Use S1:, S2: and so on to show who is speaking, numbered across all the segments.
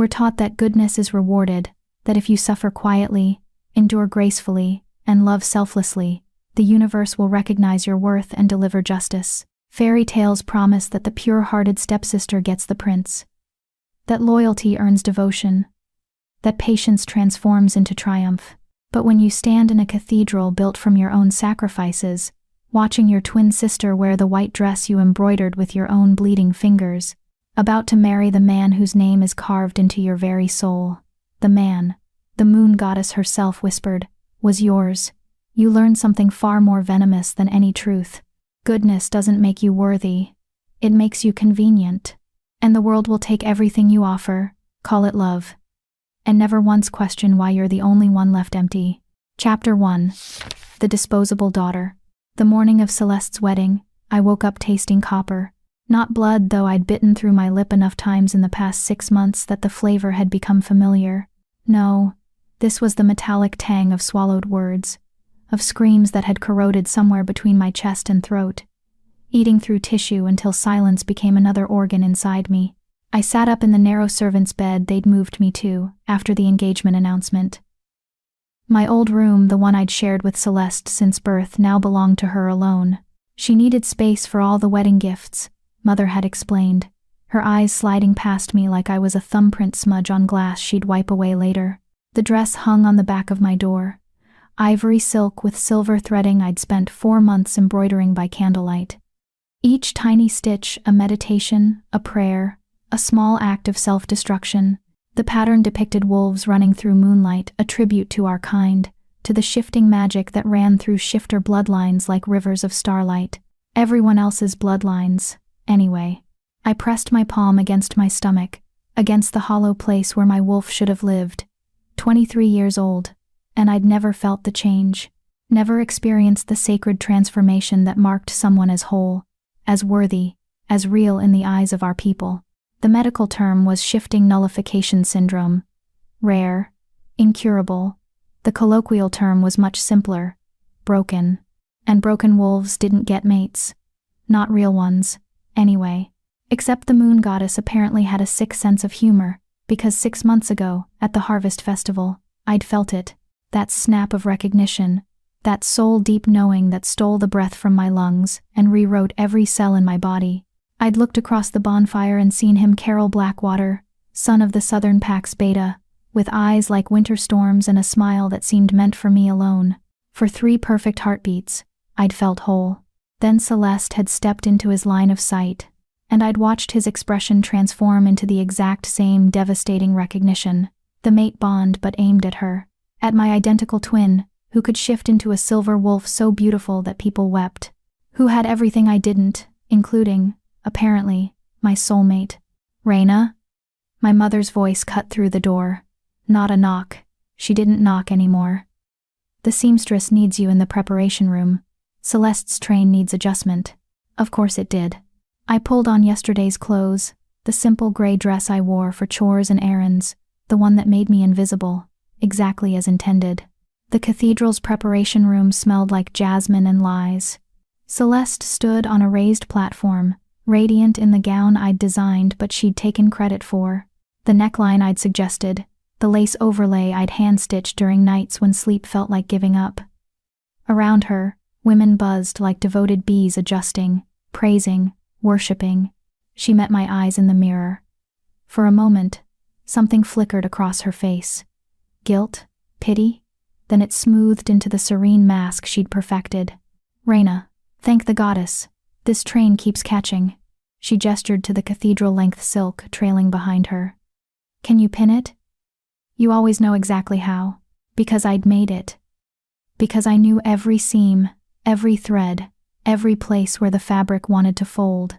S1: We're taught that goodness is rewarded, that if you suffer quietly, endure gracefully, and love selflessly, the universe will recognize your worth and deliver justice. Fairy tales promise that the pure-hearted stepsister gets the prince, that loyalty earns devotion, that patience transforms into triumph. But when you stand in a cathedral built from your own sacrifices, watching your twin sister wear the white dress you embroidered with your own bleeding fingers, about to marry the man whose name is carved into your very soul, the man, the moon goddess herself whispered, was yours, you learn something far more venomous than any truth. Goodness doesn't make you worthy, it makes you convenient. And the world will take everything you offer, call it love, and never once question why you're the only one left empty. Chapter 1. The Disposable Daughter. The morning of Celeste's wedding, I woke up tasting copper. Not blood, though I'd bitten through my lip enough times in the past 6 months that the flavor had become familiar. No, this was the metallic tang of swallowed words, of screams that had corroded somewhere between my chest and throat, eating through tissue until silence became another organ inside me. I sat up in the narrow servant's bed they'd moved me to, after the engagement announcement. My old room, the one I'd shared with Celeste since birth, now belonged to her alone. She needed space for all the wedding gifts, Mother had explained, her eyes sliding past me like I was a thumbprint smudge on glass she'd wipe away later. The dress hung on the back of my door, ivory silk with silver threading I'd spent 4 months embroidering by candlelight. Each tiny stitch a meditation, a prayer, a small act of self-destruction. The pattern depicted wolves running through moonlight, a tribute to our kind, to the shifting magic that ran through shifter bloodlines like rivers of starlight. Everyone else's bloodlines, anyway. I pressed my palm against my stomach, against the hollow place where my wolf should have lived. 23 years old, and I'd never felt the change, never experienced the sacred transformation that marked someone as whole, as worthy, as real in the eyes of our people. The medical term was shifting nullification syndrome. Rare, incurable. The colloquial term was much simpler. Broken. And broken wolves didn't get mates. Not real ones, anyway. Except the moon goddess apparently had a sick sense of humor, because 6 months ago, at the harvest festival, I'd felt it. That snap of recognition. That soul-deep knowing that stole the breath from my lungs and rewrote every cell in my body. I'd looked across the bonfire and seen him Carol Blackwater, son of the Southern Pax Beta, with eyes like winter storms and a smile that seemed meant for me alone. For 3 perfect heartbeats, I'd felt whole. Then Celeste had stepped into his line of sight, and I'd watched his expression transform into the exact same devastating recognition, the mate bond but aimed at her, at my identical twin, who could shift into a silver wolf so beautiful that people wept, who had everything I didn't, including, apparently, my soulmate. Raina? My mother's voice cut through the door. Not a knock. She didn't knock anymore. The seamstress needs you in the preparation room. Celeste's train needs adjustment. Of course it did. I pulled on yesterday's clothes, the simple gray dress I wore for chores and errands, the one that made me invisible, exactly as intended. The cathedral's preparation room smelled like jasmine and lies. Celeste stood on a raised platform, radiant in the gown I'd designed but she'd taken credit for, the neckline I'd suggested, the lace overlay I'd hand-stitched during nights when sleep felt like giving up. Around her, women buzzed like devoted bees, adjusting, praising, worshipping. She met my eyes in the mirror. For a moment, something flickered across her face. Guilt? Pity? Then it smoothed into the serene mask she'd perfected. Raina, thank the goddess. This train keeps catching. She gestured to the cathedral-length silk trailing behind her. Can you pin it? You always know exactly how. Because I'd made it. Because I knew every seam, every thread, every place where the fabric wanted to fold.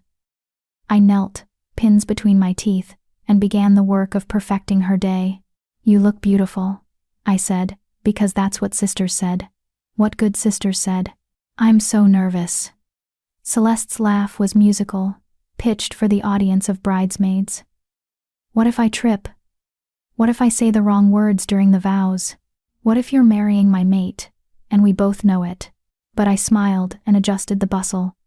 S1: I knelt, pins between my teeth, and began the work of perfecting her day. You look beautiful, I said, because that's what sisters said. What good sisters said. I'm so nervous. Celeste's laugh was musical, pitched for the audience of bridesmaids. What if I trip? What if I say the wrong words during the vows? What if you're marrying my mate, and we both know it? But I smiled and adjusted the bustle.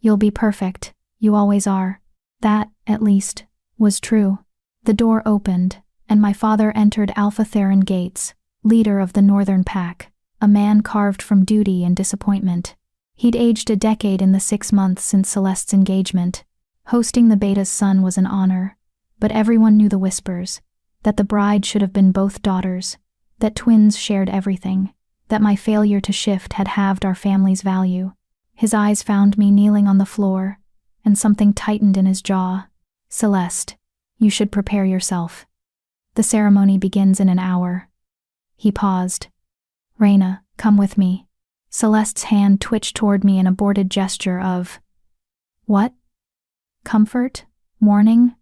S1: You'll be perfect, you always are. That, at least, was true. The door opened, and my father entered Alpha Theron Gates, leader of the Northern Pack, a man carved from duty and disappointment. He'd aged a decade in the 6 months since Celeste's engagement. Hosting the Beta's son was an honor, but everyone knew the whispers, that the bride should have been both daughters, that twins shared everything, that my failure to shift had halved our family's value. His eyes found me kneeling on the floor, and something tightened in his jaw. "Celeste, you should prepare yourself. The ceremony begins in an hour." He paused. "Raina, come with me." Celeste's hand twitched toward me in a aborted gesture of, what? Comfort? Warning?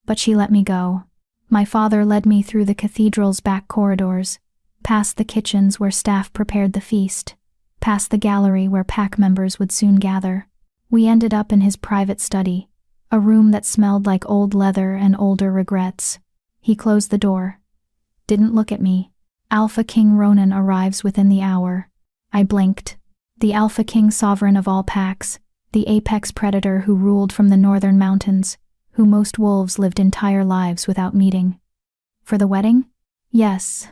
S1: But she let me go. My father led me through the cathedral's back corridors, past the kitchens where staff prepared the feast, past the gallery where pack members would soon gather. We ended up in his private study, a room that smelled like old leather and older regrets. He closed the door. Didn't look at me. Alpha King Ronan arrives within the hour. I blinked. The Alpha King, sovereign of all packs, the apex predator who ruled from the northern mountains, who most wolves lived entire lives without meeting. For the wedding? Yes.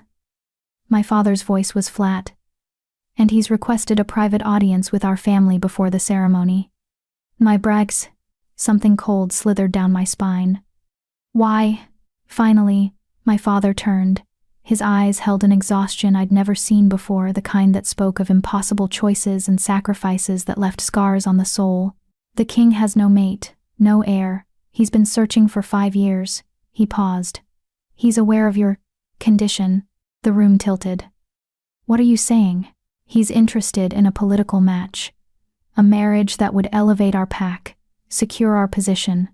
S1: My father's voice was flat. And he's requested a private audience with our family before the ceremony. My brags. Something cold slithered down my spine. Why? Finally, my father turned. His eyes held an exhaustion I'd never seen before, the kind that spoke of impossible choices and sacrifices that left scars on the soul. The king has no mate, no heir. He's been searching for 5 years. He paused. He's aware of your condition. The room tilted. What are you saying? He's interested in a political match. A marriage that would elevate our pack, secure our position.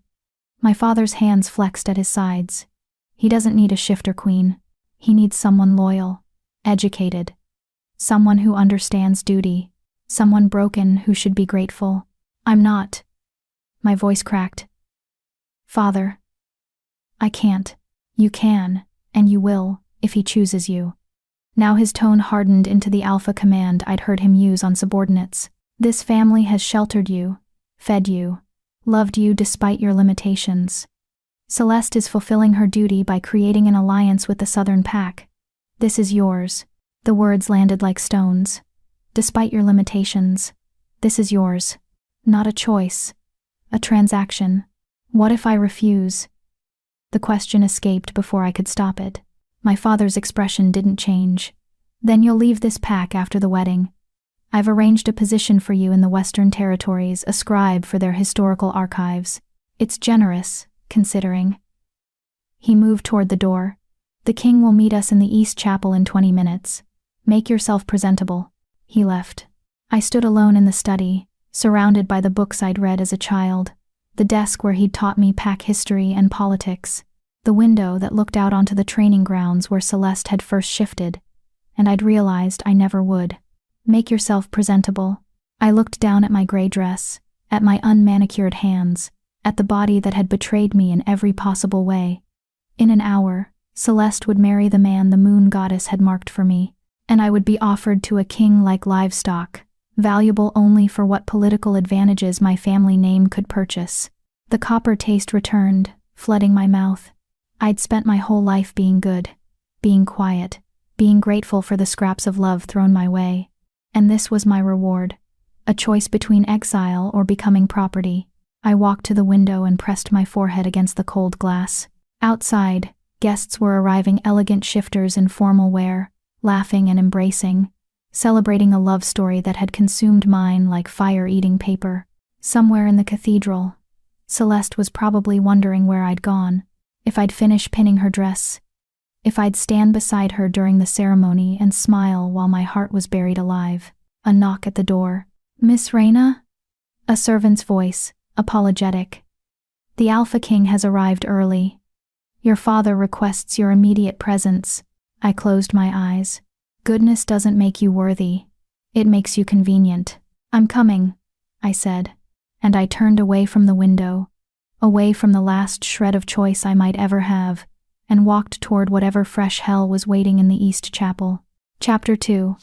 S1: My father's hands flexed at his sides. He doesn't need a shifter queen. He needs someone loyal, educated, someone who understands duty, someone broken who should be grateful. I'm not. My voice cracked. Father. I can't. You can, and you will, if he chooses you. Now his tone hardened into the alpha command I'd heard him use on subordinates. This family has sheltered you, fed you, loved you despite your limitations. Celeste is fulfilling her duty by creating an alliance with the Southern Pack. This is yours. The words landed like stones. Despite your limitations, this is yours. Not a choice. A transaction. What if I refuse? The question escaped before I could stop it. My father's expression didn't change. Then you'll leave this pack after the wedding. I've arranged a position for you in the Western Territories, a scribe for their historical archives. It's generous, considering. He moved toward the door. The king will meet us in the East Chapel in 20 minutes. Make yourself presentable. He left. I stood alone in the study, surrounded by the books I'd read as a child, the desk where he'd taught me pack history and politics, the window that looked out onto the training grounds where Celeste had first shifted, and I'd realized I never would. Make yourself presentable. I looked down at my gray dress, at my unmanicured hands, at the body that had betrayed me in every possible way. In an hour, Celeste would marry the man the moon goddess had marked for me, and I would be offered to a king like livestock, valuable only for what political advantages my family name could purchase. The copper taste returned, flooding my mouth. I'd spent my whole life being good, being quiet, being grateful for the scraps of love thrown my way. And this was my reward, a choice between exile or becoming property. I walked to the window and pressed my forehead against the cold glass. Outside, guests were arriving, elegant shifters in formal wear, laughing and embracing, celebrating a love story that had consumed mine like fire-eating paper. Somewhere in the cathedral, Celeste was probably wondering where I'd gone, if I'd finished pinning her dress, if I'd stand beside her during the ceremony and smile while my heart was buried alive. A knock at the door. "Miss Raina?" A servant's voice, apologetic. "The Alpha King has arrived early. Your father requests your immediate presence." I closed my eyes. Goodness doesn't make you worthy. It makes you convenient. "I'm coming," I said, and I turned away from the window, away from the last shred of choice I might ever have, and walked toward whatever fresh hell was waiting in the East Chapel. Chapter 2.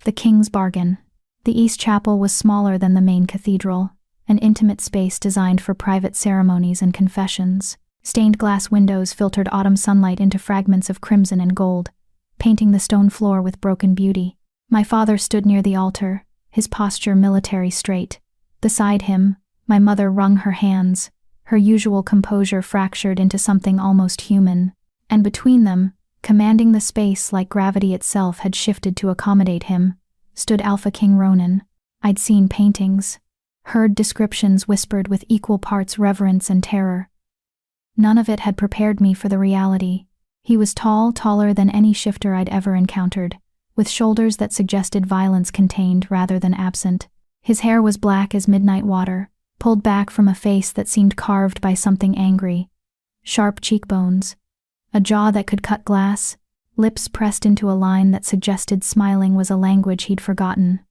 S1: The King's Bargain. The East Chapel was smaller than the main cathedral, an intimate space designed for private ceremonies and confessions. Stained glass windows filtered autumn sunlight into fragments of crimson and gold, painting the stone floor with broken beauty. My father stood near the altar, his posture military straight. Beside him, my mother wrung her hands, her usual composure fractured into something almost human. And between them, commanding the space like gravity itself had shifted to accommodate him, stood Alpha King Ronan. I'd seen paintings, heard descriptions whispered with equal parts reverence and terror. None of it had prepared me for the reality. He was tall, taller than any shifter I'd ever encountered, with shoulders that suggested violence contained rather than absent. His hair was black as midnight water, pulled back from a face that seemed carved by something angry. Sharp cheekbones, a jaw that could cut glass, lips pressed into a line that suggested smiling was a language he'd forgotten.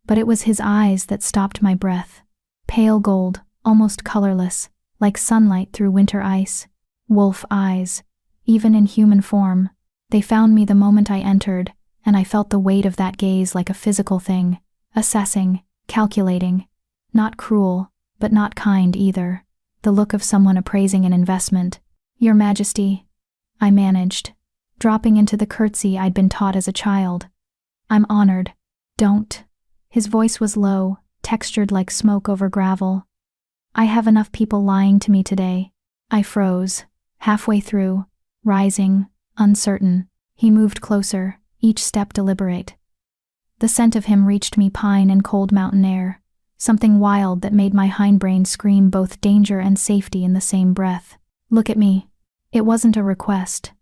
S1: But it was his eyes that stopped my breath. Pale gold, almost colorless, like sunlight through winter ice. Wolf eyes, even in human form. They found me the moment I entered, and I felt the weight of that gaze like a physical thing, assessing, calculating. Not cruel, but not kind either. The look of someone appraising an investment. "Your Majesty," I managed, dropping into the curtsy I'd been taught as a child. "I'm honored." "Don't." His voice was low, textured like smoke over gravel. "I have enough people lying to me today." I froze, halfway through, rising, uncertain. He moved closer, each step deliberate. The scent of him reached me, pine and cold mountain air, something wild that made my hindbrain scream both danger and safety in the same breath. "Look at me." It wasn't a request.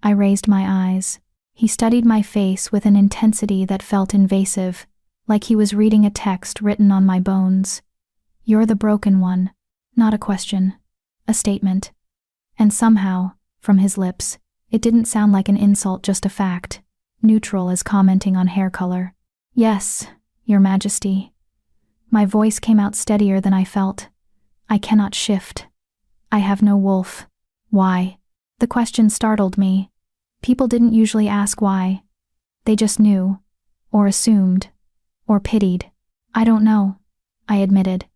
S1: I raised my eyes. He studied my face with an intensity that felt invasive, like he was reading a text written on my bones. "You're the broken one." Not a question. A statement. And somehow, from his lips, it didn't sound like an insult, just a fact, neutral as commenting on hair color. "Yes, Your Majesty." My voice came out steadier than I felt. "I cannot shift. I have no wolf." "Why?" The question startled me. People didn't usually ask why. They just knew, or assumed, or pitied. "I don't know," I admitted.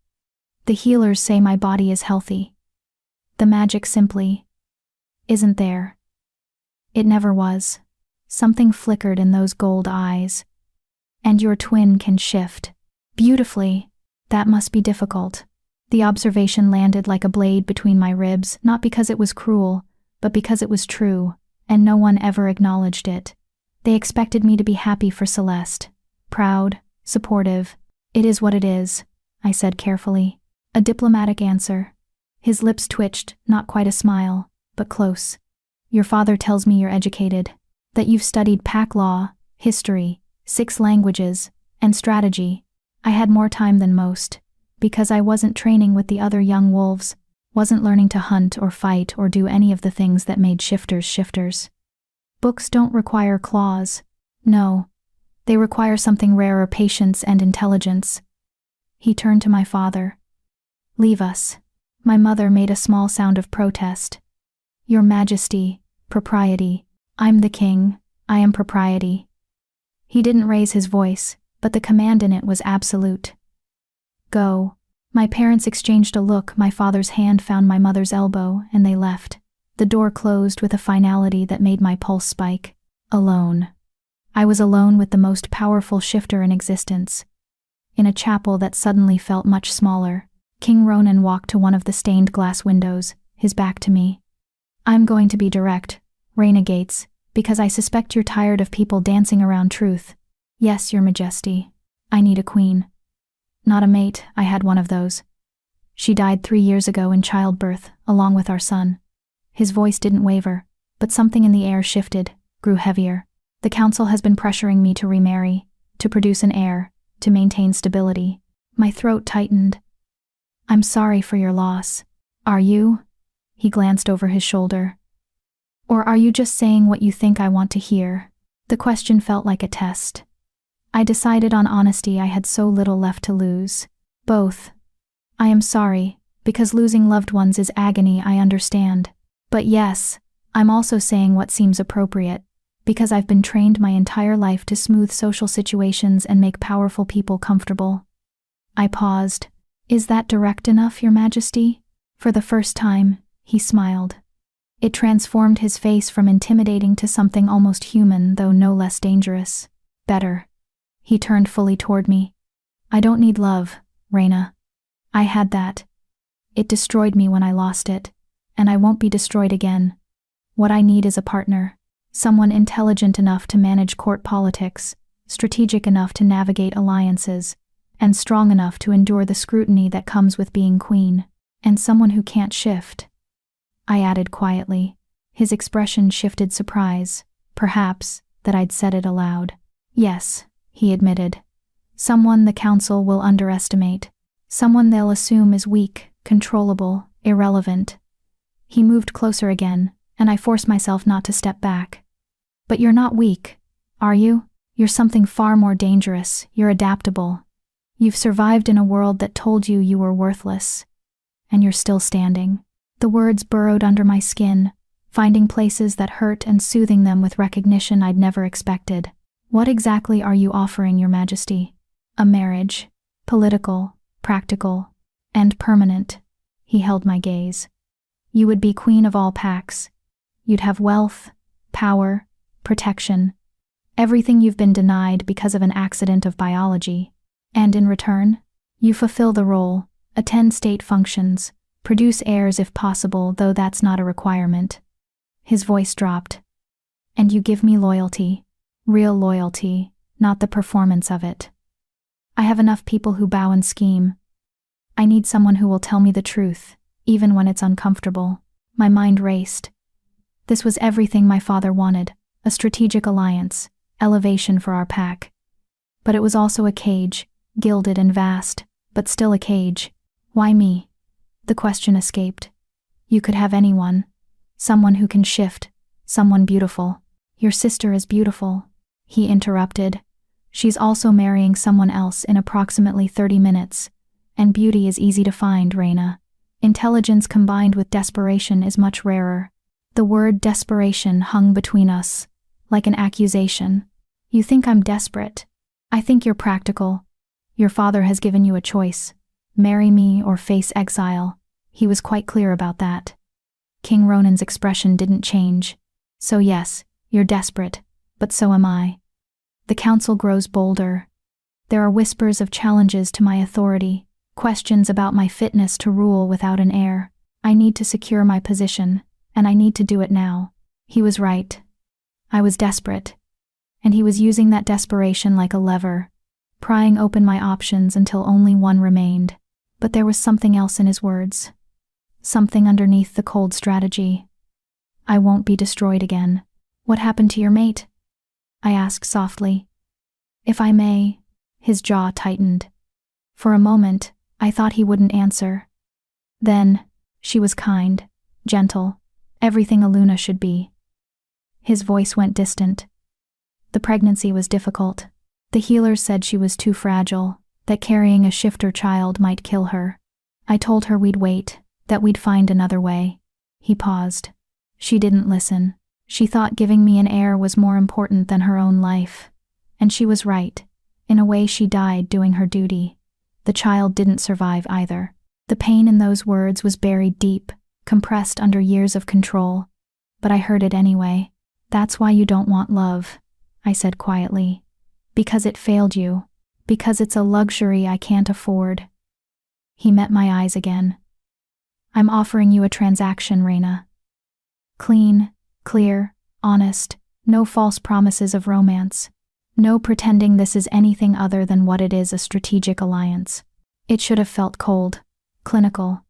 S1: "The healers say my body is healthy. The magic simply isn't there." It never was. Something flickered in those gold eyes. "And your twin can shift." "Beautifully." "That must be difficult." The observation landed like a blade between my ribs, not because it was cruel, but because it was true, and no one ever acknowledged it. They expected me to be happy for Celeste, proud, supportive. "It is what it is," I said carefully. A diplomatic answer. His lips twitched, not quite a smile, but close. "Your father tells me you're educated, that you've studied pack law, history, 6 languages, and strategy." I had more time than most, because I wasn't training with the other young wolves, wasn't learning to hunt or fight or do any of the things that made shifters shifters. Books don't require claws. No, they require something rarer: patience and intelligence. He turned to my father. "Leave us." My mother made a small sound of protest. "Your Majesty, propriety. I'm the king, I am propriety." He didn't raise his voice, but the command in it was absolute. "Go." My parents exchanged a look. My father's hand found my mother's elbow, and they left. The door closed with a finality that made my pulse spike. Alone. I was alone with the most powerful shifter in existence. In a chapel that suddenly felt much smaller, King Ronan walked to one of the stained glass windows, his back to me. "I'm going to be direct, renegades, because I suspect you're tired of people dancing around truth. Yes, Your Majesty. I need a queen. Not a mate, I had one of those. She died 3 years ago in childbirth, along with our son." His voice didn't waver, but something in the air shifted, grew heavier. "The council has been pressuring me to remarry, to produce an heir, to maintain stability." My throat tightened. "I'm sorry for your loss." "Are you?" He glanced over his shoulder. "Or are you just saying what you think I want to hear?" The question felt like a test. I decided on honesty. I had so little left to lose. "Both. I am sorry, because losing loved ones is agony, I understand. But yes, I'm also saying what seems appropriate, because I've been trained my entire life to smooth social situations and make powerful people comfortable." I paused. "Is that direct enough, Your Majesty?" For the first time, He smiled. It transformed his face from intimidating to something almost human, though no less dangerous. Better. He turned fully toward me. I don't need love, Raina. I had that. It destroyed me when I lost it, and I won't be destroyed again. What I need is a partner, someone intelligent enough to manage court politics, strategic enough to navigate alliances, and strong enough to endure the scrutiny that comes with being queen, and someone who can't shift. I added quietly. His expression shifted surprise, perhaps, that I'd said it aloud. Yes, he admitted. Someone the council will underestimate. Someone they'll assume is weak, controllable, irrelevant. He moved closer again, and I forced myself not to step back. But you're not weak, are you? You're something far more dangerous. You're adaptable. You've survived in a world that told you you were worthless. And you're still standing. The words burrowed under my skin, finding places that hurt and soothing them with recognition I'd never expected. What exactly are you offering, Your Majesty? A marriage. Political, practical, and permanent. He held my gaze. You would be queen of all packs. You'd have wealth, power, protection. Everything you've been denied because of an accident of biology. And in return, you fulfill the role, attend state functions, produce heirs if possible, though that's not a requirement. His voice dropped. And you give me loyalty. Real loyalty, not the performance of it. I have enough people who bow and scheme. I need someone who will tell me the truth, even when it's uncomfortable. My mind raced. This was everything my father wanted, a strategic alliance, elevation for our pack. But it was also a cage, gilded and vast, but still a cage. Why me? The question escaped. You could have anyone. Someone who can shift, someone beautiful. Your sister is beautiful, he interrupted. She's also marrying someone else in approximately 30 minutes. And beauty is easy to find, Raina. Intelligence combined with desperation is much rarer. The word desperation hung between us, like an accusation. You think I'm desperate. I think you're practical. Your father has given you a choice. Marry me or face exile. He was quite clear about that. King Ronan's expression didn't change. So yes, you're desperate, but so am I. The council grows bolder. There are whispers of challenges to my authority, questions about my fitness to rule without an heir. I need to secure my position, and I need to do it now. He was right. I was desperate, and he was using that desperation like a lever, prying open my options until only one remained. But there was something else in his words. Something underneath the cold strategy. I won't be destroyed again. What happened to your mate? I asked softly. If I may. His jaw tightened. For a moment, I thought he wouldn't answer. Then, she was kind, gentle, everything a Luna should be. His voice went distant. The pregnancy was difficult. The healers said she was too fragile, that carrying a shifter child might kill her. I told her we'd wait, that we'd find another way. He paused. She didn't listen. She thought giving me an heir was more important than her own life. And she was right. In a way, she died doing her duty. The child didn't survive either. The pain in those words was buried deep, compressed under years of control. But I heard it anyway. That's why you don't want love, I said quietly. Because it failed you. Because it's a luxury I can't afford. He met my eyes again. I'm offering you a transaction, Raina. Clean, clear, honest, no false promises of romance. No pretending this is anything other than what it is, a strategic alliance. It should have felt cold, clinical.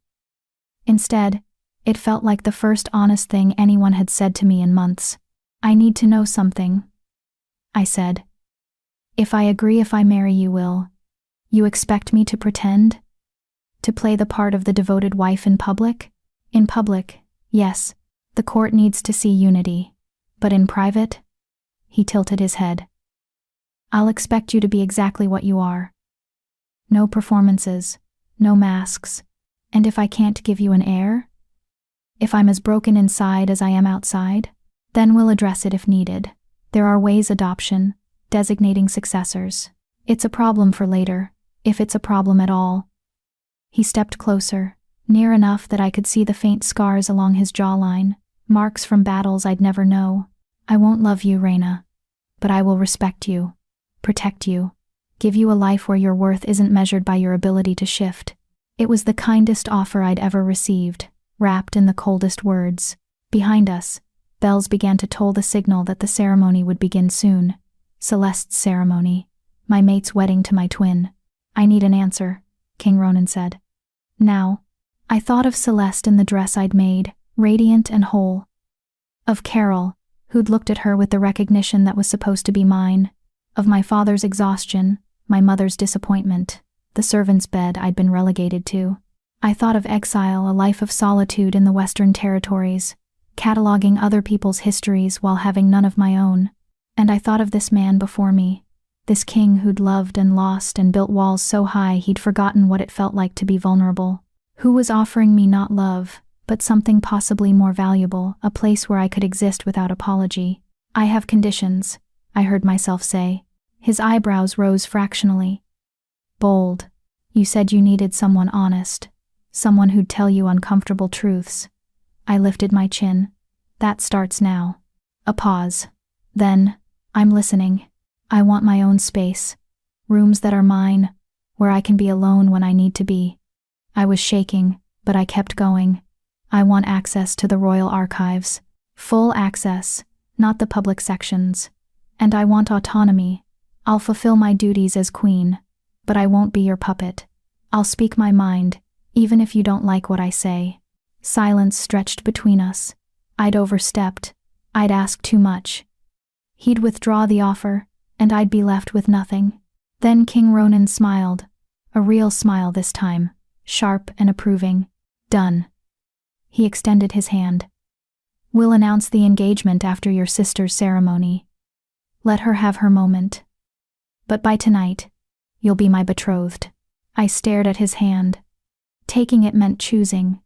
S1: Instead, it felt like the first honest thing anyone had said to me in months. I need to know something, I said. If I agree, if I marry you, will you expect me to pretend? To play the part of the devoted wife in public? In public, yes, the court needs to see unity. But in private? He tilted his head. I'll expect you to be exactly what you are. No performances, no masks. And if I can't give you an heir? If I'm as broken inside as I am outside? Then we'll address it if needed. There are ways: adoption, designating successors. It's a problem for later, if it's a problem at all. He stepped closer, near enough that I could see the faint scars along his jawline, marks from battles I'd never know. I won't love you, Reina, but I will respect you, protect you, give you a life where your worth isn't measured by your ability to shift. It was the kindest offer I'd ever received, wrapped in the coldest words. Behind us, bells began to toll the signal that the ceremony would begin soon. Celeste's ceremony, my mate's wedding to my twin. I need an answer, King Ronan said. Now, I thought of Celeste in the dress I'd made, radiant and whole. Of Carol, who'd looked at her with the recognition that was supposed to be mine. Of my father's exhaustion, my mother's disappointment, the servant's bed I'd been relegated to. I thought of exile, a life of solitude in the Western Territories, cataloging other people's histories while having none of my own. And I thought of this man before me, this king who'd loved and lost and built walls so high he'd forgotten what it felt like to be vulnerable, who was offering me not love, but something possibly more valuable, a place where I could exist without apology. I have conditions, I heard myself say. His eyebrows rose fractionally. Bold. You said you needed someone honest, someone who'd tell you uncomfortable truths. I lifted my chin. That starts now. A pause. Then, I'm listening. I want my own space. Rooms that are mine, where I can be alone when I need to be. I was shaking, but I kept going. I want access to the royal archives. Full access, not the public sections. And I want autonomy. I'll fulfill my duties as queen, but I won't be your puppet. I'll speak my mind, even if you don't like what I say. Silence stretched between us. I'd overstepped. I'd asked too much. He'd withdraw the offer, and I'd be left with nothing. Then King Ronan smiled. A real smile this time, sharp and approving. Done. He extended his hand. We'll announce the engagement after your sister's ceremony. Let her have her moment. But by tonight, you'll be my betrothed. I stared at his hand. Taking it meant choosing.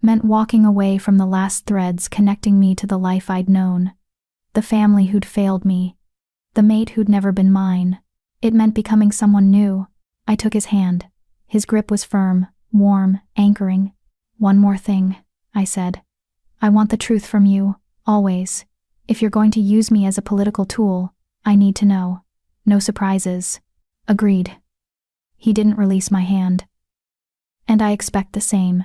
S1: Meant walking away from the last threads connecting me to the life I'd known. The family who'd failed me. The mate who'd never been mine. It meant becoming someone new. I took his hand. His grip was firm, warm, anchoring. One more thing, I said. I want the truth from you, always. If you're going to use me as a political tool, I need to know. No surprises. Agreed. He didn't release my hand. And I expect the same.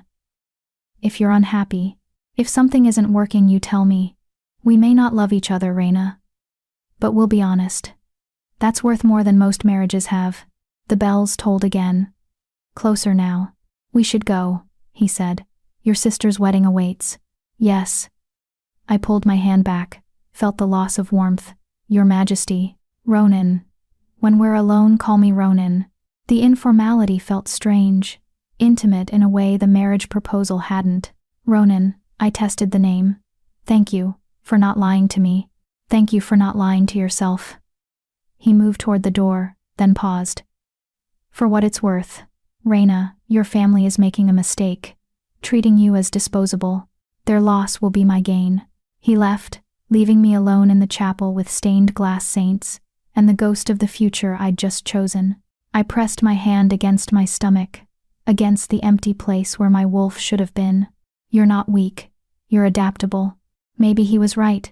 S1: If you're unhappy, if something isn't working, you tell me. We may not love each other, Reina. But we'll be honest. That's worth more than most marriages have. The bells tolled again. Closer now. We should go, he said. Your sister's wedding awaits. Yes. I pulled my hand back, felt the loss of warmth. Your Majesty. Ronan. When we're alone, call me Ronan. The informality felt strange, intimate in a way the marriage proposal hadn't. Ronan, I tested the name. Thank you, for not lying to me. Thank you for not lying to yourself. He moved toward the door, then paused. For what it's worth, Reina, your family is making a mistake, treating you as disposable. Their loss will be my gain. He left, leaving me alone in the chapel with stained glass saints, and the ghost of the future I'd just chosen. I pressed my hand against my stomach, against the empty place where my wolf should have been. You're not weak. You're adaptable. Maybe he was right.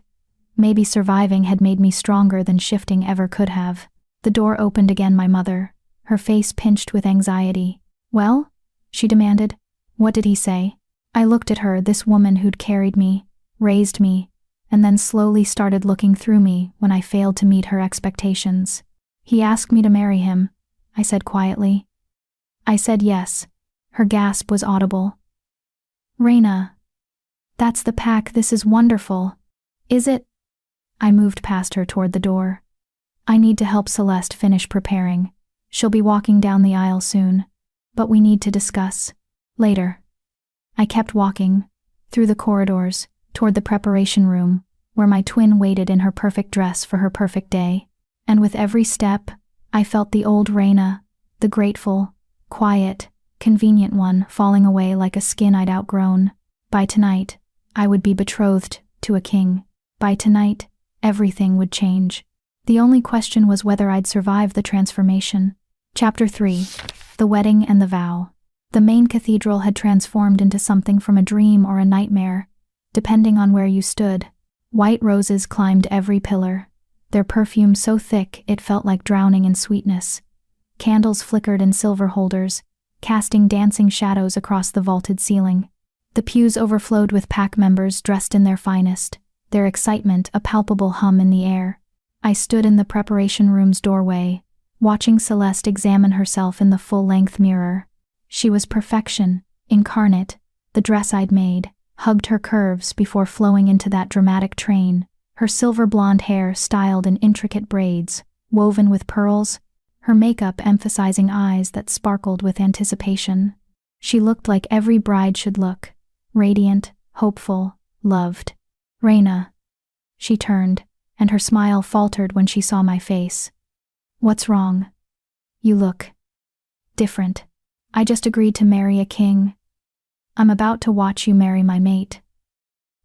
S1: Maybe surviving had made me stronger than shifting ever could have. The door opened again. My mother, her face pinched with anxiety. Well? She demanded. What did he say? I looked at her, this woman who'd carried me, raised me, and then slowly started looking through me when I failed to meet her expectations. He asked me to marry him, I said quietly. I said yes. Her gasp was audible. Reina. That's the pack. This is wonderful. Is it? I moved past her toward the door. I need to help Celeste finish preparing. She'll be walking down the aisle soon. But we need to discuss. Later. I kept walking, through the corridors, toward the preparation room, where my twin waited in her perfect dress for her perfect day. And with every step, I felt the old Reina, the grateful, quiet, convenient one, falling away like a skin I'd outgrown. By tonight, I would be betrothed to a king. By tonight, everything would change. The only question was whether I'd survive the transformation. Chapter 3. The Wedding and the Vow. The main cathedral had transformed into something from a dream or a nightmare, depending on where you stood. White roses climbed every pillar, their perfume so thick it felt like drowning in sweetness. Candles flickered in silver holders, casting dancing shadows across the vaulted ceiling. The pews overflowed with pack members dressed in their finest, their excitement a palpable hum in the air. I stood in the preparation room's doorway, watching Celeste examine herself in the full-length mirror. She was perfection, incarnate. The dress I'd made hugged her curves before flowing into that dramatic train, her silver blonde hair styled in intricate braids, woven with pearls, her makeup emphasizing eyes that sparkled with anticipation. She looked like every bride should look, radiant, hopeful, loved. "Raina." She turned, and her smile faltered when she saw my face. "What's wrong? You look different." "I just agreed to marry a king. I'm about to watch you marry my mate.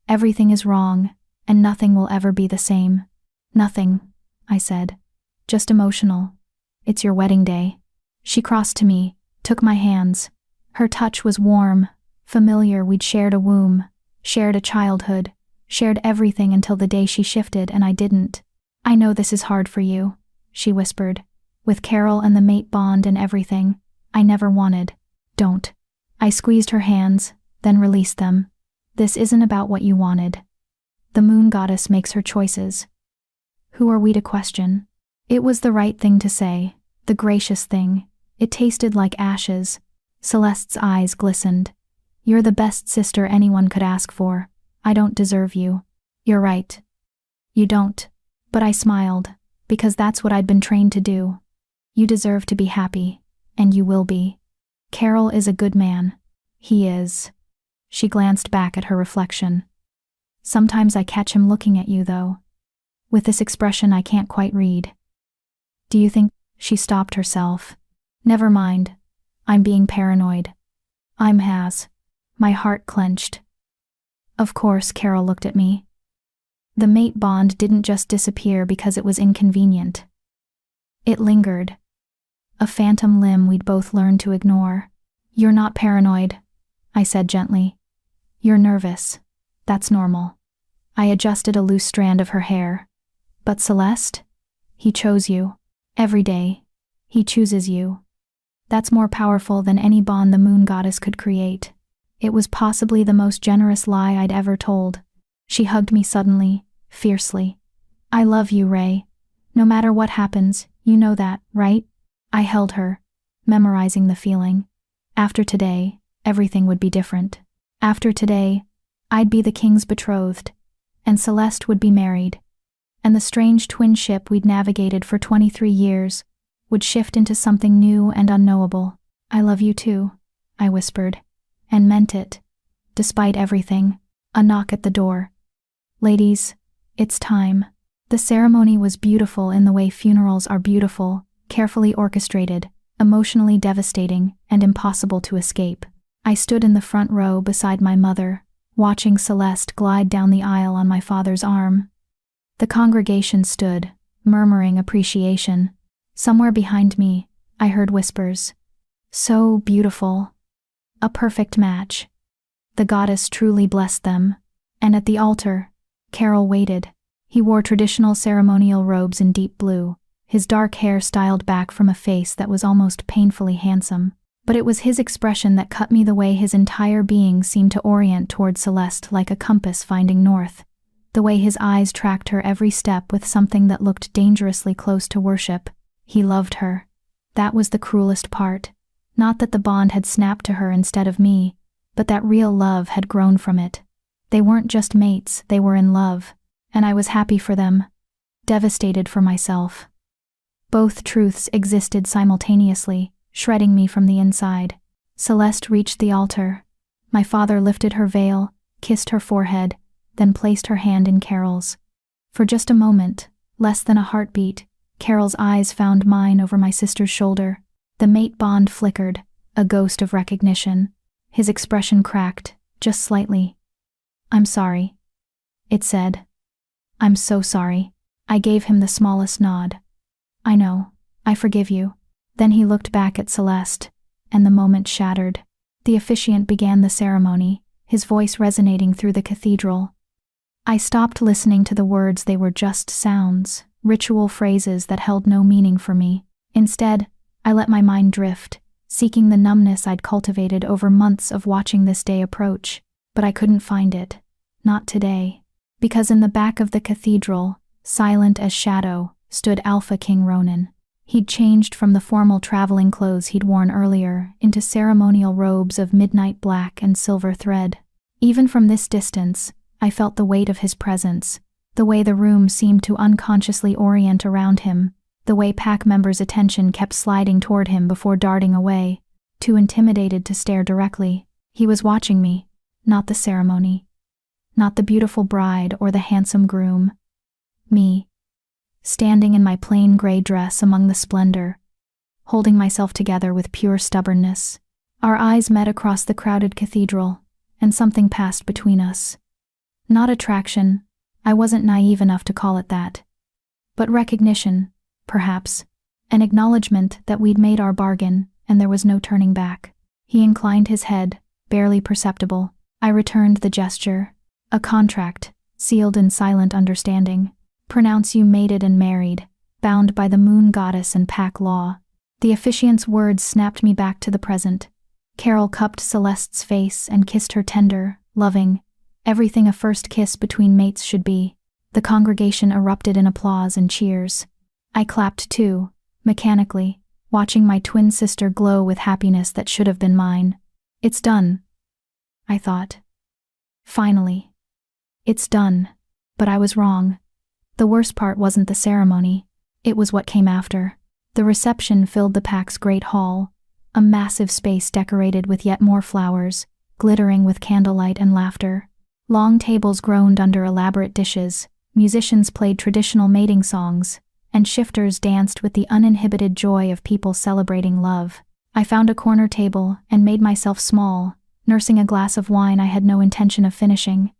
S1: Everything is wrong, and nothing will ever be the same." "Nothing," I said. "Just emotional. It's your wedding day." She crossed to me, took my hands. Her touch was warm, familiar. We'd shared a womb, shared a childhood, shared everything until the day she shifted and I didn't. "I know this is hard for you," she whispered. "With Carol and the mate bond and everything, I never wanted." "Don't." I squeezed her hands, then released them. "This isn't about what you wanted. The moon goddess makes her choices. Who are we to question?" It was the right thing to say, the gracious thing. It tasted like ashes. Celeste's eyes glistened. "You're the best sister anyone could ask for. I don't deserve you." "You're right. You don't." But I smiled, because that's what I'd been trained to do. "You deserve to be happy, and you will be. Carol is a good man." "He is." She glanced back at her reflection. "Sometimes I catch him looking at you, though, with this expression I can't quite read." "Do you think—" She stopped herself. "Never mind. I'm being paranoid." "Has." My heart clenched. Of course, Carol looked at me. The mate bond didn't just disappear because it was inconvenient. It lingered. A phantom limb we'd both learned to ignore. "You're not paranoid," I said gently. "You're nervous. That's normal." I adjusted a loose strand of her hair. "But Celeste? He chose you. Every day. He chooses you. That's more powerful than any bond the moon goddess could create." It was possibly the most generous lie I'd ever told. She hugged me suddenly, fiercely. "I love you, Ray. No matter what happens, you know that, right?" I held her, memorizing the feeling. After today, everything would be different. After today, I'd be the king's betrothed, and Celeste would be married. And the strange twin ship we'd navigated for 23 years would shift into something new and unknowable. "I love you too," I whispered, and meant it, despite everything. A knock at the door. "Ladies, it's time." The ceremony was beautiful in the way funerals are beautiful, carefully orchestrated, emotionally devastating, and impossible to escape. I stood in the front row beside my mother, watching Celeste glide down the aisle on my father's arm. The congregation stood, murmuring appreciation. Somewhere behind me, I heard whispers. "So beautiful. A perfect match." The goddess truly blessed them. And at the altar, Carol waited. He wore traditional ceremonial robes in deep blue, his dark hair styled back from a face that was almost painfully handsome. But it was his expression that cut me, the way his entire being seemed to orient toward Celeste like a compass finding north. The way his eyes tracked her every step with something that looked dangerously close to worship. He loved her. That was the cruelest part. Not that the bond had snapped to her instead of me, but that real love had grown from it. They weren't just mates, they were in love, and I was happy for them, devastated for myself. Both truths existed simultaneously, shredding me from the inside. Celeste reached the altar. My father lifted her veil, kissed her forehead, then placed her hand in Carol's. For just a moment, less than a heartbeat, Carol's eyes found mine over my sister's shoulder. The mate bond flickered, a ghost of recognition. His expression cracked, just slightly. "I'm sorry," it said. "I'm so sorry." I gave him the smallest nod. "I know. I forgive you." Then he looked back at Celeste, and the moment shattered. The officiant began the ceremony, his voice resonating through the cathedral. I stopped listening to the words. They were just sounds, ritual phrases that held no meaning for me. Instead, I let my mind drift, seeking the numbness I'd cultivated over months of watching this day approach. But I couldn't find it. Not today. Because in the back of the cathedral, silent as shadow, stood Alpha King Ronan. He'd changed from the formal traveling clothes he'd worn earlier into ceremonial robes of midnight black and silver thread. Even from this distance, I felt the weight of his presence, the way the room seemed to unconsciously orient around him, the way pack members' attention kept sliding toward him before darting away, too intimidated to stare directly. He was watching me, not the ceremony, not the beautiful bride or the handsome groom. Me, standing in my plain gray dress among the splendor, holding myself together with pure stubbornness. Our eyes met across the crowded cathedral, and something passed between us. Not attraction, I wasn't naive enough to call it that. But recognition, perhaps, an acknowledgement that we'd made our bargain and there was no turning back. He inclined his head, barely perceptible. I returned the gesture. A contract, sealed in silent understanding. Pronounce you mated and married, bound by the moon goddess and pack law. The officiant's words snapped me back to the present. Carol cupped Celeste's face and kissed her tender, loving, everything a first kiss between mates should be. The congregation erupted in applause and cheers. I clapped too, mechanically, watching my twin sister glow with happiness that should have been mine. It's done, I thought. Finally. It's done. But I was wrong. The worst part wasn't the ceremony. It was what came after. The reception filled the pack's great hall, a massive space decorated with yet more flowers, glittering with candlelight and laughter. Long tables groaned under elaborate dishes, musicians played traditional mating songs, and shifters danced with the uninhibited joy of people celebrating love. I found a corner table and made myself small, nursing a glass of wine I had no intention of finishing.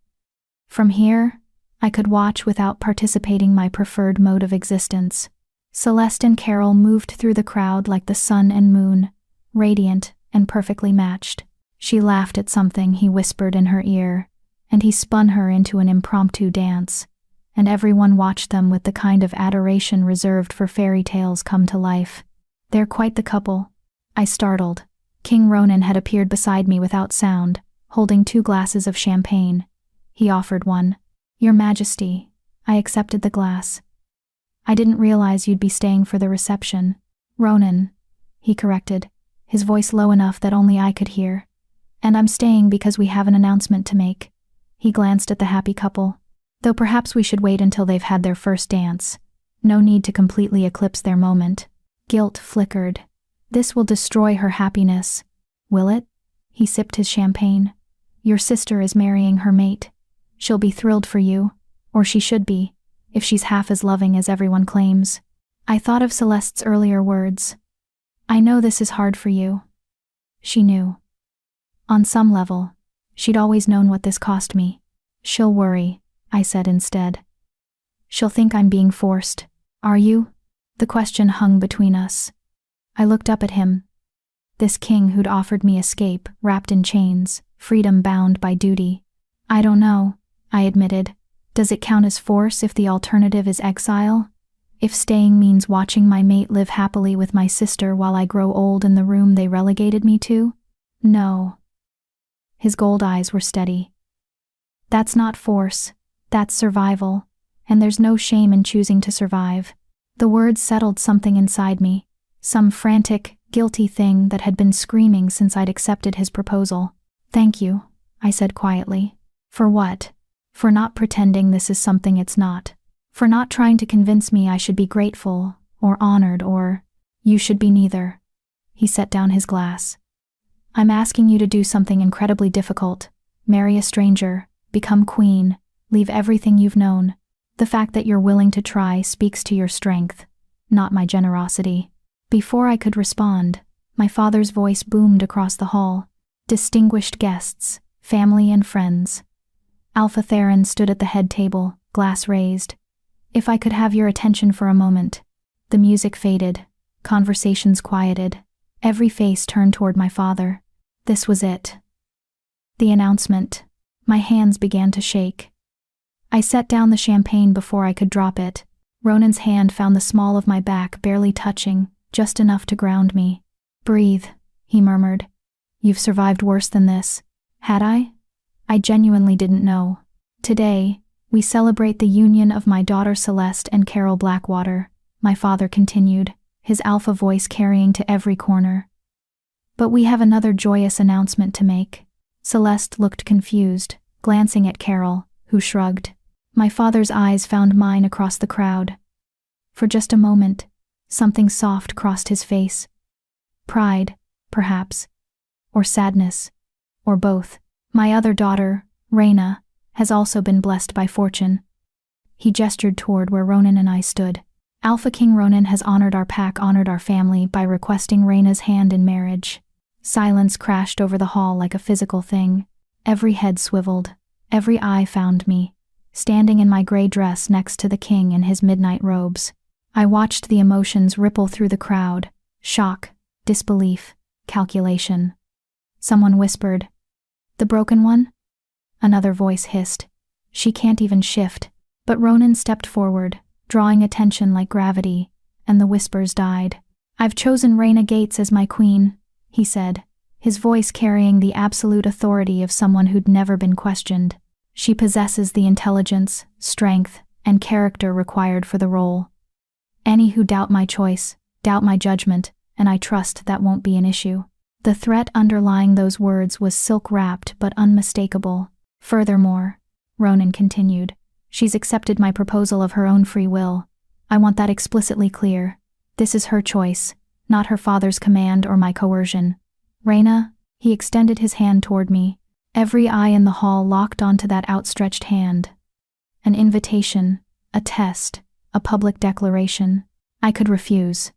S1: From here, I could watch without participating, my preferred mode of existence. Celeste and Carol moved through the crowd like the sun and moon, radiant and perfectly matched. She laughed at something he whispered in her ear, and he spun her into an impromptu dance, and everyone watched them with the kind of adoration reserved for fairy tales come to life. They're quite the couple. I startled. King Ronan had appeared beside me without sound, holding 2 glasses of champagne. He offered one. Your Majesty, I accepted the glass. I didn't realize you'd be staying for the reception. Ronan, he corrected, his voice low enough that only I could hear. And I'm staying because we have an announcement to make. He glanced at the happy couple. Though perhaps we should wait until they've had their first dance. No need to completely eclipse their moment. Guilt flickered. This will destroy her happiness. Will it? He sipped his champagne. Your sister is marrying her mate. She'll be thrilled for you, or she should be, if she's half as loving as everyone claims. I thought of Celeste's earlier words. I know this is hard for you. She knew. On some level, she'd always known what this cost me. She'll worry, I said instead. She'll think I'm being forced. Are you? The question hung between us. I looked up at him. This king who'd offered me escape, wrapped in chains, freedom bound by duty. I don't know, I admitted. Does it count as force if the alternative is exile? If staying means watching my mate live happily with my sister while I grow old in the room they relegated me to? No. His gold eyes were steady. That's not force, that's survival, and there's no shame in choosing to survive. The words settled something inside me, some frantic, guilty thing that had been screaming since I'd accepted his proposal. Thank you, I said quietly. For what? For not pretending this is something it's not. For not trying to convince me I should be grateful, or honored, or you should be neither. He set down his glass. I'm asking you to do something incredibly difficult. Marry a stranger, become queen, leave everything you've known. The fact that you're willing to try speaks to your strength, not my generosity. Before I could respond, my father's voice boomed across the hall. Distinguished guests, family and friends. Alpha Theron stood at the head table, glass raised. If I could have your attention for a moment. The music faded, conversations quieted. Every face turned toward my father. This was it. The announcement. My hands began to shake. I set down the champagne before I could drop it. Ronan's hand found the small of my back, barely touching, just enough to ground me. "Breathe," he murmured. "You've survived worse than this." Had I? I genuinely didn't know. "Today, we celebrate the union of my daughter Celeste and Carol Blackwater," my father continued, his alpha voice carrying to every corner. "But we have another joyous announcement to make." Celeste looked confused, glancing at Carol, who shrugged. My father's eyes found mine across the crowd. For just a moment, something soft crossed his face. Pride, perhaps. Or sadness. Or both. "My other daughter, Raina, has also been blessed by fortune." He gestured toward where Ronan and I stood. "Alpha King Ronan has honored our pack, honored our family by requesting Raina's hand in marriage." Silence crashed over the hall like a physical thing. Every head swiveled. Every eye found me, standing in my gray dress next to the king in his midnight robes. I watched the emotions ripple through the crowd. Shock, disbelief, calculation. Someone whispered, "The broken one?" Another voice hissed, "She can't even shift." But Ronan stepped forward, drawing attention like gravity, and the whispers died. "I've chosen Raina Gates as my queen," he said, his voice carrying the absolute authority of someone who'd never been questioned. "She possesses the intelligence, strength, and character required for the role. Any who doubt my choice, doubt my judgment, and I trust that won't be an issue." The threat underlying those words was silk-wrapped but unmistakable. "Furthermore," Ronan continued, "she's accepted my proposal of her own free will. I want that explicitly clear. This is her choice, not her father's command or my coercion. Raina," he extended his hand toward me. Every eye in the hall locked onto that outstretched hand. An invitation, a test, a public declaration. I could refuse.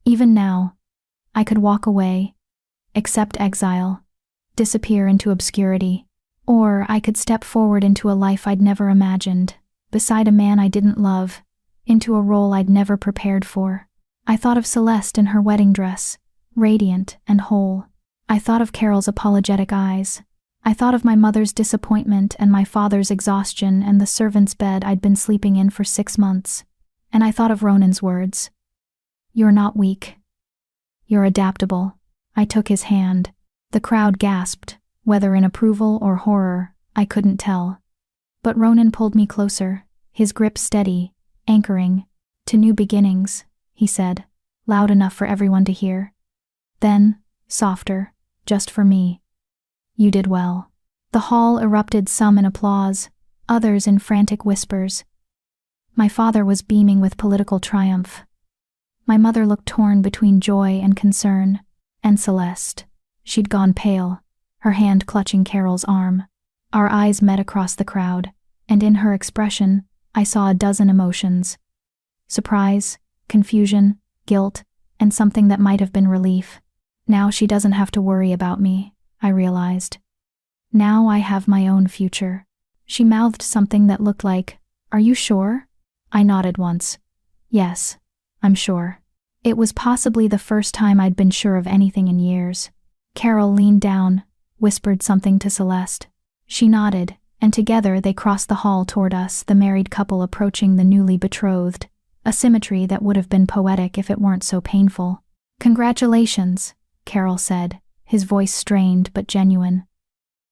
S1: Even now, I could walk away, accept exile, disappear into obscurity, or I could step forward into a life I'd never imagined, beside a man I didn't love, into a role I'd never prepared for. I thought of Celeste in her wedding dress, radiant and whole. I thought of Carol's apologetic eyes. I thought of my mother's disappointment and my father's exhaustion and the servant's bed I'd been sleeping in for 6 months. And I thought of Ronan's words. "You're not weak. You're adaptable." I took his hand. The crowd gasped, whether in approval or horror, I couldn't tell. But Ronan pulled me closer, his grip steady, anchoring. "To new beginnings," he said, loud enough for everyone to hear. Then, softer, just for me. "You did well." The hall erupted, some in applause, others in frantic whispers. My father was beaming with political triumph. My mother looked torn between joy and concern. And Celeste. She'd gone pale, her hand clutching Carol's arm. Our eyes met across the crowd, and in her expression, I saw a dozen emotions. Surprise, confusion, guilt, and something that might have been relief. Now she doesn't have to worry about me, I realized. Now I have my own future. She mouthed something that looked like, "Are you sure?" I nodded once. "Yes, I'm sure." It was possibly the first time I'd been sure of anything in years. Carol leaned down, whispered something to Celeste. She nodded, and together they crossed the hall toward us, the married couple approaching the newly betrothed, a symmetry that would have been poetic if it weren't so painful. "Congratulations," Carol said, his voice strained but genuine.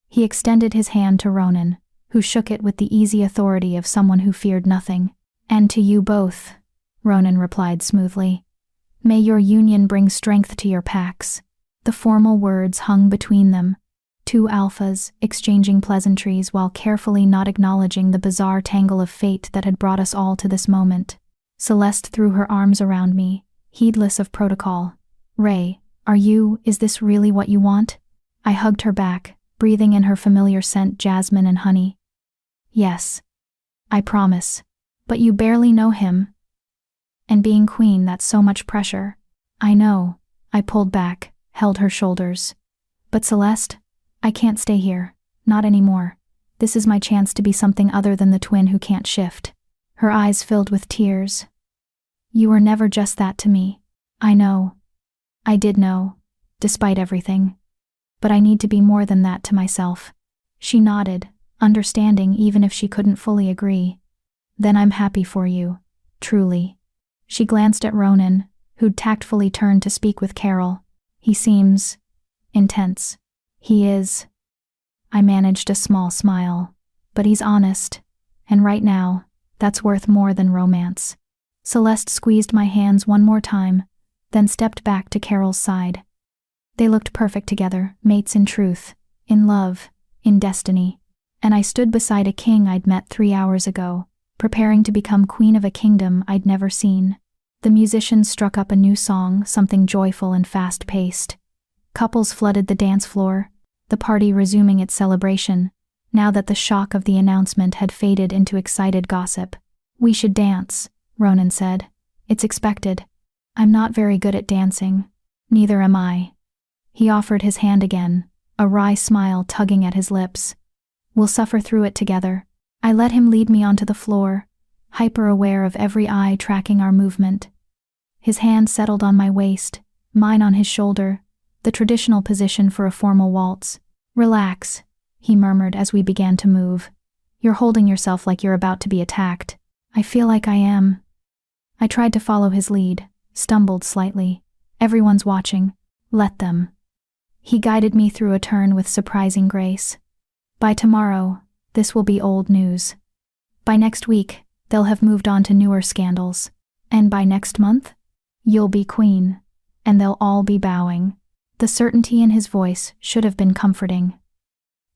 S1: He extended his hand to Ronan, who shook it with the easy authority of someone who feared nothing. "And to you both," Ronan replied smoothly. "May your union bring strength to your packs." The formal words hung between them, two alphas exchanging pleasantries while carefully not acknowledging the bizarre tangle of fate that had brought us all to this moment. Celeste threw her arms around me, heedless of protocol. "Ray, is this really what you want?" I hugged her back, breathing in her familiar scent, jasmine and honey. "Yes. I promise. But you barely know him. And being queen, that's so much pressure." "I know." I pulled back, held her shoulders. "But Celeste, I can't stay here. Not anymore. This is my chance to be something other than the twin who can't shift." Her eyes filled with tears. "You were never just that to me." "I know. I did know, despite everything." But I need to be more than that to myself. She nodded, understanding even if she couldn't fully agree. Then I'm happy for you, truly. She glanced at Ronan, who'd tactfully turned to speak with Carol. He seems intense. He is. I managed a small smile. But he's honest. And right now, that's worth more than romance. Celeste squeezed my hands one more time, then stepped back to Carol's side. They looked perfect together, mates in truth, in love, in destiny. And I stood beside a king I'd met 3 hours ago, preparing to become queen of a kingdom I'd never seen. The musicians struck up a new song, something joyful and fast-paced. Couples flooded the dance floor, the party resuming its celebration, now that the shock of the announcement had faded into excited gossip. We should dance, Ronan said. It's expected. I'm not very good at dancing. Neither am I. He offered his hand again, a wry smile tugging at his lips. We'll suffer through it together. I let him lead me onto the floor, hyper-aware of every eye tracking our movement. His hand settled on my waist, mine on his shoulder, the traditional position for a formal waltz. Relax, he murmured as we began to move. You're holding yourself like you're about to be attacked. I feel like I am. I tried to follow his lead, stumbled slightly. Everyone's watching. Let them. He guided me through a turn with surprising grace. By tomorrow, this will be old news. By next week, they'll have moved on to newer scandals. And by next month, you'll be queen. And they'll all be bowing. The certainty in his voice should have been comforting.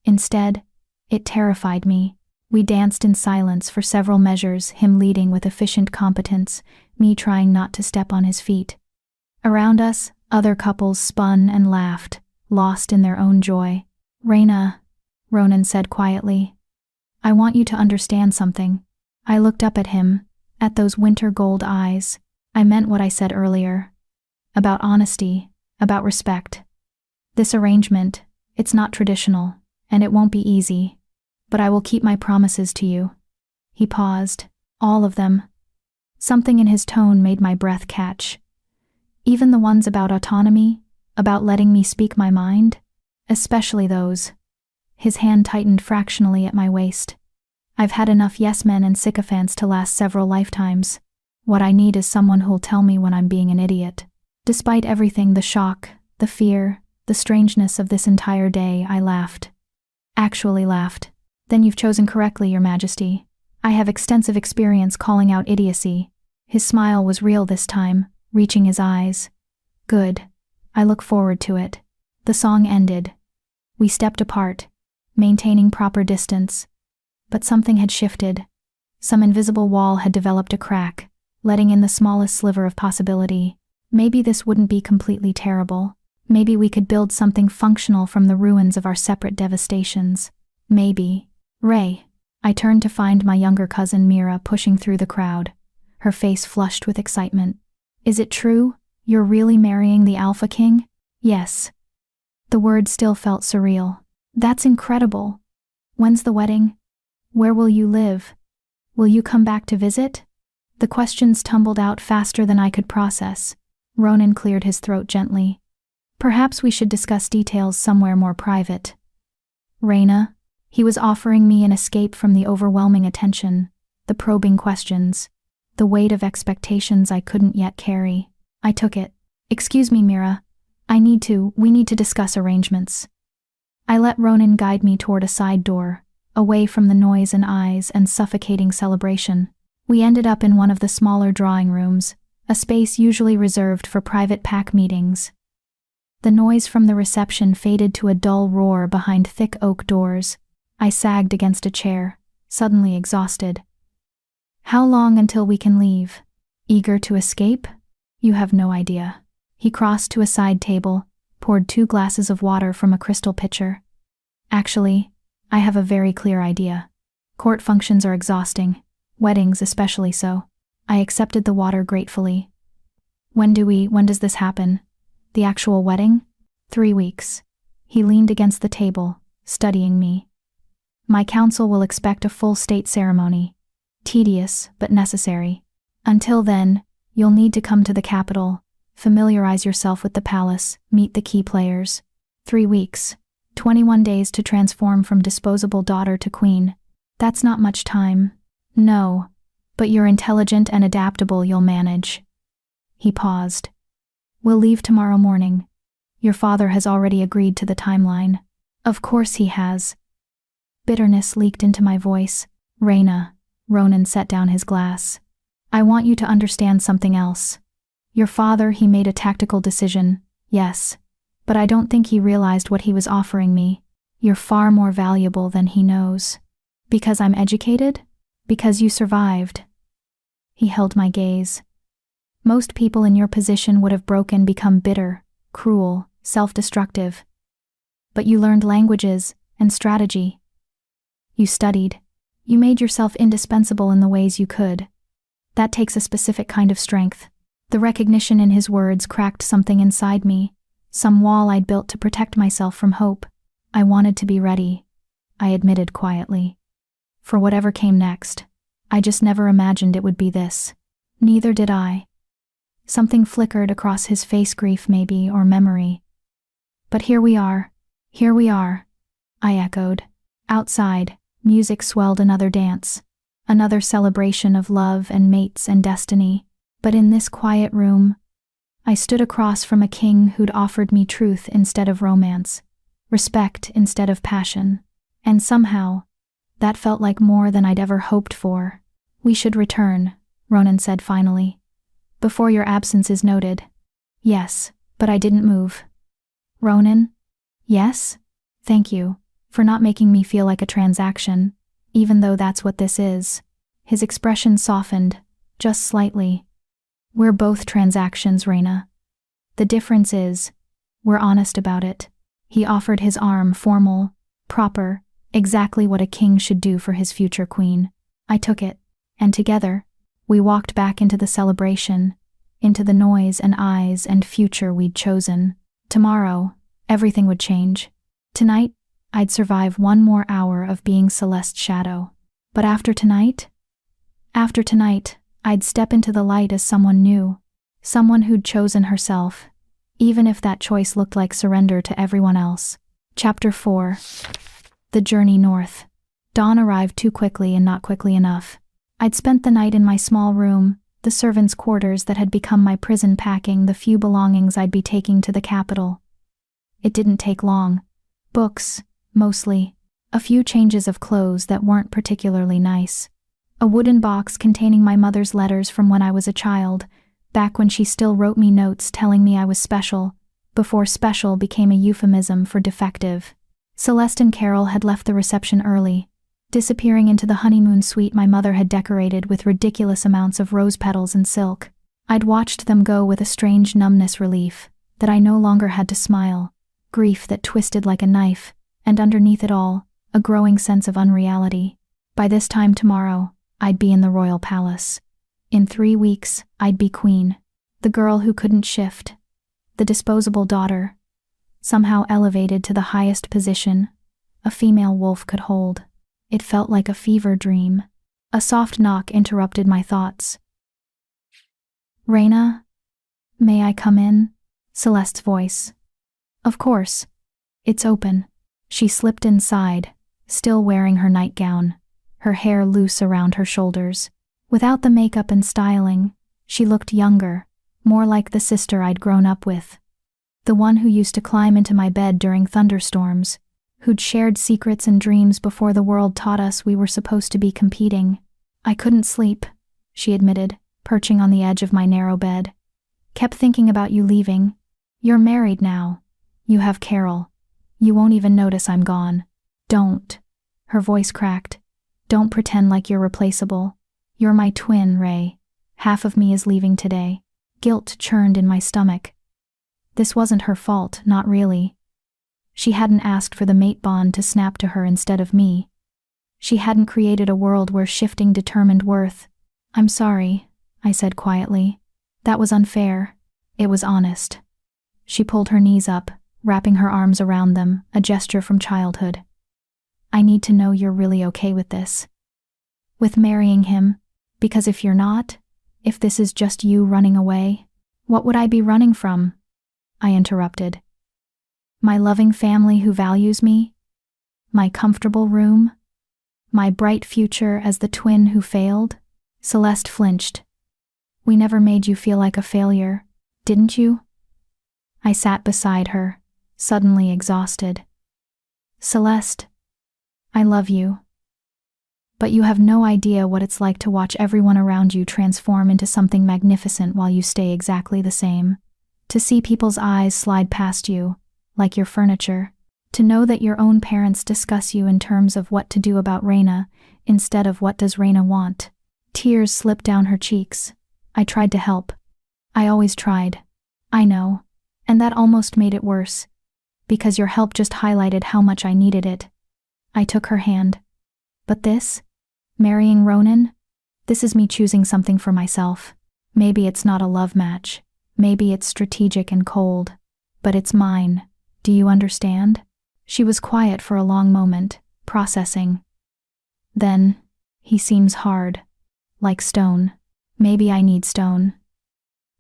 S1: Instead, it terrified me. We danced in silence for several measures, him leading with efficient competence, me trying not to step on his feet. Around us, other couples spun and laughed, lost in their own joy. Raina, Ronan said quietly, I want you to understand something. I looked up at him, at those winter gold eyes. I meant what I said earlier. About honesty, about respect. This arrangement, it's not traditional, and it won't be easy. But I will keep my promises to you. He paused. All of them. Something in his tone made my breath catch. Even the ones about autonomy, about letting me speak my mind, especially those. His hand tightened fractionally at my waist. I've had enough yes-men and sycophants to last several lifetimes. What I need is someone who'll tell me when I'm being an idiot. Despite everything, the shock, the fear, the strangeness of this entire day, I laughed. Actually laughed. Then you've chosen correctly, Your Majesty. I have extensive experience calling out idiocy. His smile was real this time, reaching his eyes. Good. I look forward to it. The song ended. We stepped apart, maintaining proper distance. But something had shifted. Some invisible wall had developed a crack, letting in the smallest sliver of possibility. Maybe this wouldn't be completely terrible. Maybe we could build something functional from the ruins of our separate devastations. Maybe. Ray. I turned to find my younger cousin Mira pushing through the crowd, her face flushed with excitement. Is it true? You're really marrying the Alpha King? Yes. The word still felt surreal. That's incredible. When's the wedding? Where will you live? Will you come back to visit? The questions tumbled out faster than I could process. Ronan cleared his throat gently. Perhaps we should discuss details somewhere more private. Raina. He was offering me an escape from the overwhelming attention, the probing questions, the weight of expectations I couldn't yet carry. I took it. Excuse me, Mira. We need to discuss arrangements. I let Ronan guide me toward a side door, away from the noise and eyes and suffocating celebration. We ended up in one of the smaller drawing rooms, a space usually reserved for private pack meetings. The noise from the reception faded to a dull roar behind thick oak doors. I sagged against a chair, suddenly exhausted. How long until we can leave? Eager to escape? You have no idea. He crossed to a side table, poured 2 glasses of water from a crystal pitcher. Actually, I have a very clear idea. Court functions are exhausting, weddings especially so. I accepted the water gratefully. When does this happen? The actual wedding? 3 weeks. He leaned against the table, studying me. My council will expect a full state ceremony. Tedious, but necessary. Until then, you'll need to come to the capital, familiarize yourself with the palace, meet the key players. 3 weeks. 21 days to transform from disposable daughter to queen. That's not much time. No, but you're intelligent and adaptable, you'll manage. He paused. We'll leave tomorrow morning. Your father has already agreed to the timeline. Of course he has. Bitterness leaked into my voice. Raina, Ronan set down his glass. I want you to understand something else. Your father, he made a tactical decision, yes, but I don't think he realized what he was offering me. You're far more valuable than he knows. Because I'm educated? Because you survived. He held my gaze. Most people in your position would have become bitter, cruel, self-destructive. But you learned languages and strategy. You studied. You made yourself indispensable in the ways you could. That takes a specific kind of strength. The recognition in his words cracked something inside me, some wall I'd built to protect myself from hope. I wanted to be ready, I admitted quietly. For whatever came next, I just never imagined it would be this. Neither did I. Something flickered across his face, grief maybe, or memory. But here we are, I echoed. Outside, music swelled another dance, another celebration of love and mates and destiny. But in this quiet room, I stood across from a king who'd offered me truth instead of romance, respect instead of passion, and somehow, that felt like more than I'd ever hoped for. We should return, Ronan said finally. Before your absence is noted. Yes, but I didn't move. Ronan? Yes? Thank you, for not making me feel like a transaction, even though that's what this is. His expression softened, just slightly. We're both transactions, Raina. The difference is, we're honest about it. He offered his arm, formal, proper, exactly what a king should do for his future queen. I took it, and together, we walked back into the celebration, into the noise and eyes and future we'd chosen. Tomorrow, everything would change. Tonight, I'd survive one more hour of being Celeste's shadow. But after tonight, I'd step into the light as someone new, someone who'd chosen herself, even if that choice looked like surrender to everyone else. Chapter 4. The Journey North. Dawn arrived too quickly and not quickly enough. I'd spent the night in my small room, the servants' quarters that had become my prison, packing the few belongings I'd be taking to the capital. It didn't take long. Books, mostly. A few changes of clothes that weren't particularly nice. A wooden box containing my mother's letters from when I was a child, back when she still wrote me notes telling me I was special, before special became a euphemism for defective. Celeste and Carol had left the reception early, disappearing into the honeymoon suite my mother had decorated with ridiculous amounts of rose petals and silk. I'd watched them go with a strange numbness, relief that I no longer had to smile, grief that twisted like a knife, and underneath it all, a growing sense of unreality. By this time tomorrow, I'd be in the royal palace. In 3 weeks, I'd be queen, the girl who couldn't shift, the disposable daughter, somehow elevated to the highest position a female wolf could hold. It felt like a fever dream. A soft knock interrupted my thoughts. Raina? May I come in? Celeste's voice. Of course. It's open. She slipped inside, still wearing her nightgown, her hair loose around her shoulders. Without the makeup and styling, she looked younger, more like the sister I'd grown up with. The one who used to climb into my bed during thunderstorms, who'd shared secrets and dreams before the world taught us we were supposed to be competing. I couldn't sleep, she admitted, perching on the edge of my narrow bed. Kept thinking about you leaving. You're married now. You have Carol. You won't even notice I'm gone. Don't. Her voice cracked. Don't pretend like you're replaceable. You're my twin, Ray. Half of me is leaving today. Guilt churned in my stomach. This wasn't her fault, not really. She hadn't asked for the mate bond to snap to her instead of me. She hadn't created a world where shifting determined worth. I'm sorry, I said quietly. That was unfair. It was honest. She pulled her knees up, wrapping her arms around them, a gesture from childhood. I need to know you're really okay with this. With marrying him, because if you're not, if this is just you running away, what would I be running from? I interrupted. My loving family who values me? My comfortable room? My bright future as the twin who failed? Celeste flinched. We never made you feel like a failure, didn't you? I sat beside her, suddenly exhausted. Celeste, I love you. But you have no idea what it's like to watch everyone around you transform into something magnificent while you stay exactly the same. To see people's eyes slide past you, like your furniture. To know that your own parents discuss you in terms of what to do about Raina, instead of what does Raina want. Tears slipped down her cheeks. I tried to help. I always tried. I know. And that almost made it worse. Because your help just highlighted how much I needed it. I took her hand. But this? Marrying Ronan? This is me choosing something for myself. Maybe it's not a love match. Maybe it's strategic and cold. But it's mine. Do you understand? She was quiet for a long moment, processing. Then, he seems hard. Like stone. Maybe I need stone.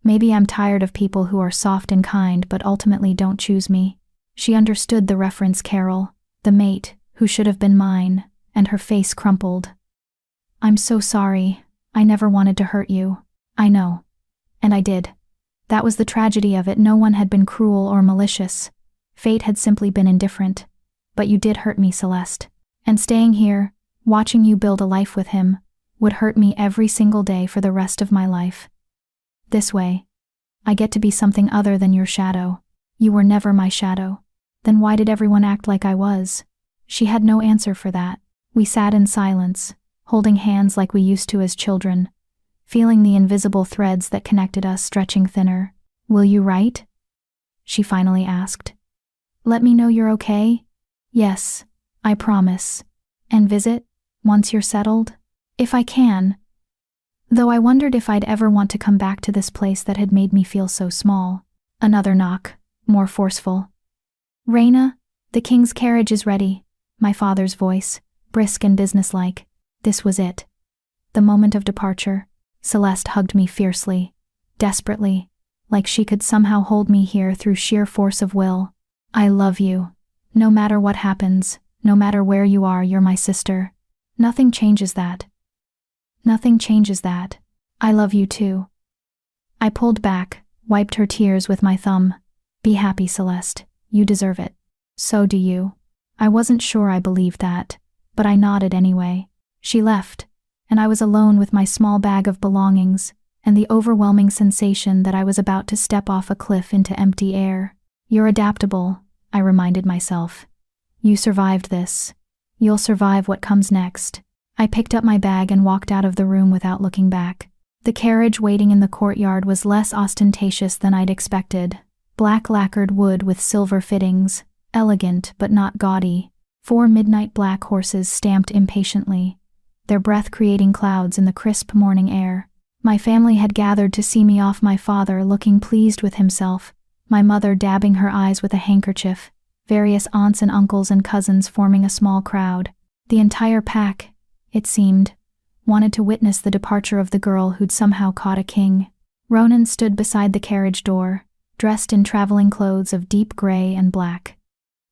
S1: Maybe I'm tired of people who are soft and kind but ultimately don't choose me. She understood the reference, Carol, the mate, who should have been mine, and her face crumpled. I'm so sorry. I never wanted to hurt you. I know. And I did. That was the tragedy of it. No one had been cruel or malicious. Fate had simply been indifferent. But you did hurt me, Celeste. And staying here, watching you build a life with him, would hurt me every single day for the rest of my life. This way, I get to be something other than your shadow. You were never my shadow. Then why did everyone act like I was? She had no answer for that. We sat in silence, holding hands like we used to as children, feeling the invisible threads that connected us stretching thinner. Will you write? She finally asked. Let me know you're okay? Yes, I promise. And visit, once you're settled? If I can. Though I wondered if I'd ever want to come back to this place that had made me feel so small. Another knock, more forceful. Raina, the king's carriage is ready. My father's voice, brisk and businesslike. This was it. The moment of departure. Celeste hugged me fiercely, desperately, like she could somehow hold me here through sheer force of will. I love you. No matter what happens, no matter where you are, you're my sister. Nothing changes that. Nothing changes that. I love you too. I pulled back, wiped her tears with my thumb. Be happy, Celeste. You deserve it. So do you. I wasn't sure I believed that, but I nodded anyway. She left, and I was alone with my small bag of belongings, and the overwhelming sensation that I was about to step off a cliff into empty air. You're adaptable, I reminded myself. You survived this. You'll survive what comes next. I picked up my bag and walked out of the room without looking back. The carriage waiting in the courtyard was less ostentatious than I'd expected. Black lacquered wood with silver fittings, elegant but not gaudy. 4 midnight black horses stamped impatiently, their breath creating clouds in the crisp morning air. My family had gathered to see me off, my father looking pleased with himself, my mother dabbing her eyes with a handkerchief, various aunts and uncles and cousins forming a small crowd. The entire pack, it seemed, wanted to witness the departure of the girl who'd somehow caught a king. Ronan stood beside the carriage door, dressed in traveling clothes of deep gray and black.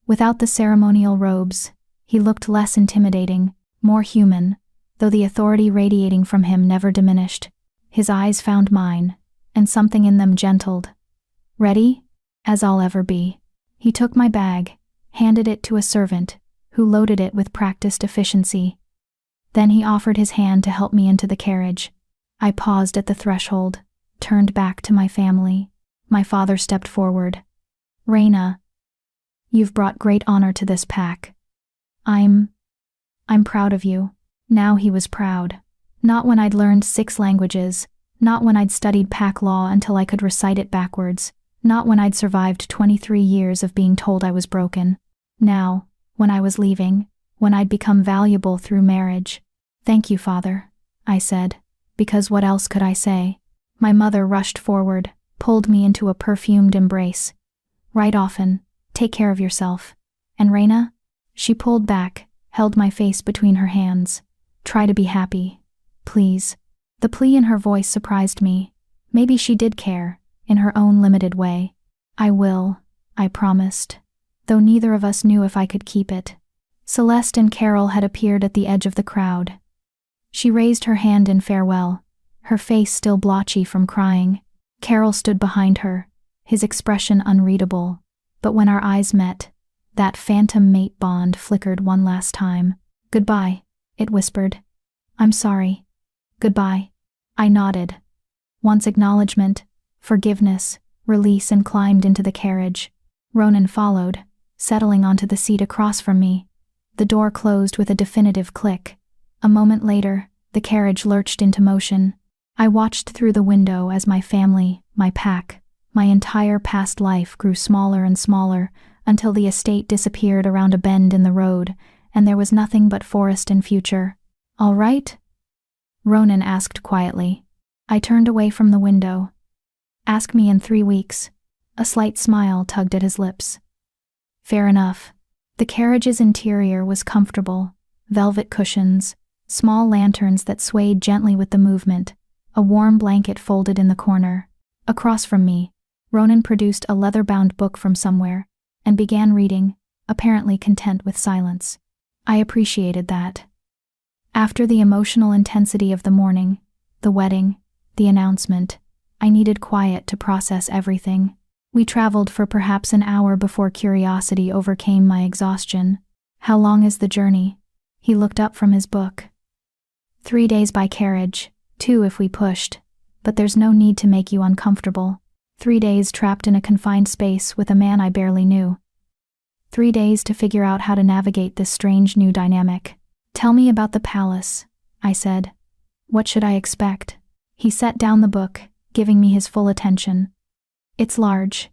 S1: Without the ceremonial robes, he looked less intimidating, more human, though the authority radiating from him never diminished. His eyes found mine, and something in them gentled. Ready? As I'll ever be. He took my bag, handed it to a servant, who loaded it with practiced efficiency. Then he offered his hand to help me into the carriage. I paused at the threshold, turned back to my family. My father stepped forward. Raina, you've brought great honor to this pack. I'm proud of you. Now he was proud. Not when I'd learned 6 languages, not when I'd studied pack law until I could recite it backwards, not when I'd survived 23 years of being told I was broken. Now, when I was leaving, when I'd become valuable through marriage. Thank you, Father, I said, because what else could I say? My mother rushed forward, pulled me into a perfumed embrace. Write often, take care of yourself. And Raina? She pulled back, held my face between her hands. Try to be happy, please. The plea in her voice surprised me. Maybe she did care, in her own limited way. I will, I promised. though neither of us knew if I could keep it. Celeste and Carol had appeared at the edge of the crowd. She raised her hand in farewell, her face still blotchy from crying. Carol stood behind her, his expression unreadable, but when our eyes met, that phantom mate bond flickered one last time. "Goodbye," it whispered. "I'm sorry." "Goodbye." I nodded. Once acknowledgement, forgiveness, release, and climbed into the carriage. Ronan followed, settling onto the seat across from me. The door closed with a definitive click. A moment later, the carriage lurched into motion. I watched through the window as my family, my pack, my entire past life grew smaller and smaller until the estate disappeared around a bend in the road, and there was nothing but forest and future. "All right?" Ronan asked quietly. I turned away from the window. "Ask me in 3 weeks." A slight smile tugged at his lips. Fair enough. The carriage's interior was comfortable, velvet cushions, small lanterns that swayed gently with the movement, a warm blanket folded in the corner. Across from me, Ronan produced a leather-bound book from somewhere and began reading, apparently content with silence. I appreciated that. After the emotional intensity of the morning, the wedding, the announcement, I needed quiet to process everything. We traveled for perhaps an hour before curiosity overcame my exhaustion. "How long is the journey?" He looked up from his book. 3 days by carriage, 2 if we pushed, but there's no need to make you uncomfortable. 3 days trapped in a confined space with a man I barely knew. 3 days to figure out how to navigate this strange new dynamic. "Tell me about the palace," I said. "What should I expect?" He set down the book, giving me his full attention. "It's large.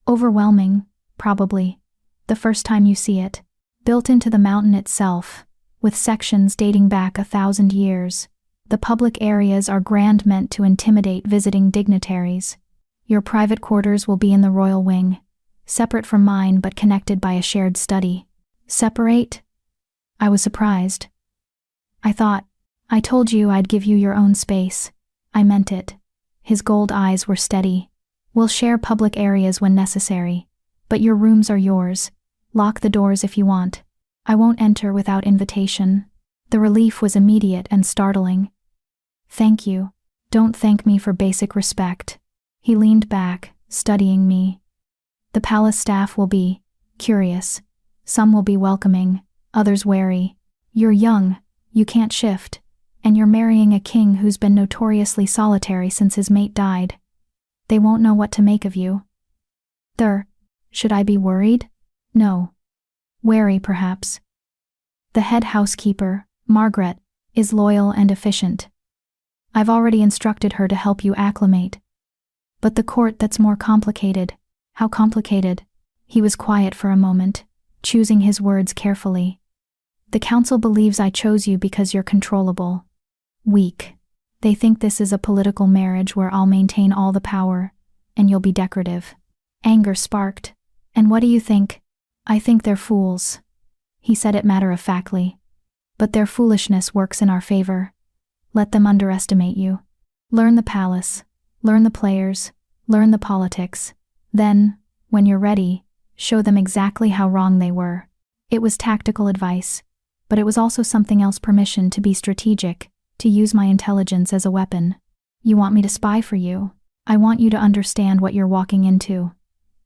S1: Overwhelming, probably, the first time you see it. Built into the mountain itself, with sections dating back 1,000 years. The public areas are grand, meant to intimidate visiting dignitaries. Your private quarters will be in the royal wing, separate from mine but connected by a shared study." "Separate?" I was surprised. I told you I'd give you your own space." I meant it. His gold eyes were steady. "We'll share public areas when necessary, but your rooms are yours. Lock the doors if you want. I won't enter without invitation." The relief was immediate and startling. "Thank you. Don't thank me for basic respect." He leaned back, studying me. "The palace staff will be curious. Some will be welcoming, others wary. You're young, you can't shift, and you're marrying a king who's been notoriously solitary since his mate died. They won't know what to make of you." Should I be worried? No. Wary, perhaps. The head housekeeper, Margaret, is loyal and efficient. I've already instructed her to help you acclimate. But the court, that's more complicated. How complicated? He was quiet for a moment, choosing his words carefully. "The council believes I chose you because you're controllable. Weak. They think this is a political marriage where I'll maintain all the power, and you'll be decorative." Anger sparked. "And what do you think?" "I think they're fools." He said it matter-of-factly. "But their foolishness works in our favor. Let them underestimate you. Learn the palace, learn the players, learn the politics. Then, when you're ready, show them exactly how wrong they were." It was tactical advice, but it was also something else: permission to be strategic, to use my intelligence as a weapon. "You want me to spy for you? I want you to understand what you're walking into.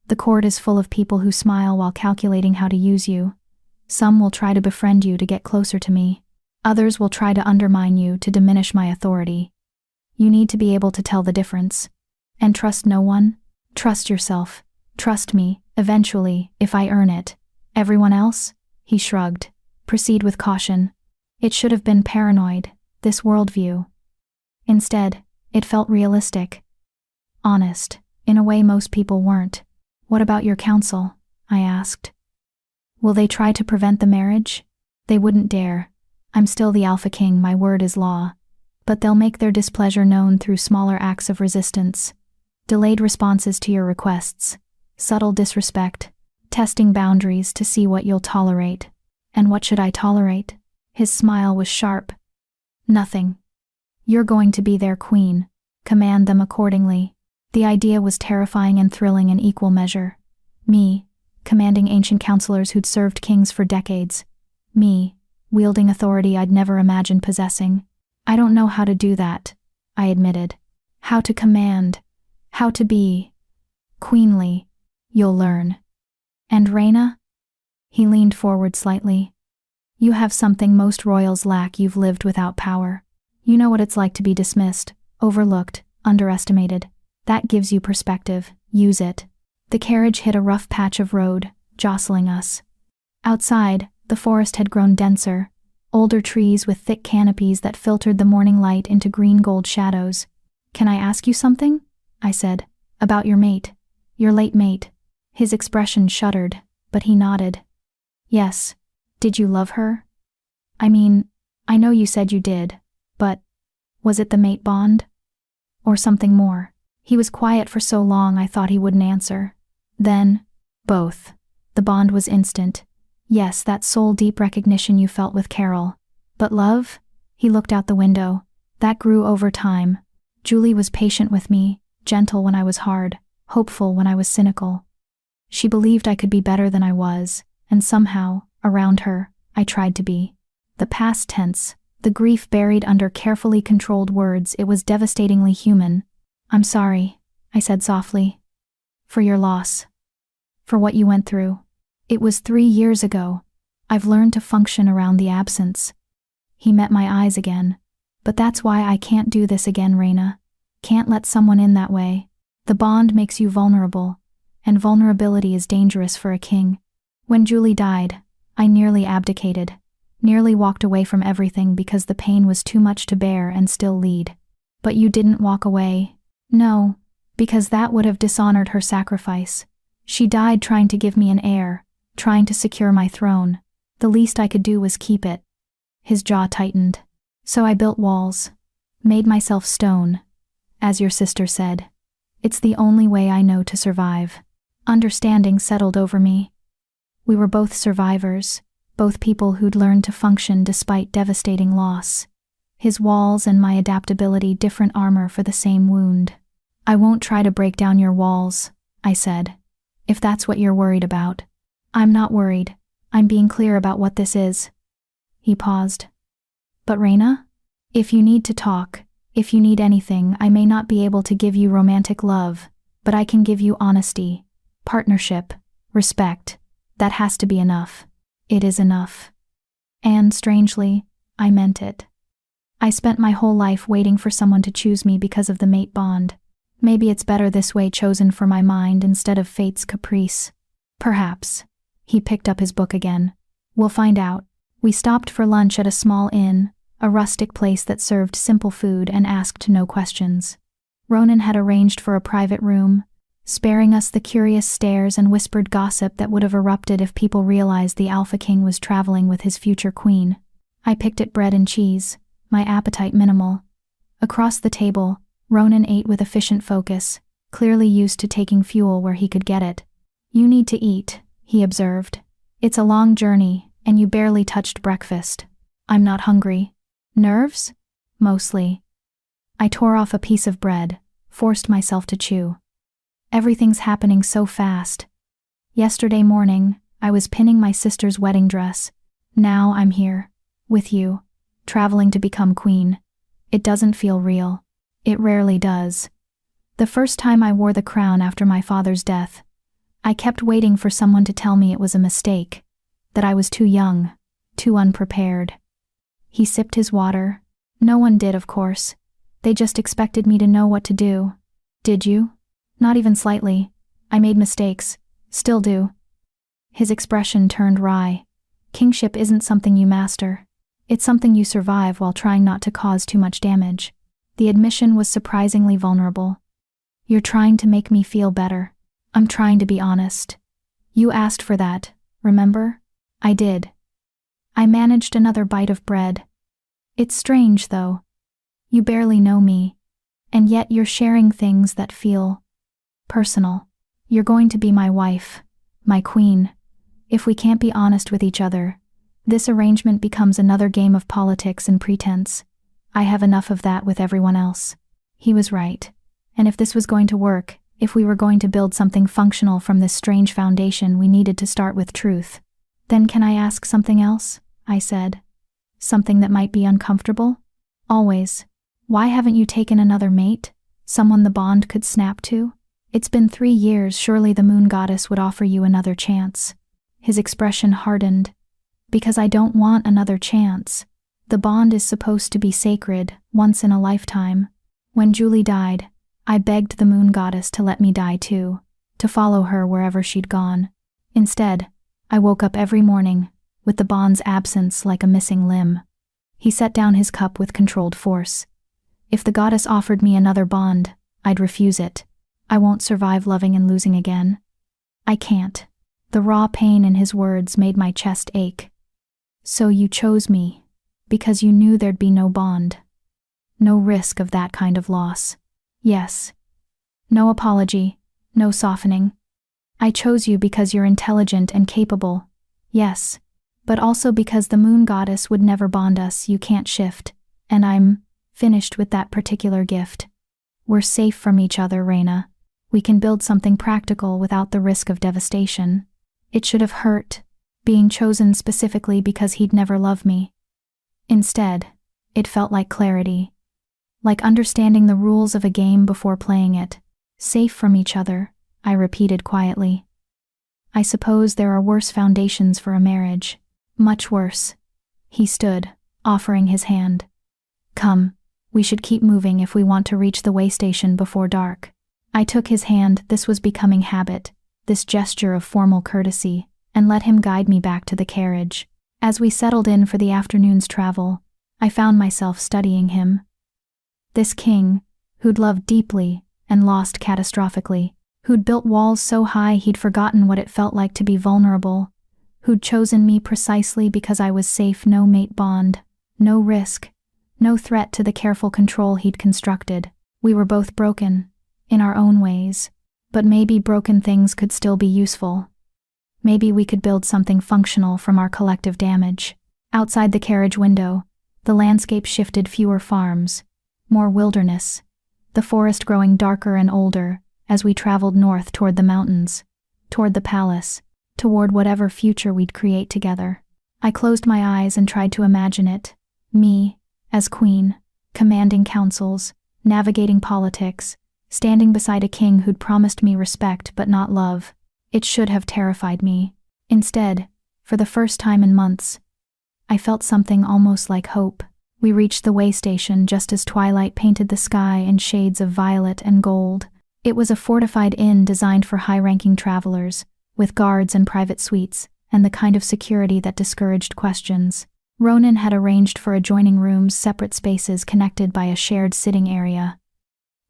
S1: The court is full of people who smile while calculating how to use you. Some will try to befriend you to get closer to me. Others will try to undermine you to diminish my authority. You need to be able to tell the difference. And trust no one. Trust yourself. Trust me, eventually, if I earn it. Everyone else?" He shrugged. "Proceed with caution." It should have been paranoid, this worldview. Instead, it felt realistic. Honest, in a way most people weren't. "What about your council?" I asked. "Will they try to prevent the marriage?" "They wouldn't dare. I'm still the Alpha King, my word is law. But they'll make their displeasure known through smaller acts of resistance. Delayed responses to your requests, subtle disrespect, testing boundaries to see what you'll tolerate." "And what should I tolerate?" His smile was sharp. "Nothing. You're going to be their queen. Command them accordingly." The idea was terrifying and thrilling in equal measure. Me, commanding ancient counselors who'd served kings for decades. Me, wielding authority I'd never imagined possessing. I don't know how to do that, I admitted. How to command. How to be queenly. You'll learn. And Reyna? He leaned forward slightly. You have something most royals lack. You've lived without power. You know what it's like to be dismissed, overlooked, underestimated. That gives you perspective. Use it. The carriage hit a rough patch of road, jostling us. Outside, the forest had grown denser, older trees with thick canopies that filtered the morning light into green-gold shadows. Can I ask you something? I said. About your mate. Your late mate. His expression shuddered, but he nodded. Yes. Did you love her? I mean, I know you said you did, but was it the mate bond? Or something more? He was quiet for so long I thought he wouldn't answer. Then, both. The bond was instant. Yes, that soul-deep recognition you felt with Carol. But love? He looked out the window. That grew over time. Julie was patient with me, gentle when I was hard, hopeful when I was cynical. She believed I could be better than I was, and somehow, around her, I tried to be. The past tense, the grief buried under carefully controlled words, it was devastatingly human. I'm sorry, I said softly. For your loss. For what you went through. It was 3 years ago. I've learned to function around the absence. He met my eyes again. But that's why I can't do this again, Reyna. Can't let someone in that way. The bond makes you vulnerable, and vulnerability is dangerous for a king. When Julie died, I nearly abdicated, nearly walked away from everything because the pain was too much to bear and still lead. But you didn't walk away. No, because that would have dishonored her sacrifice. She died trying to give me an heir, trying to secure my throne. The least I could do was keep it. His jaw tightened. So I built walls, made myself stone. As your sister said, it's the only way I know to survive. Understanding settled over me. We were both survivors, both people who'd learned to function despite devastating loss. His walls and my adaptability, different armor for the same wound. I won't try to break down your walls, I said. If that's what you're worried about. I'm not worried. I'm being clear about what this is. He paused. But Reyna? If you need to talk, if you need anything, I may not be able to give you romantic love, but I can give you honesty, partnership, respect. That has to be enough. It is enough. And, strangely, I meant it. I spent my whole life waiting for someone to choose me because of the mate bond. Maybe it's better this way, chosen for my mind instead of fate's caprice. Perhaps. He picked up his book again. We'll find out. We stopped for lunch at a small inn, a rustic place that served simple food and asked no questions. Ronan had arranged for a private room, sparing us the curious stares and whispered gossip that would have erupted if people realized the Alpha King was traveling with his future queen. I picked at bread and cheese, my appetite minimal. Across the table, Ronan ate with efficient focus, clearly used to taking fuel where he could get it. You need to eat, he observed. It's a long journey, and you barely touched breakfast. I'm not hungry. Nerves? Mostly. I tore off a piece of bread, forced myself to chew. Everything's happening so fast. Yesterday morning, I was pinning my sister's wedding dress. Now I'm here, with you, traveling to become queen. It doesn't feel real. It rarely does. The first time I wore the crown after my father's death, I kept waiting for someone to tell me it was a mistake, that I was too young, too unprepared. He sipped his water. No one did, of course. They just expected me to know what to do. Did you? Not even slightly. I made mistakes. Still do. His expression turned wry. Kingship isn't something you master. It's something you survive while trying not to cause too much damage. The admission was surprisingly vulnerable. You're trying to make me feel better. I'm trying to be honest. You asked for that, remember? I did. I managed another bite of bread. It's strange, though. You barely know me, and yet you're sharing things that feel personal. You're going to be my wife, my queen. If we can't be honest with each other, this arrangement becomes another game of politics and pretense. I have enough of that with everyone else. He was right. And if this was going to work, If we were going to build something functional from this strange foundation, we needed to start with truth. Then can I ask something else? I said. Something that might be uncomfortable? Always. Why haven't you taken another mate? Someone the bond could snap to? It's been 3 years, surely the moon goddess would offer you another chance. His expression hardened. Because I don't want another chance. The bond is supposed to be sacred, once in a lifetime. When Julie died, I begged the moon goddess to let me die too, to follow her wherever she'd gone. Instead, I woke up every morning, with the bond's absence like a missing limb. He set down his cup with controlled force. If the goddess offered me another bond, I'd refuse it. I won't survive loving and losing again. I can't. The raw pain in his words made my chest ache. So you chose me, because you knew there'd be no bond. No risk of that kind of loss. Yes. No apology, no softening. I chose you because you're intelligent and capable. Yes. But also because the moon goddess would never bond us, you can't shift. And I'm finished with that particular gift. We're safe from each other, Raina. We can build something practical without the risk of devastation. It should have hurt, being chosen specifically because he'd never love me. Instead, it felt like clarity. Like understanding the rules of a game before playing it. Safe from each other, I repeated quietly. I suppose there are worse foundations for a marriage. Much worse. He stood, offering his hand. Come, we should keep moving if we want to reach the way station before dark. I took his hand, this was becoming habit, this gesture of formal courtesy, and let him guide me back to the carriage. As we settled in for the afternoon's travel, I found myself studying him. This king, who'd loved deeply and lost catastrophically, who'd built walls so high he'd forgotten what it felt like to be vulnerable, who'd chosen me precisely because I was safe, no mate bond, no risk, no threat to the careful control he'd constructed. We were both broken, in our own ways, but maybe broken things could still be useful. Maybe we could build something functional from our collective damage. Outside the carriage window, the landscape shifted, fewer farms, more wilderness, the forest growing darker and older as we traveled north toward the mountains, toward the palace, toward whatever future we'd create together. I closed my eyes and tried to imagine it, me, as queen, commanding councils, navigating politics, standing beside a king who'd promised me respect but not love. It should have terrified me. Instead, for the first time in months, I felt something almost like hope. We reached the way station just as twilight painted the sky in shades of violet and gold. It was a fortified inn designed for high-ranking travelers, with guards and private suites, and the kind of security that discouraged questions. Ronan had arranged for adjoining rooms, separate spaces connected by a shared sitting area.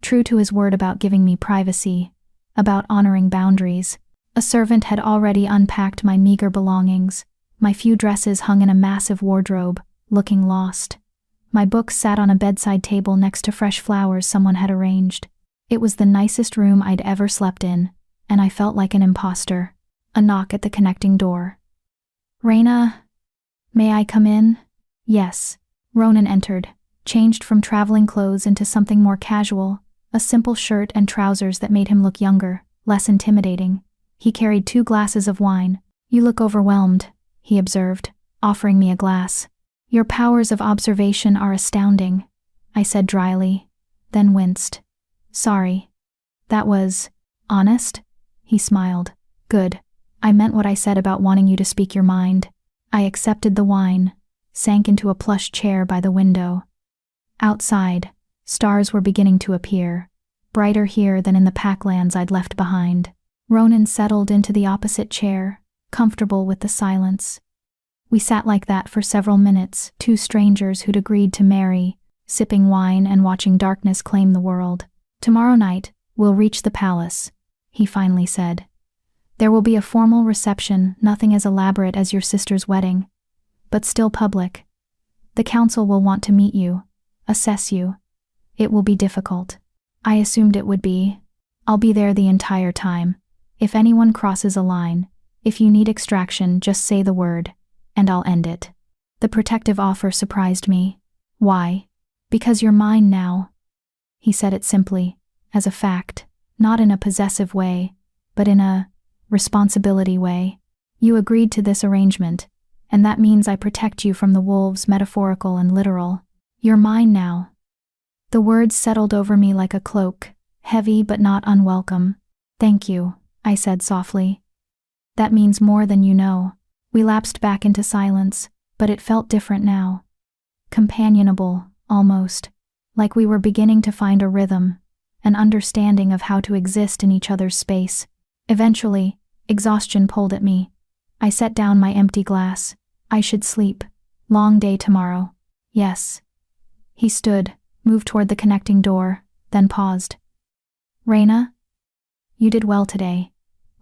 S1: True to his word about giving me privacy, about honoring boundaries, a servant had already unpacked my meager belongings. My few dresses hung in a massive wardrobe, looking lost. My books sat on a bedside table next to fresh flowers someone had arranged. It was the nicest room I'd ever slept in, and I felt like an imposter. A knock at the connecting door. Raina, may I come in? Yes. Ronan entered, changed from traveling clothes into something more casual, a simple shirt and trousers that made him look younger, less intimidating. He carried 2 glasses of wine. You look overwhelmed, he observed, offering me a glass. Your powers of observation are astounding, I said dryly, then winced. Sorry. That was honest? He smiled. Good. I meant what I said about wanting you to speak your mind. I accepted the wine, sank into a plush chair by the window. Outside, stars were beginning to appear, brighter here than in the packlands I'd left behind. Ronan settled into the opposite chair, comfortable with the silence. We sat like that for several minutes, 2 strangers who'd agreed to marry, sipping wine and watching darkness claim the world. Tomorrow night, we'll reach the palace, he finally said. There will be a formal reception, nothing as elaborate as your sister's wedding, but still public. The council will want to meet you, assess you. It will be difficult. I assumed it would be. I'll be there the entire time. If anyone crosses a line, if you need extraction, just say the word, and I'll end it. The protective offer surprised me. Why? Because you're mine now. He said it simply, as a fact, not in a possessive way, but in a responsibility way. You agreed to this arrangement, and that means I protect you from the wolves, metaphorical and literal. You're mine now." The words settled over me like a cloak, heavy but not unwelcome. "Thank you," I said softly. "That means more than you know." We lapsed back into silence, but it felt different now. Companionable, almost, like we were beginning to find a rhythm, an understanding of how to exist in each other's space. Eventually, exhaustion pulled at me. I set down my empty glass. I should sleep. Long day tomorrow. Yes. He stood, moved toward the connecting door, then paused. "Raina, you did well today.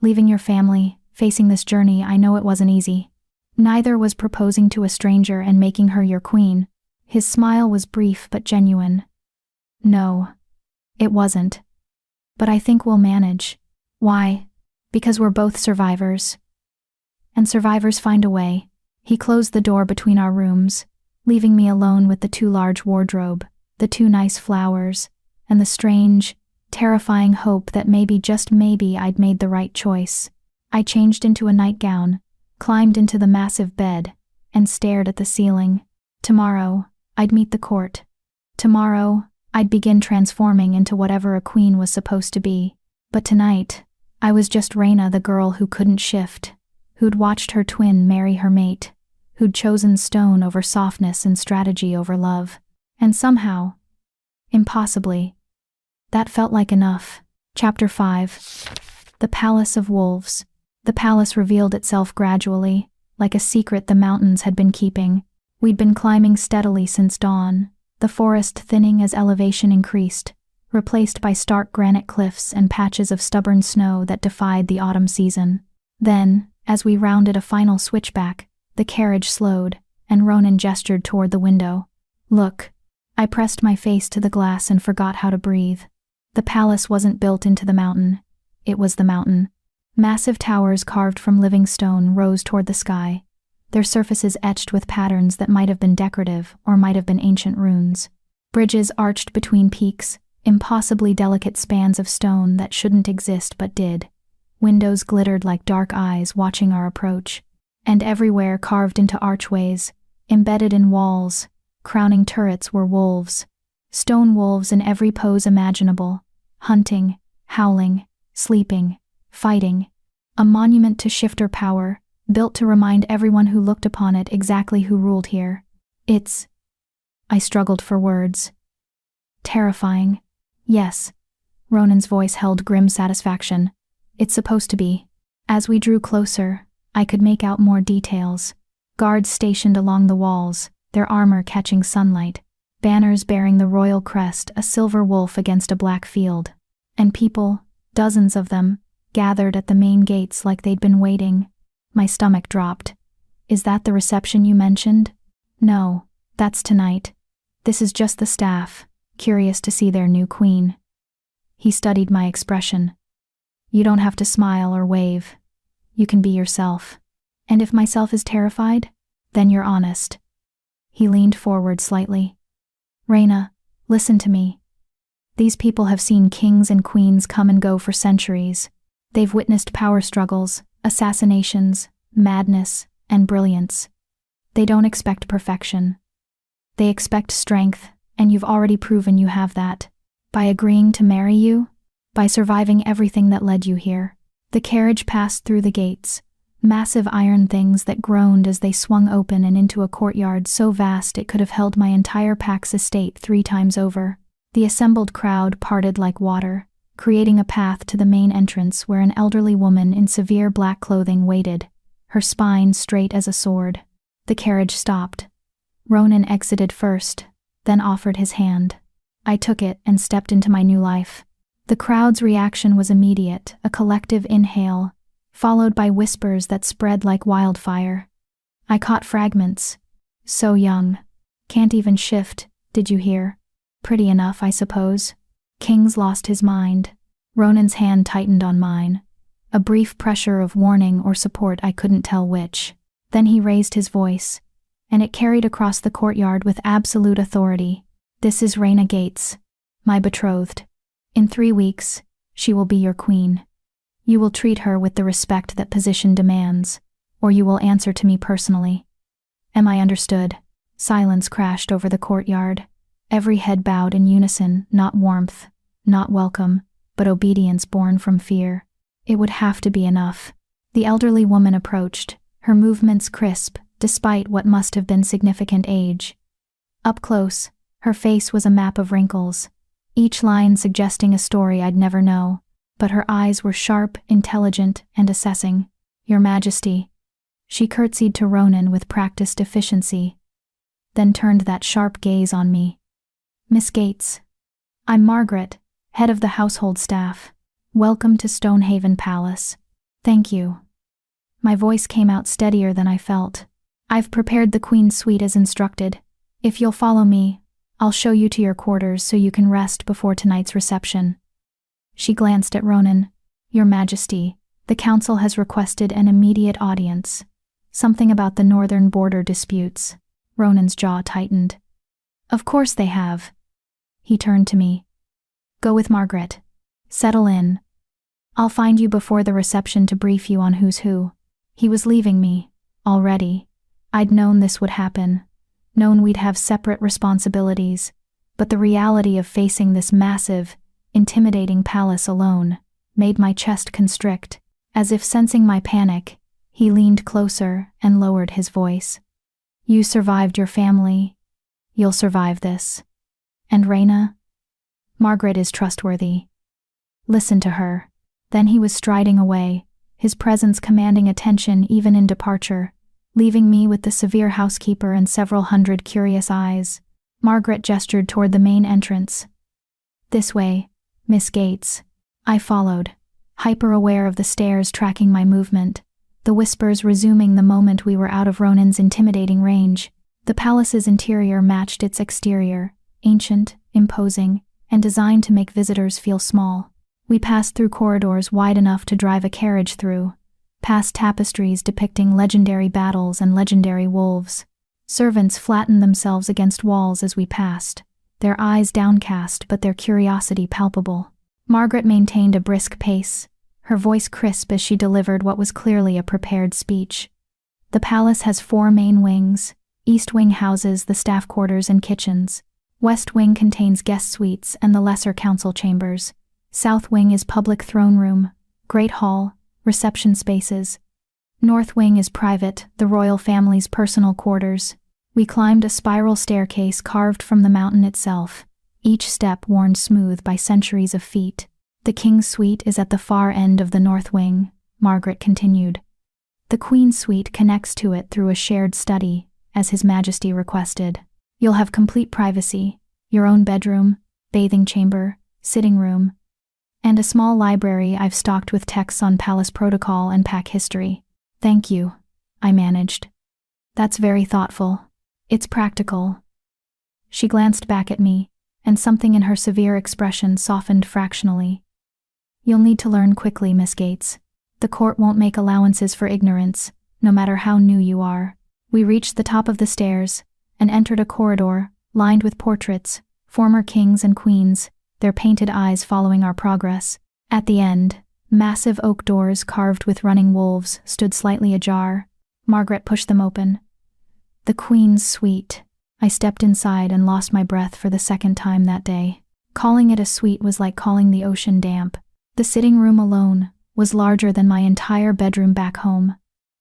S1: Leaving your family, facing this journey, I know it wasn't easy. Neither was proposing to a stranger and making her your queen." His smile was brief but genuine. "No, it wasn't. But I think we'll manage." "Why?" "Because we're both survivors. And survivors find a way." He closed the door between our rooms, leaving me alone with the too large wardrobe, the too nice flowers, and the strange, terrifying hope that maybe, just maybe, I'd made the right choice. I changed into a nightgown, climbed into the massive bed, and stared at the ceiling. Tomorrow, I'd meet the court. Tomorrow, I'd begin transforming into whatever a queen was supposed to be. But tonight, I was just Raina, the girl who couldn't shift, who'd watched her twin marry her mate, who'd chosen stone over softness and strategy over love. And somehow, impossibly, that felt like enough. Chapter 5. The Palace of Wolves. The palace revealed itself gradually, like a secret the mountains had been keeping. We'd been climbing steadily since dawn, the forest thinning as elevation increased, replaced by stark granite cliffs and patches of stubborn snow that defied the autumn season. Then, as we rounded a final switchback, the carriage slowed, and Ronan gestured toward the window. "Look." I pressed my face to the glass and forgot how to breathe. The palace wasn't built into the mountain. It was the mountain. Massive towers carved from living stone rose toward the sky, their surfaces etched with patterns that might have been decorative or might have been ancient runes. Bridges arched between peaks, impossibly delicate spans of stone that shouldn't exist but did. Windows glittered like dark eyes watching our approach. And everywhere, carved into archways, embedded in walls, crowning turrets, were wolves. Stone wolves in every pose imaginable, hunting, howling, sleeping, fighting. A monument to shifter power, built to remind everyone who looked upon it exactly who ruled here. It's... I struggled for words. Terrifying. Yes. Ronan's voice held grim satisfaction. It's supposed to be. As we drew closer, I could make out more details. Guards stationed along the walls, their armor catching sunlight. Banners bearing the royal crest, a silver wolf against a black field. And people, dozens of them, gathered at the main gates like they'd been waiting. My stomach dropped. "Is that the reception you mentioned?" "No, that's tonight. This is just the staff, curious to see their new queen." He studied my expression. "You don't have to smile or wave. You can be yourself. And if myself is terrified, then you're honest." He leaned forward slightly. "Raina, listen to me. These people have seen kings and queens come and go for centuries. They've witnessed power struggles, assassinations, madness, and brilliance. They don't expect perfection. They expect strength, and you've already proven you have that. By agreeing to marry you, by surviving everything that led you here." The carriage passed through the gates, massive iron things that groaned as they swung open and into a courtyard so vast it could have held my entire Pax estate 3 times over. The assembled crowd parted like water, creating a path to the main entrance where an elderly woman in severe black clothing waited, her spine straight as a sword. The carriage stopped. Ronan exited first, then offered his hand. I took it and stepped into my new life. The crowd's reaction was immediate, a collective inhale, followed by whispers that spread like wildfire. I caught fragments. "So young. Can't even shift, did you hear? Pretty enough, I suppose. King's lost his mind." Ronan's hand tightened on mine, a brief pressure of warning or support, I couldn't tell which. Then he raised his voice, and it carried across the courtyard with absolute authority. "This is Raina Gates, my betrothed. In 3 weeks, She will be your queen. You will treat her with the respect that position demands, or you will answer to me personally. Am I understood? Silence crashed over the courtyard. Every head bowed in unison, not warmth, not welcome, but obedience born from fear. It would have to be enough. The elderly woman approached, her movements crisp, despite what must have been significant age. Up close, her face was a map of wrinkles, each line suggesting a story I'd never know, but her eyes were sharp, intelligent, and assessing. Your Majesty. She curtsied to Ronan with practiced efficiency, then turned that sharp gaze on me. Miss Gates. I'm Margaret, head of the household staff. Welcome to Stonehaven Palace. Thank you. My voice came out steadier than I felt. I've prepared the Queen's suite as instructed. If you'll follow me, I'll show you to your quarters so you can rest before tonight's reception. She glanced at Ronan. Your Majesty, the Council has requested an immediate audience. Something about the northern border disputes. Ronan's jaw tightened. Of course they have. He turned to me. Go with Margaret. Settle in. I'll find you before the reception to brief you on who's who. He was leaving me, already. I'd known this would happen, known we'd have separate responsibilities, but the reality of facing this massive, intimidating palace alone made my chest constrict. As if sensing my panic, he leaned closer and lowered his voice. You survived your family. You'll survive this. And Reyna? Margaret is trustworthy. Listen to her. Then he was striding away, his presence commanding attention even in departure, leaving me with the severe housekeeper and several hundred curious eyes. Margaret gestured toward the main entrance. This way, Miss Gates. I followed, hyper-aware of the stairs tracking my movement, the whispers resuming the moment we were out of Ronan's intimidating range. The palace's interior matched its exterior, ancient, imposing, and designed to make visitors feel small. We passed through corridors wide enough to drive a carriage through, past tapestries depicting legendary battles and legendary wolves. Servants flattened themselves against walls as we passed, their eyes downcast but their curiosity palpable. Margaret maintained a brisk pace, her voice crisp as she delivered what was clearly a prepared speech. The palace has 4 main wings. East wing houses the staff quarters and kitchens. West wing contains guest suites and the lesser council chambers. South wing is public throne room, great hall, reception spaces. North wing is private, the royal family's personal quarters. We climbed a spiral staircase carved from the mountain itself, each step worn smooth by centuries of feet. The king's suite is at the far end of the north wing, Margaret continued. The queen's suite connects to it through a shared study, as His Majesty requested. You'll have complete privacy, your own bedroom, bathing chamber, sitting room, and a small library I've stocked with texts on palace protocol and pack history. Thank you, I managed. That's very thoughtful. It's practical. She glanced back at me, and something in her severe expression softened fractionally. You'll need to learn quickly, Miss Gates. The court won't make allowances for ignorance, no matter how new you are. We reached the top of the stairs, and entered a corridor, lined with portraits, former kings and queens, their painted eyes following our progress. At the end, massive oak doors carved with running wolves stood slightly ajar. Margaret pushed them open. The Queen's suite. I stepped inside and lost my breath for the second time that day. Calling it a suite was like calling the ocean damp. The sitting room alone was larger than my entire bedroom back home,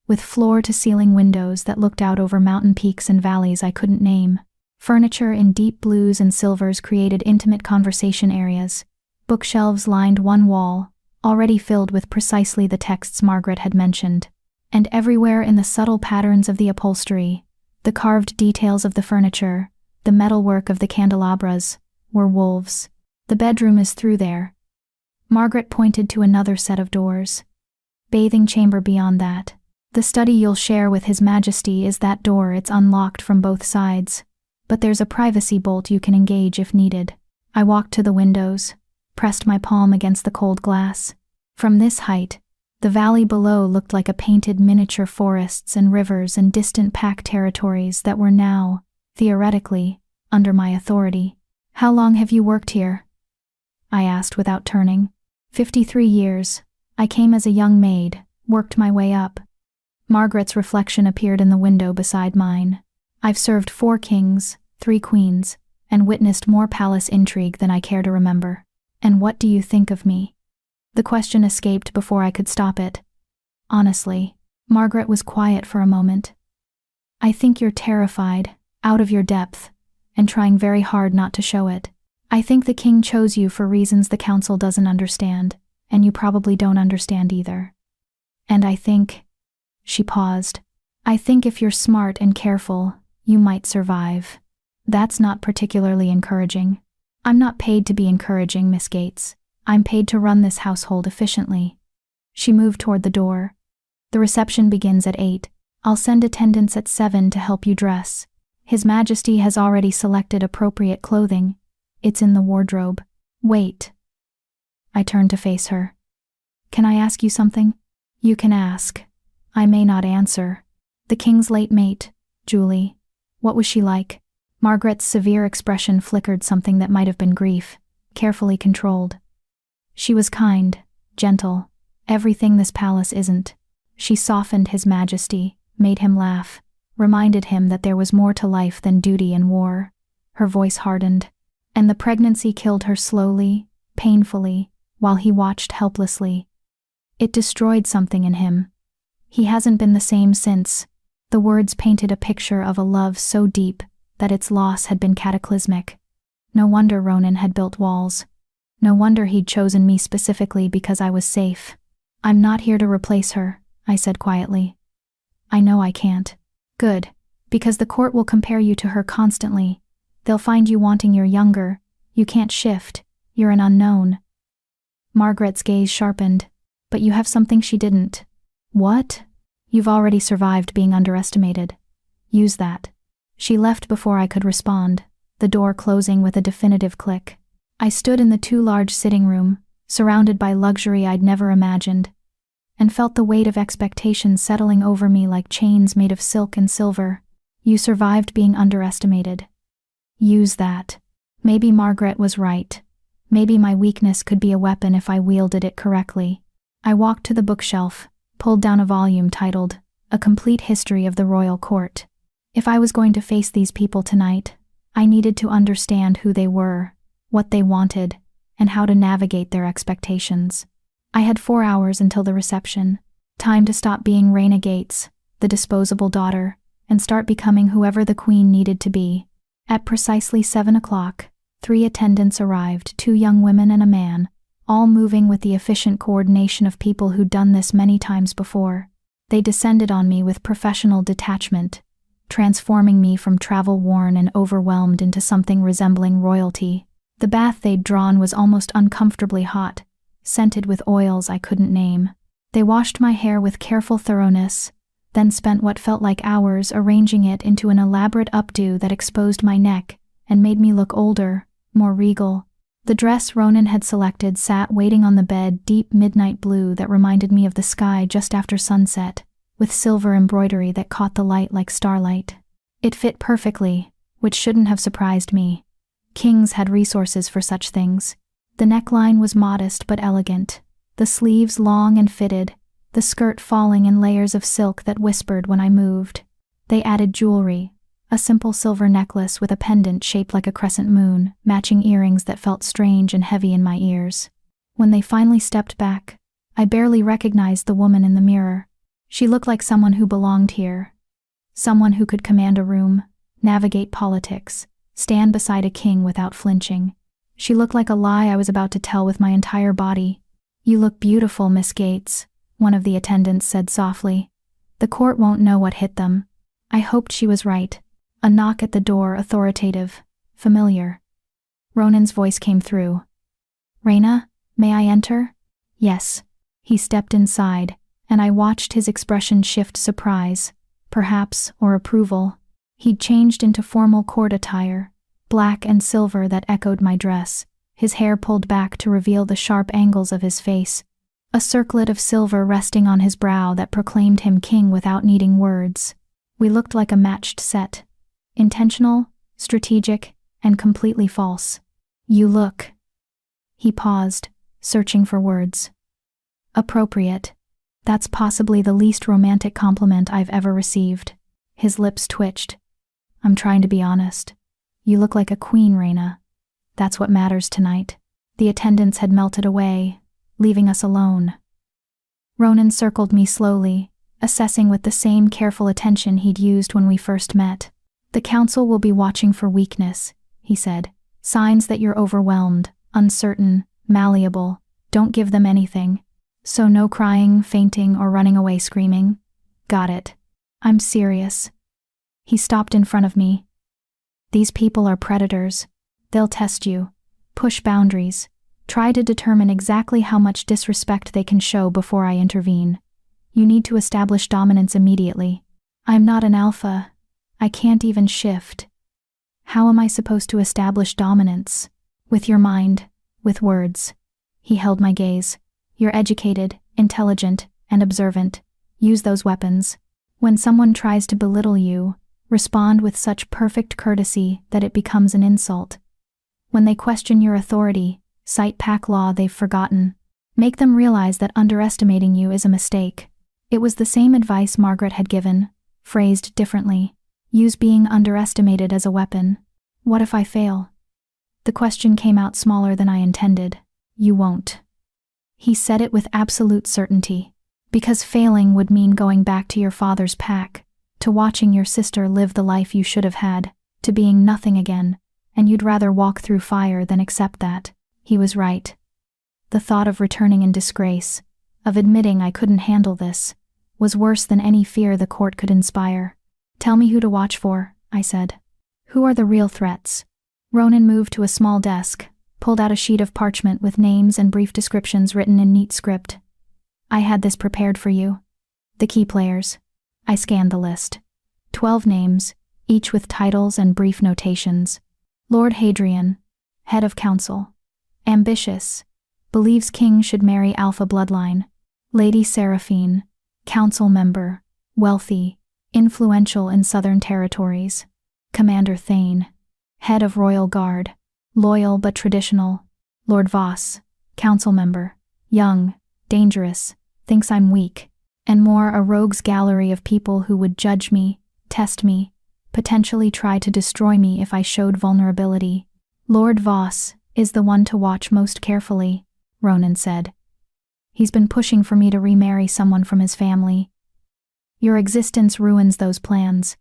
S1: with floor-to-ceiling windows that looked out over mountain peaks and valleys I couldn't name. Furniture in deep blues and silvers created intimate conversation areas. Bookshelves lined one wall, already filled with precisely the texts Margaret had mentioned. And everywhere in the subtle patterns of the upholstery, the carved details of the furniture, the metalwork of the candelabras, were wolves. The bedroom is through there. Margaret pointed to another set of doors. Bathing chamber beyond that. The study you'll share with His Majesty is that door. It's unlocked from both sides, but there's a privacy bolt you can engage if needed. I walked to the windows, pressed my palm against the cold glass. From this height, the valley below looked like a painted miniature forests and rivers and distant pack territories that were now, theoretically, under my authority. How long have you worked here? I asked without turning. 53 years. I came as a young maid, worked my way up. Margaret's reflection appeared in the window beside mine. I've served 4 kings, 3 queens, and witnessed more palace intrigue than I care to remember. And what do you think of me? The question escaped before I could stop it. Honestly, Margaret was quiet for a moment. I think you're terrified, out of your depth, and trying very hard not to show it. I think the king chose you for reasons the council doesn't understand, and you probably don't understand either. And I think, she paused, I think if you're smart and careful, you might survive. That's not particularly encouraging. I'm not paid to be encouraging, Miss Gates. I'm paid to run this household efficiently. She moved toward the door. The reception begins at 8. I'll send attendants at 7 to help you dress. His Majesty has already selected appropriate clothing. It's in the wardrobe. Wait. I turned to face her. Can I ask you something? You can ask. I may not answer. The king's late mate, Julie. What was she like? Margaret's severe expression flickered something that might have been grief, carefully controlled. She was kind, gentle, everything this palace isn't. She softened His Majesty, made him laugh, reminded him that there was more to life than duty and war. Her voice hardened, and the pregnancy killed her slowly, painfully, while he watched helplessly. It destroyed something in him. He hasn't been the same since. The words painted a picture of a love so deep that its loss had been cataclysmic. No wonder Ronan had built walls. No wonder he'd chosen me specifically because I was safe. I'm not here to replace her, I said quietly. I know I can't. Good, because the court will compare you to her constantly. They'll find you wanting your younger. You can't shift. You're an unknown. Margaret's gaze sharpened. But you have something she didn't. What? You've already survived being underestimated. Use that. She left before I could respond, the door closing with a definitive click. I stood in the too large sitting room, surrounded by luxury I'd never imagined, and felt the weight of expectation settling over me like chains made of silk and silver. You survived being underestimated. Use that. Maybe Margaret was right. Maybe my weakness could be a weapon if I wielded it correctly. I walked to the bookshelf, pulled down a volume titled, A Complete History of the Royal Court. If I was going to face these people tonight, I needed to understand who they were, what they wanted, and how to navigate their expectations. I had 4 hours until the reception, time to stop being Raina Gates, the disposable daughter, and start becoming whoever the queen needed to be. At precisely 7 o'clock, 3 attendants arrived, 2 young women and a man, all moving with the efficient coordination of people who'd done this many times before. They descended on me with professional detachment, transforming me from travel-worn and overwhelmed into something resembling royalty. The bath they'd drawn was almost uncomfortably hot, scented with oils I couldn't name. They washed my hair with careful thoroughness, then spent what felt like hours arranging it into an elaborate updo that exposed my neck and made me look older, more regal. The dress Ronan had selected sat waiting on the bed, deep midnight blue that reminded me of the sky just after sunset, with silver embroidery that caught the light like starlight. It fit perfectly, which shouldn't have surprised me. Kings had resources for such things. The neckline was modest but elegant, the sleeves long and fitted, the skirt falling in layers of silk that whispered when I moved. They added jewelry, a simple silver necklace with a pendant shaped like a crescent moon, matching earrings that felt strange and heavy in my ears. When they finally stepped back, I barely recognized the woman in the mirror. She looked like someone who belonged here. Someone who could command a room, navigate politics, stand beside a king without flinching. She looked like a lie I was about to tell with my entire body. "You look beautiful, Miss Gates," one of the attendants said softly. "The court won't know what hit them." I hoped she was right. A knock at the door, authoritative, familiar. Ronan's voice came through. "Raina, may I enter?" "Yes." He stepped inside, and I watched his expression shift surprise, perhaps, or approval. He'd changed into formal court attire, black and silver that echoed my dress, his hair pulled back to reveal the sharp angles of his face, a circlet of silver resting on his brow that proclaimed him king without needing words. We looked like a matched set. Intentional, strategic, and completely false. "You look." He paused, searching for words. Appropriate. That's possibly the least romantic compliment I've ever received. His lips twitched. I'm trying to be honest. You look like a queen, Raina. That's what matters tonight. The attendants had melted away, leaving us alone. Ronan circled me slowly, assessing with the same careful attention he'd used when we first met. The council will be watching for weakness, he said. Signs that you're overwhelmed, uncertain, malleable. Don't give them anything. So no crying, fainting, or running away screaming. Got it. I'm serious. He stopped in front of me. These people are predators. They'll test you, push boundaries, try to determine exactly how much disrespect they can show before I intervene. You need to establish dominance immediately. I'm not an alpha. I can't even shift. How am I supposed to establish dominance? With your mind, with words. He held my gaze. You're educated, intelligent, and observant. Use those weapons. When someone tries to belittle you, respond with such perfect courtesy that it becomes an insult. When they question your authority, cite pack law they've forgotten. Make them realize that underestimating you is a mistake. It was the same advice Margaret had given, phrased differently. Use being underestimated as a weapon. What if I fail? The question came out smaller than I intended. You won't. He said it with absolute certainty. Because failing would mean going back to your father's pack, to watching your sister live the life you should have had, to being nothing again, and you'd rather walk through fire than accept that. He was right. The thought of returning in disgrace, of admitting I couldn't handle this, was worse than any fear the court could inspire. Tell me who to watch for, I said. Who are the real threats? Ronan moved to a small desk, pulled out a sheet of parchment with names and brief descriptions written in neat script. I had this prepared for you. The key players. I scanned the list. 12 names, each with titles and brief notations. Lord Hadrian, head of council. Ambitious, believes king should marry alpha bloodline. Lady Seraphine, council member, wealthy, influential in southern territories. Commander Thane, head of royal guard, loyal but traditional. Lord Voss, council member, young, dangerous, thinks I'm weak. And more, a rogues gallery of people who would judge me, test me, potentially try to destroy me if I showed vulnerability. Lord Voss is the one to watch most carefully, Ronan said. He's been pushing for me to remarry someone from his family. Your existence ruins those plans.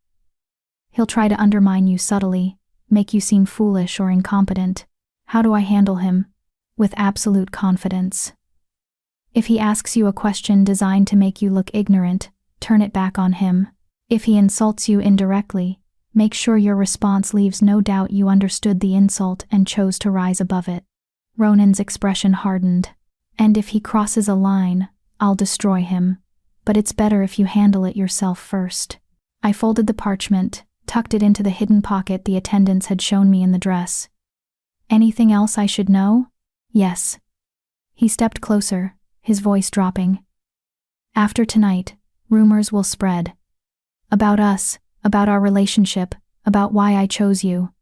S1: He'll try to undermine you subtly, make you seem foolish or incompetent. How do I handle him? With absolute confidence. If he asks you a question designed to make you look ignorant, turn it back on him. If he insults you indirectly, make sure your response leaves no doubt you understood the insult and chose to rise above it. Ronan's expression hardened. And if he crosses a line, I'll destroy him. But it's better if you handle it yourself first. I folded the parchment, tucked it into the hidden pocket the attendants had shown me in the dress. Anything else I should know? Yes. He stepped closer, his voice dropping. After tonight, rumors will spread. About us, about our relationship, about why I chose you.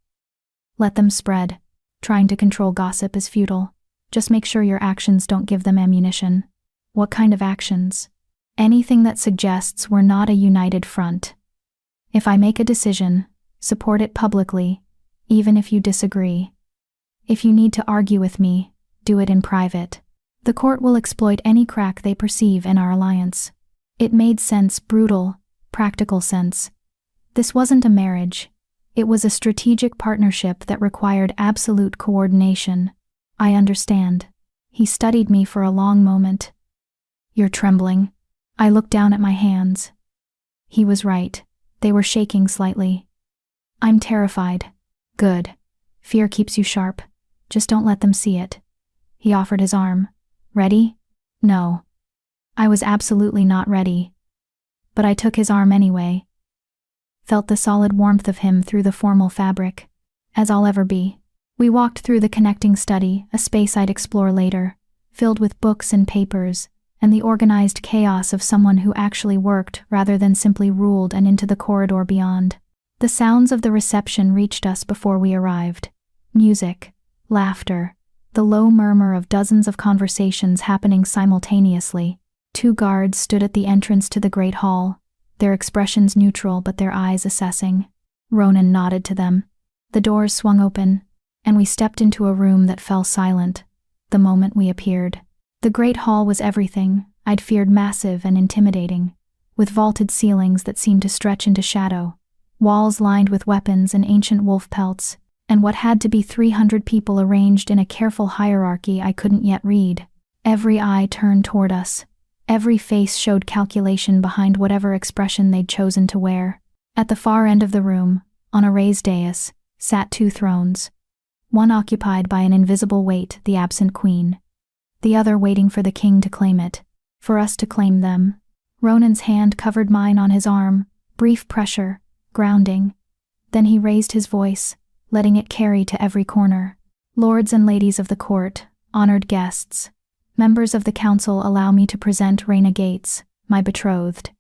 S1: Let them spread. Trying to control gossip is futile. Just make sure your actions don't give them ammunition. What kind of actions? Anything that suggests we're not a united front. If I make a decision, support it publicly, even if you disagree. If you need to argue with me, do it in private. The court will exploit any crack they perceive in our alliance. It made sense, brutal, practical sense. This wasn't a marriage. It was a strategic partnership that required absolute coordination. I understand. He studied me for a long moment. You're trembling. I looked down at my hands. He was right. They were shaking slightly. I'm terrified. Good. Fear keeps you sharp. Just don't let them see it. He offered his arm. Ready? No. I was absolutely not ready. But I took his arm anyway. Felt the solid warmth of him through the formal fabric. As I'll ever be. We walked through the connecting study, a space I'd explore later, filled with books and papers, and the organized chaos of someone who actually worked rather than simply ruled, and into the corridor beyond. The sounds of the reception reached us before we arrived. Music, laughter, the low murmur of dozens of conversations happening simultaneously. 2 guards stood at the entrance to the great hall, their expressions neutral but their eyes assessing. Ronan nodded to them. The doors swung open, and we stepped into a room that fell silent the moment we appeared. The great hall was everything I'd feared, massive and intimidating, with vaulted ceilings that seemed to stretch into shadow, walls lined with weapons and ancient wolf pelts, and what had to be 300 people arranged in a careful hierarchy I couldn't yet read. Every eye turned toward us. Every face showed calculation behind whatever expression they'd chosen to wear. At the far end of the room, on a raised dais, sat 2 thrones, one occupied by an invisible wait, the absent queen, the other waiting for the king to claim it, for us to claim them. Ronan's hand covered mine on his arm, brief pressure, grounding. Then he raised his voice, letting it carry to every corner. Lords and ladies of the court, honored guests, members of the council, allow me to present Rhaena Gates, my betrothed.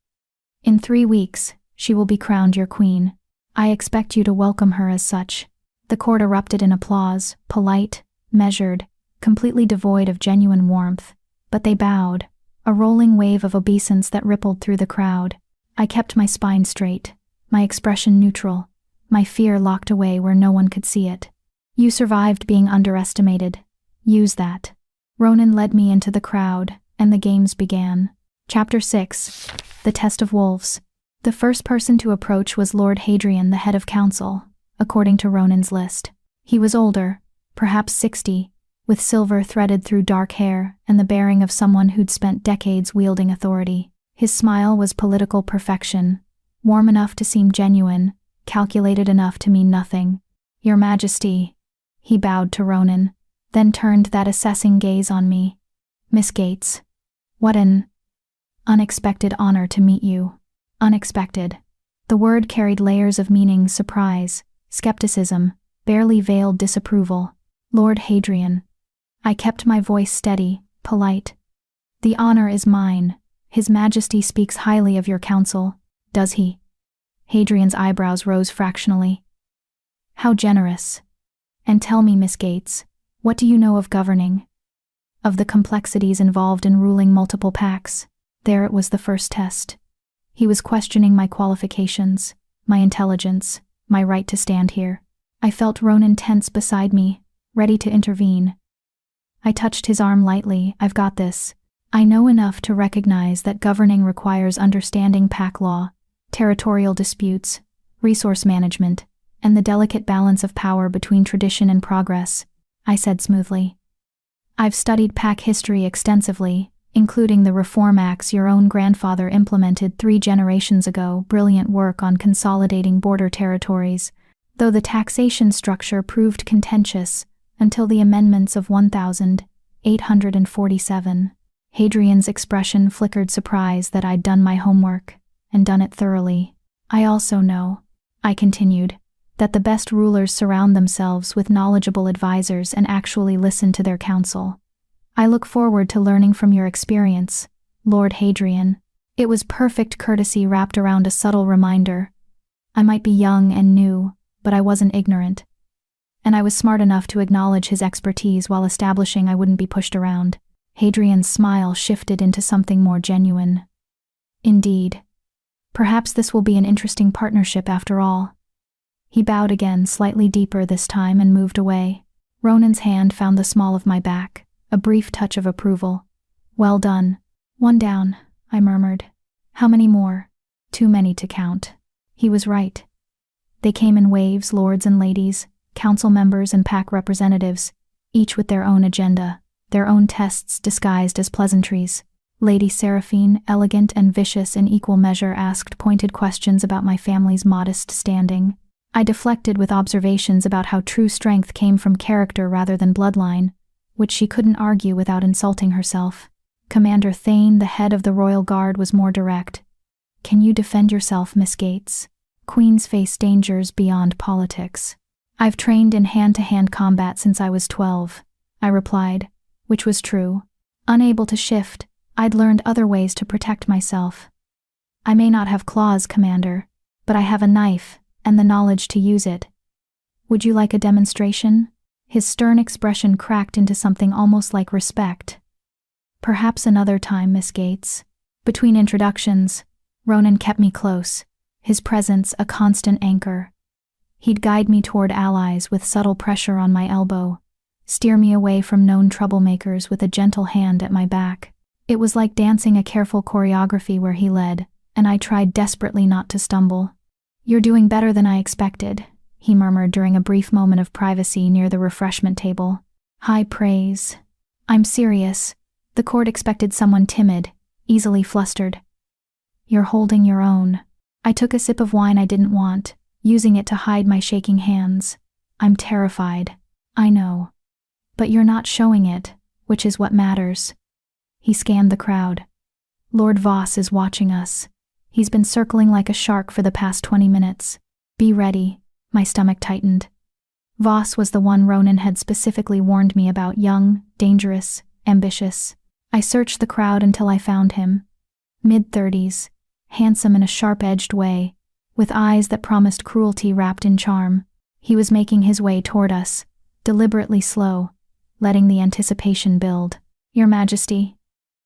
S1: In 3 weeks, she will be crowned your queen. I expect you to welcome her as such. The court erupted in applause, polite, measured, completely devoid of genuine warmth, but they bowed, a rolling wave of obeisance that rippled through the crowd. I kept my spine straight, my expression neutral, my fear locked away where no one could see it. You survived being underestimated. Use that. Ronan led me into the crowd, and the games began. Chapter 6. The Test of Wolves. The first person to approach was Lord Hadrian, the head of council, according to Ronan's list. He was older, perhaps 60, with silver threaded through dark hair and the bearing of someone who'd spent decades wielding authority. His smile was political perfection, warm enough to seem genuine, calculated enough to mean nothing. Your Majesty. He bowed to Ronan, then turned that assessing gaze on me. Miss Gates. What an unexpected honor to meet you. Unexpected. The word carried layers of meaning: surprise, skepticism, barely veiled disapproval. Lord Hadrian. I kept my voice steady, polite. The honor is mine. His Majesty speaks highly of your council, does he? Hadrian's eyebrows rose fractionally. How generous. And tell me, Miss Gates, what do you know of governing? Of the complexities involved in ruling multiple packs. There it was, the first test. He was questioning my qualifications, my intelligence, my right to stand here. I felt Ronan tense beside me, ready to intervene. I touched his arm lightly. I've got this. I know enough to recognize that governing requires understanding pack law, territorial disputes, resource management, and the delicate balance of power between tradition and progress, I said smoothly. I've studied pack history extensively, including the Reform Acts your own grandfather implemented 3 generations ago. Brilliant work on consolidating border territories, though the taxation structure proved contentious until the amendments of 1847. Hadrian's expression flickered surprise that I'd done my homework, and done it thoroughly. I also know, I continued, that the best rulers surround themselves with knowledgeable advisors and actually listen to their counsel. I look forward to learning from your experience, Lord Hadrian. It was perfect courtesy wrapped around a subtle reminder. I might be young and new, but I wasn't ignorant. And I was smart enough to acknowledge his expertise while establishing I wouldn't be pushed around. Hadrian's smile shifted into something more genuine. Indeed. Perhaps this will be an interesting partnership after all. He bowed again, slightly deeper this time, and moved away. Ronan's hand found the small of my back, a brief touch of approval. Well done. 1 down, I murmured. How many more? Too many to count. He was right. They came in waves, lords and ladies, council members and pack representatives, each with their own agenda, their own tests disguised as pleasantries. Lady Seraphine, elegant and vicious in equal measure, asked pointed questions about my family's modest standing. I deflected with observations about how true strength came from character rather than bloodline, which she couldn't argue without insulting herself. Commander Thane, the head of the Royal Guard, was more direct. Can you defend yourself, Miss Gates? Queens face dangers beyond politics. I've trained in hand-to-hand combat since I was 12, I replied, which was true. Unable to shift, I'd learned other ways to protect myself. I may not have claws, Commander, but I have a knife and the knowledge to use it. Would you like a demonstration? His stern expression cracked into something almost like respect. "Perhaps another time, Miss Gates." Between introductions, Ronan kept me close, his presence a constant anchor. He'd guide me toward allies with subtle pressure on my elbow, steer me away from known troublemakers with a gentle hand at my back. It was like dancing a careful choreography where he led, and I tried desperately not to stumble. "You're doing better than I expected," he murmured during a brief moment of privacy near the refreshment table. "High praise." "I'm serious." The court expected someone timid, easily flustered. "You're holding your own." I took a sip of wine I didn't want, using it to hide my shaking hands. "I'm terrified." "I know. But you're not showing it, which is what matters." He scanned the crowd. "Lord Voss is watching us. He's been circling like a shark for the past 20 minutes. Be ready." My stomach tightened. Voss was the one Ronan had specifically warned me about: young, dangerous, ambitious. I searched the crowd until I found him. Mid-30s, handsome in a sharp-edged way, with eyes that promised cruelty wrapped in charm. He was making his way toward us, deliberately slow, letting the anticipation build. "Your Majesty."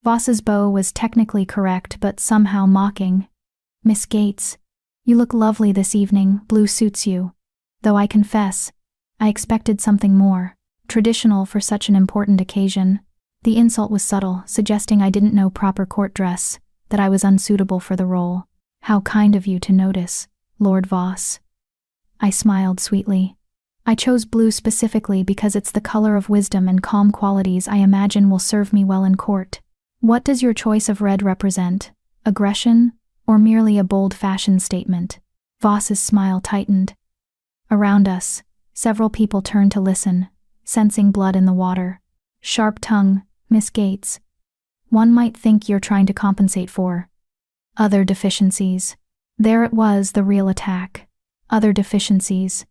S1: Voss's bow was technically correct, but somehow mocking. "Miss Gates, you look lovely this evening, blue suits you." Though I confess, I expected something more traditional for such an important occasion. The insult was subtle, suggesting I didn't know proper court dress, that I was unsuitable for the role. "How kind of you to notice, Lord Voss." I smiled sweetly. "I chose blue specifically because it's the color of wisdom and calm qualities I imagine will serve me well in court. What does your choice of red represent? Aggression, or merely a bold fashion statement?" Voss's smile tightened. Around us, several people turned to listen, sensing blood in the water. "Sharp tongue, Miss Gates. One might think you're trying to compensate for other deficiencies." There it was, the real attack. Other deficiencies.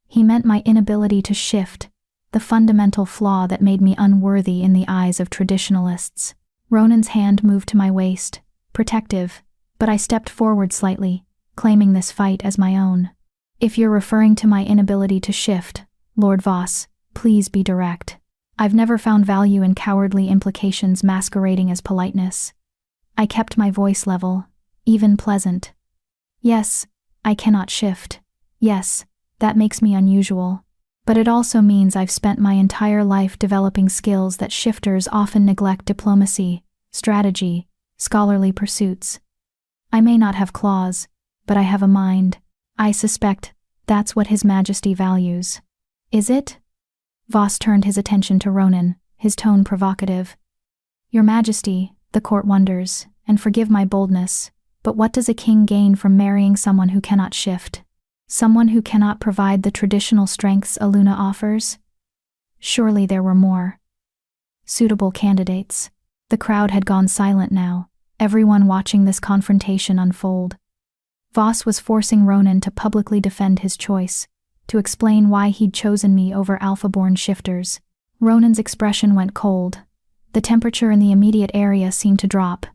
S1: He meant my inability to shift, the fundamental flaw that made me unworthy in the eyes of traditionalists. Ronan's hand moved to my waist, protective, but I stepped forward slightly, claiming this fight as my own. "If you're referring to my inability to shift, Lord Voss, please be direct. I've never found value in cowardly implications masquerading as politeness." I kept my voice level, even pleasant. "Yes, I cannot shift. Yes, that makes me unusual. But it also means I've spent my entire life developing skills that shifters often neglect: diplomacy, strategy, scholarly pursuits. I may not have claws, but I have a mind. I suspect that's what His Majesty values." "Is it?" Voss turned his attention to Ronan, his tone provocative. "Your Majesty, the court wonders, and forgive my boldness, but what does a king gain from marrying someone who cannot shift? Someone who cannot provide the traditional strengths Aluna offers?" Surely there were more suitable candidates. The crowd had gone silent now, everyone watching this confrontation unfold. Voss was forcing Ronan to publicly defend his choice, to explain why he'd chosen me over alpha-born shifters. Ronan's expression went cold. The temperature in the immediate area seemed to drop.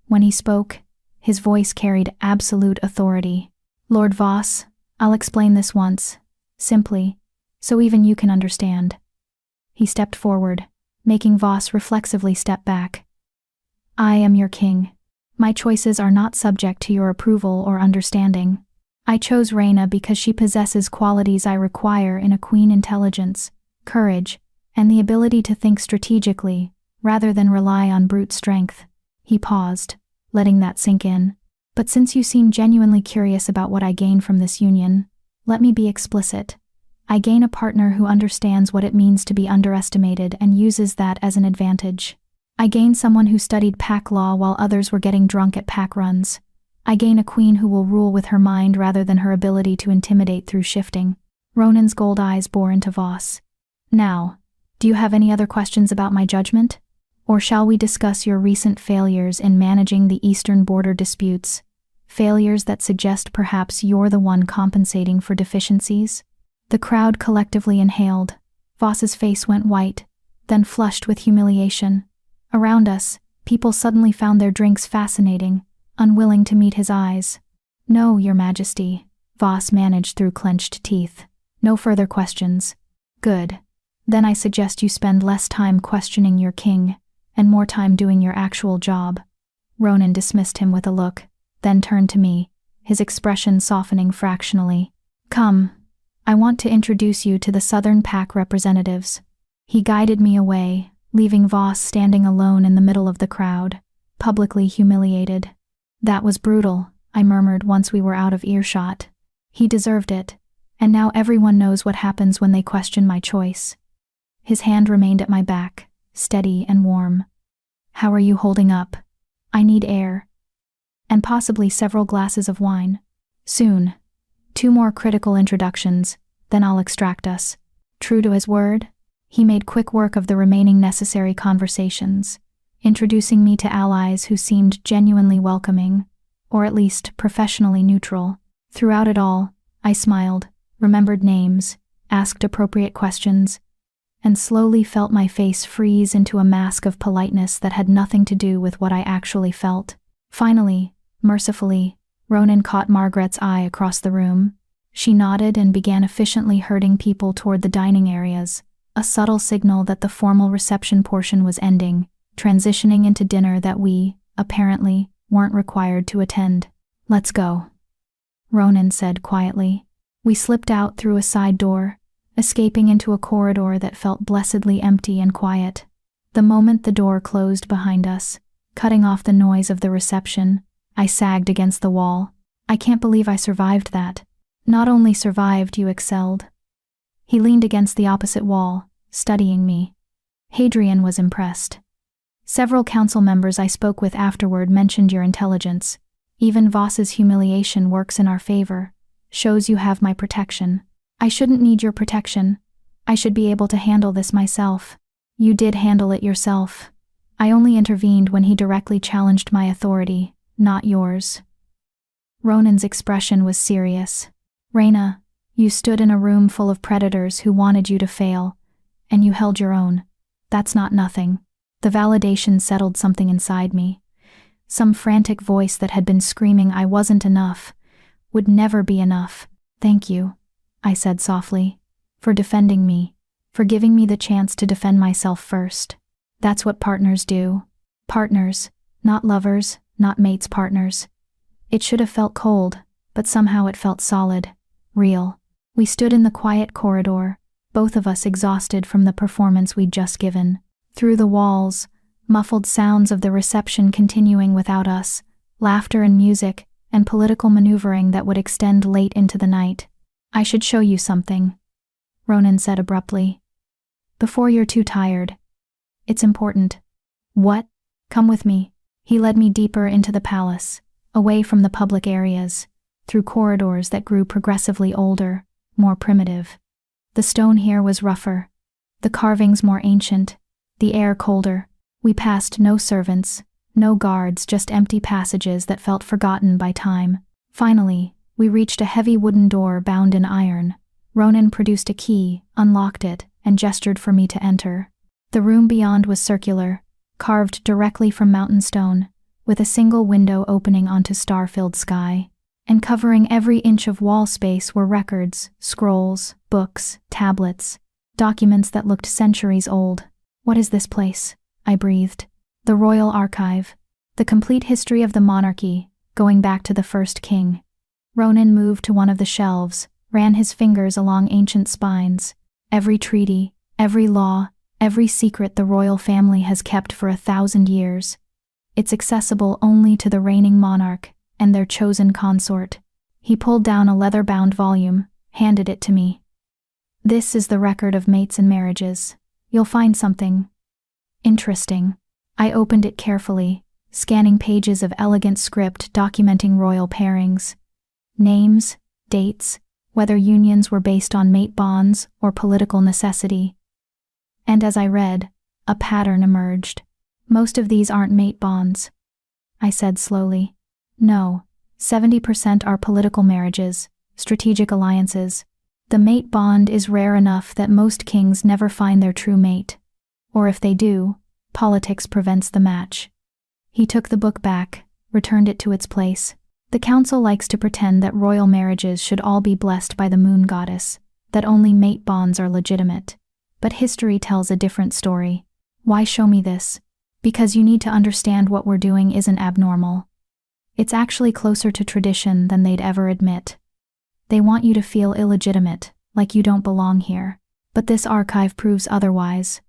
S1: When he spoke, his voice carried absolute authority. "Lord Voss, I'll explain this once, simply, so even you can understand." He stepped forward, making Voss reflexively step back. "I am your king. My choices are not subject to your approval or understanding. I chose Rhaena because she possesses qualities I require in a queen: intelligence, courage, and the ability to think strategically, rather than rely on brute strength." He paused, letting that sink in. "But since you seem genuinely curious about what I gain from this union, let me be explicit. I gain a partner who understands what it means to be underestimated and uses that as an advantage. I gain someone who studied pack law while others were getting drunk at pack runs. I gain a queen who will rule with her mind rather than her ability to intimidate through shifting." Ronan's gold eyes bore into Voss. "Now, do you have any other questions about my judgment? Or shall we discuss your recent failures in managing the eastern border disputes? Failures that suggest perhaps you're the one compensating for deficiencies?" The crowd collectively inhaled. Voss's face went white, then flushed with humiliation. Around us, people suddenly found their drinks fascinating, unwilling to meet his eyes. "No, Your Majesty," Voss managed through clenched teeth. "No further questions." "Good. Then I suggest you spend less time questioning your king and more time doing your actual job." Ronan dismissed him with a look, then turned to me, his expression softening fractionally. "Come, I want to introduce you to the Southern Pack representatives." He guided me away, leaving Voss standing alone in the middle of the crowd, publicly humiliated. "That was brutal," I murmured once we were out of earshot. "He deserved it, and now everyone knows what happens when they question my choice." His hand remained at my back, steady and warm. "How are you holding up? I need air. And possibly several glasses of wine. Soon. 2 more critical introductions, then I'll extract us." True to his word, he made quick work of the remaining necessary conversations, introducing me to allies who seemed genuinely welcoming, or at least professionally neutral. Throughout it all, I smiled, remembered names, asked appropriate questions, and slowly felt my face freeze into a mask of politeness that had nothing to do with what I actually felt. Finally, mercifully, Ronan caught Margaret's eye across the room. She nodded and began efficiently herding people toward the dining areas, a subtle signal that the formal reception portion was ending, transitioning into dinner that we, apparently, weren't required to attend. "Let's go," Ronan said quietly. We slipped out through a side door, escaping into a corridor that felt blessedly empty and quiet. The moment the door closed behind us, cutting off the noise of the reception, I sagged against the wall. "I can't believe I survived that." "Not only survived, you excelled." He leaned against the opposite wall, studying me. Hadrian was impressed. "Several council members I spoke with afterward mentioned your intelligence. Even Voss's humiliation works in our favor. Shows you have my protection." "I shouldn't need your protection. I should be able to handle this myself." "You did handle it yourself. I only intervened when he directly challenged my authority, not yours." Ronan's expression was serious. "Reyna, you stood in a room full of predators who wanted you to fail, and you held your own. That's not nothing." The validation settled something inside me. Some frantic voice that had been screaming I wasn't enough, would never be enough. "Thank you," I said softly, "for defending me, for giving me the chance to defend myself first. That's what partners do. Partners, not lovers, not mates, partners." It should have felt cold, but somehow it felt solid, real. We stood in the quiet corridor, both of us exhausted from the performance we'd just given. Through the walls, muffled sounds of the reception continuing without us, laughter and music, and political maneuvering that would extend late into the night. "I should show you something," Ronan said abruptly. "Before you're too tired. It's important." "What?" "Come with me." He led me deeper into the palace, away from the public areas, through corridors that grew progressively older, more primitive. The stone here was rougher, the carvings more ancient, the air colder. We passed no servants, no guards, just empty passages that felt forgotten by time. Finally, we reached a heavy wooden door bound in iron. Ronan produced a key, unlocked it, and gestured for me to enter. The room beyond was circular, carved directly from mountain stone, with a single window opening onto star-filled sky. And covering every inch of wall space were records, scrolls, books, tablets, documents that looked centuries old. "What is this place?" I breathed. "The Royal Archive. The complete history of the monarchy, going back to the first king." Ronan moved to one of the shelves, ran his fingers along ancient spines. "Every treaty, every law, every secret the royal family has kept for 1,000 years. It's accessible only to the reigning monarch and their chosen consort." He pulled down a leather-bound volume, handed it to me. "This is the record of mates and marriages. You'll find something interesting." I opened it carefully, scanning pages of elegant script documenting royal pairings. Names, dates, whether unions were based on mate bonds or political necessity. And as I read, a pattern emerged. "Most of these aren't mate bonds," I said slowly. "No, 70% are political marriages, strategic alliances. The mate bond is rare enough that most kings never find their true mate. Or if they do, politics prevents the match." He took the book back, returned it to its place. "The council likes to pretend that royal marriages should all be blessed by the moon goddess, that only mate bonds are legitimate. But history tells a different story. Why show me this? Because you need to understand what we're doing isn't abnormal. It's actually closer to tradition than they'd ever admit. They want you to feel illegitimate, like you don't belong here. But this archive proves otherwise.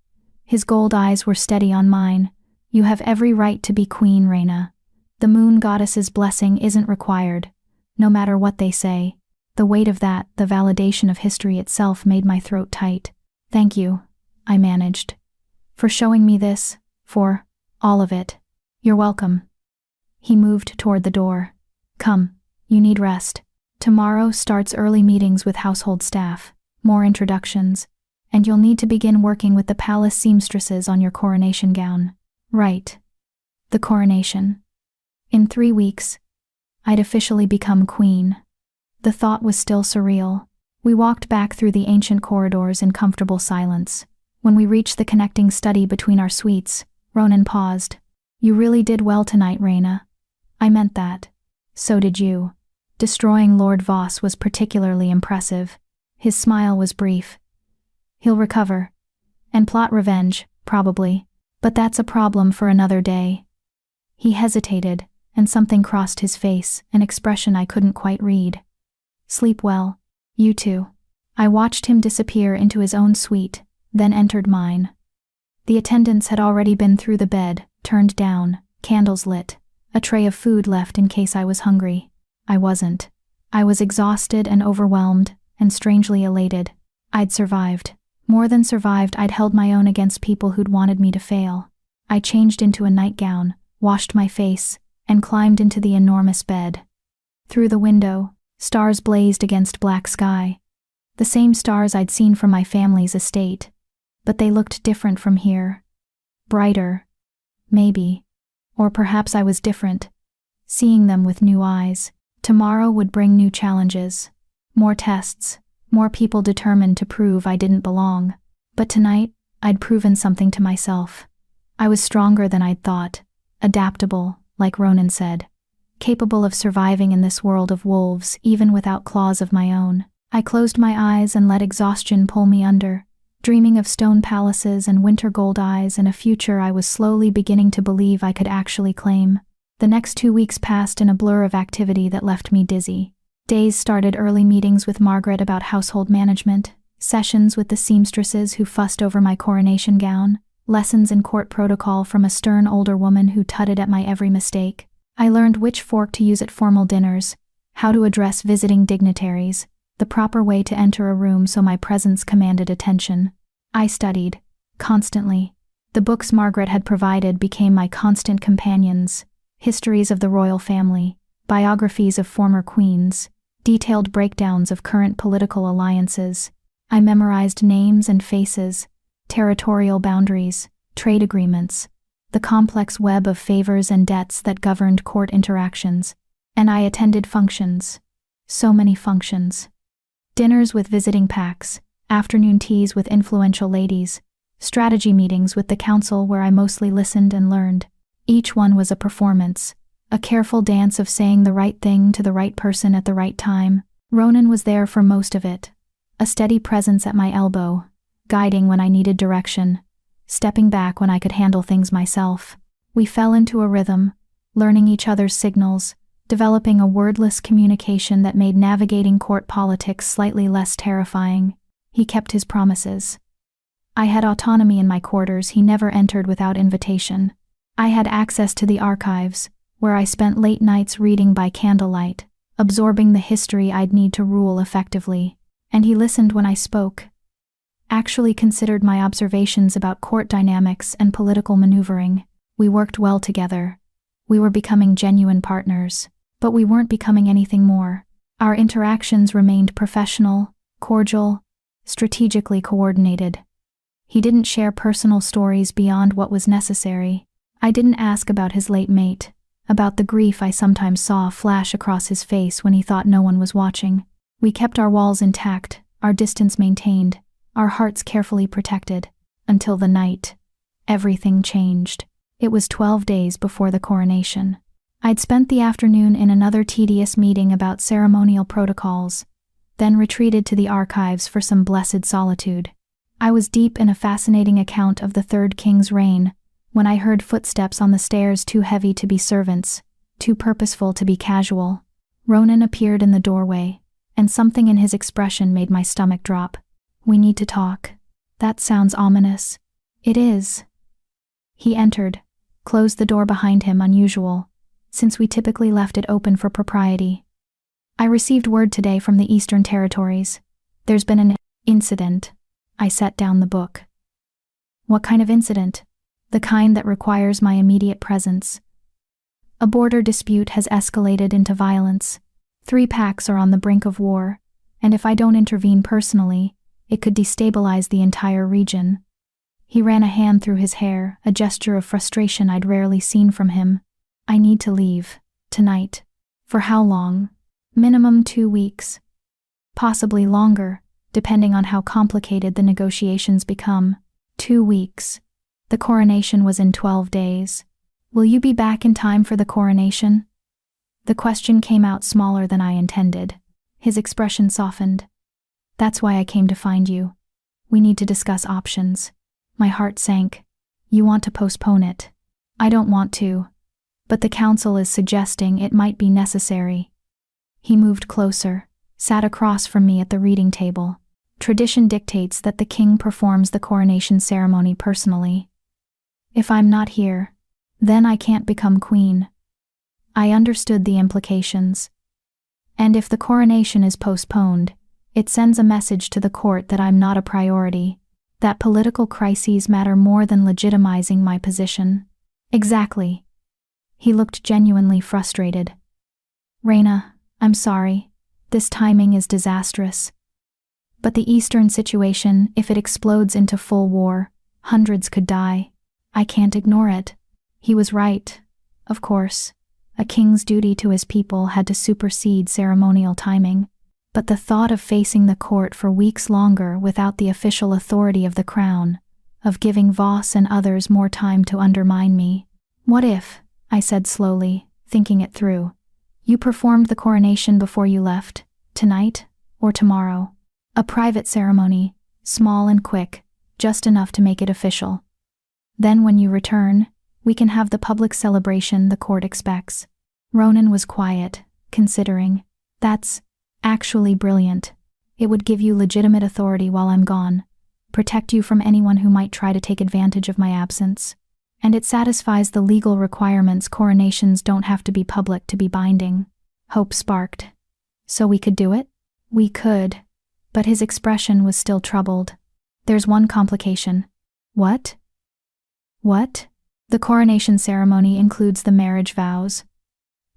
S1: His gold eyes were steady on mine. You have every right to be Queen, Reina. The moon goddess's blessing isn't required, no matter what they say. The weight of that, the validation of history itself, made my throat tight. Thank you, I managed. For showing me this, for all of it. You're welcome. He moved toward the door. Come, you need rest. Tomorrow starts early meetings with household staff, more introductions, and you'll need to begin working with the palace seamstresses on your coronation gown. Right. The coronation. In 3 weeks, I'd officially become queen. The thought was still surreal. We walked back through the ancient corridors in comfortable silence. When we reached the connecting study between our suites, Ronan paused. You really did well tonight, Reina. I meant that. So did you. Destroying Lord Voss was particularly impressive. His smile was brief. He'll recover. And plot revenge, probably. But that's a problem for another day. He hesitated, and something crossed his face, an expression I couldn't quite read. Sleep well. You too. I watched him disappear into his own suite, then entered mine. The attendants had already been through the bed, turned down, candles lit, a tray of food left in case I was hungry. I wasn't. I was exhausted and overwhelmed, and strangely elated. I'd survived. More than survived, I'd held my own against people who'd wanted me to fail. I changed into a nightgown, washed my face, and climbed into the enormous bed. Through the window, stars blazed against black sky. The same stars I'd seen from my family's estate. But they looked different from here. Brighter. Maybe. Or perhaps I was different. Seeing them with new eyes. Tomorrow would bring new challenges. More tests. More people determined to prove I didn't belong. But tonight, I'd proven something to myself. I was stronger than I'd thought. Adaptable, like Ronan said. Capable of surviving in this world of wolves, even without claws of my own. I closed my eyes and let exhaustion pull me under, dreaming of stone palaces and winter gold eyes and a future I was slowly beginning to believe I could actually claim. The next 2 weeks passed in a blur of activity that left me dizzy. Days started early meetings with Margaret about household management, sessions with the seamstresses who fussed over my coronation gown, lessons in court protocol from a stern older woman who tutted at my every mistake. I learned which fork to use at formal dinners, how to address visiting dignitaries, the proper way to enter a room so my presence commanded attention. I studied, constantly. The books Margaret had provided became my constant companions. Histories of the royal family, biographies of former queens, detailed breakdowns of current political alliances. I memorized names and faces, territorial boundaries, trade agreements, the complex web of favors and debts that governed court interactions. And I attended functions. So many functions. Dinners with visiting packs, afternoon teas with influential ladies, strategy meetings with the council where I mostly listened and learned. Each one was a performance, a careful dance of saying the right thing to the right person at the right time. Ronan was there for most of it, a steady presence at my elbow, guiding when I needed direction, stepping back when I could handle things myself. We fell into a rhythm, learning each other's signals, developing a wordless communication that made navigating court politics slightly less terrifying. He kept his promises. I had autonomy in my quarters he never entered without invitation. I had access to the archives, where I spent late nights reading by candlelight, absorbing the history I'd need to rule effectively. And he listened when I spoke. Actually considered my observations about court dynamics and political maneuvering. We worked well together. We were becoming genuine partners. But we weren't becoming anything more. Our interactions remained professional, cordial, strategically coordinated. He didn't share personal stories beyond what was necessary. I didn't ask about his late mate, about the grief I sometimes saw flash across his face when he thought no one was watching. We kept our walls intact, our distance maintained, our hearts carefully protected, until the night. Everything changed. It was 12 days before the coronation. I'd spent the afternoon in another tedious meeting about ceremonial protocols, then retreated to the archives for some blessed solitude. I was deep in a fascinating account of the third king's reign when I heard footsteps on the stairs too heavy to be servants, too purposeful to be casual. Ronan appeared in the doorway, and something in his expression made my stomach drop. "We need to talk." "That sounds ominous." "It is." He entered, closed the door behind him, unusual, since we typically left it open for propriety. "I received word today from the Eastern Territories. There's been an incident." I set down the book. "What kind of incident?" "The kind that requires my immediate presence. A border dispute has escalated into violence. 3 packs are on the brink of war, and if I don't intervene personally, it could destabilize the entire region." He ran a hand through his hair, a gesture of frustration I'd rarely seen from him. "I need to leave. Tonight." "For how long?" "Minimum 2 weeks. Possibly longer, depending on how complicated the negotiations become." 2 weeks. The coronation was in 12 days. "Will you be back in time for the coronation?" The question came out smaller than I intended. His expression softened. "That's why I came to find you. We need to discuss options." My heart sank. "You want to postpone it?" "I don't want to. But the council is suggesting it might be necessary." He moved closer, sat across from me at the reading table. "Tradition dictates that the king performs the coronation ceremony personally. If I'm not here, then I can't become queen." I understood the implications. "And if the coronation is postponed, it sends a message to the court that I'm not a priority, that political crises matter more than legitimizing my position." "Exactly." He looked genuinely frustrated. "Raina, I'm sorry. This timing is disastrous. But the Eastern situation, if it explodes into full war, hundreds could die. I can't ignore it." He was right. Of course, a king's duty to his people had to supersede ceremonial timing. But the thought of facing the court for weeks longer without the official authority of the crown, of giving Voss and others more time to undermine me. "What if," I said slowly, thinking it through, "you performed the coronation before you left, tonight or tomorrow? A private ceremony, small and quick, just enough to make it official. Then when you return, we can have the public celebration the court expects." Ronan was quiet, considering. "That's actually brilliant. It would give you legitimate authority while I'm gone, protect you from anyone who might try to take advantage of my absence. And it satisfies the legal requirements coronations don't have to be public to be binding." Hope sparked. "So we could do it?" "We could." But his expression was still troubled. "There's one complication." "What?" "What?" "The coronation ceremony includes the marriage vows.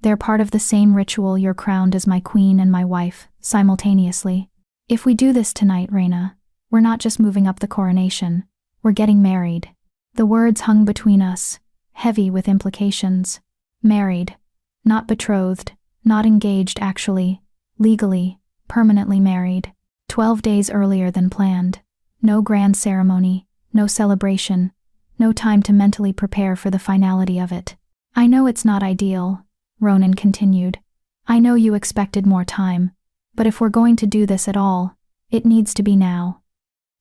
S1: They're part of the same ritual you're crowned as my queen and my wife, simultaneously. If we do this tonight, Raina, we're not just moving up the coronation, we're getting married." The words hung between us, heavy with implications. Married. Not betrothed, not engaged actually, legally, permanently married. 12 days earlier than planned. No grand ceremony, no celebration, no time to mentally prepare for the finality of it. "I know it's not ideal," Ronan continued. "I know you expected more time, but if we're going to do this at all, it needs to be now.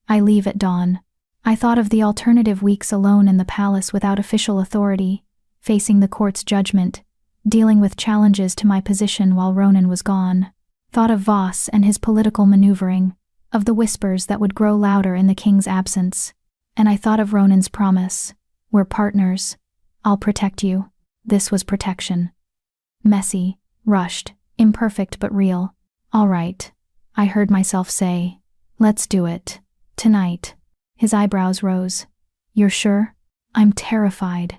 S1: I leave at dawn." I thought of the alternative weeks alone in the palace without official authority, facing the court's judgment, dealing with challenges to my position while Ronan was gone. Thought of Voss and his political maneuvering, of the whispers that would grow louder in the king's absence. And I thought of Ronan's promise. "We're partners. I'll protect you." This was protection. Messy, rushed, imperfect but real. "All right," I heard myself say. "Let's do it. Tonight." His eyebrows rose. "You're sure?" "I'm terrified.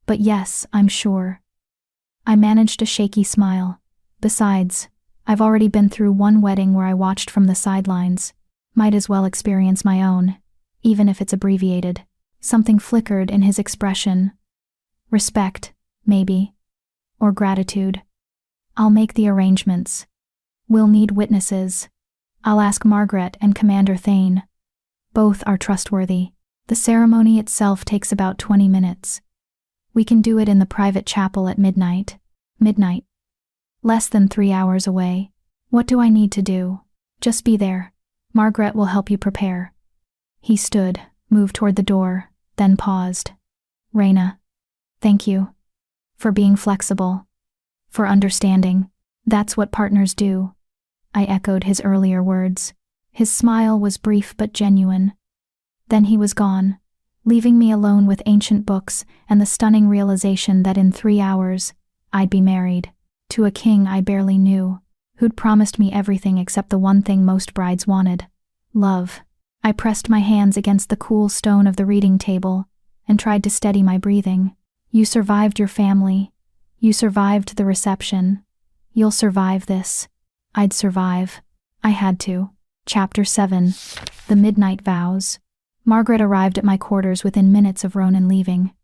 S1: But yes, I'm sure." I managed a shaky smile. "Besides, I've already been through one wedding where I watched from the sidelines. Might as well experience my own, even if it's abbreviated." Something flickered in his expression. "Respect, maybe. Or gratitude. I'll make the arrangements. We'll need witnesses. I'll ask Margaret and Commander Thane. Both are trustworthy. The ceremony itself takes about 20 minutes. We can do it in the private chapel at midnight. Midnight. Less than 3 hours away. What do I need to do?" "Just be there. Margaret will help you prepare." He stood, moved toward the door, then paused. Raina, thank you. For being flexible. For understanding. That's what partners do. I echoed his earlier words. His smile was brief but genuine. Then he was gone, leaving me alone with ancient books and the stunning realization that in 3 hours, I'd be married. To a king I barely knew, who'd promised me everything except the one thing most brides wanted. Love. I pressed my hands against the cool stone of the reading table and tried to steady my breathing. You survived your family. You survived the reception. You'll survive this. I'd survive. I had to. Chapter 7. The Midnight Vows. Margaret arrived at my quarters within minutes of Ronan leaving.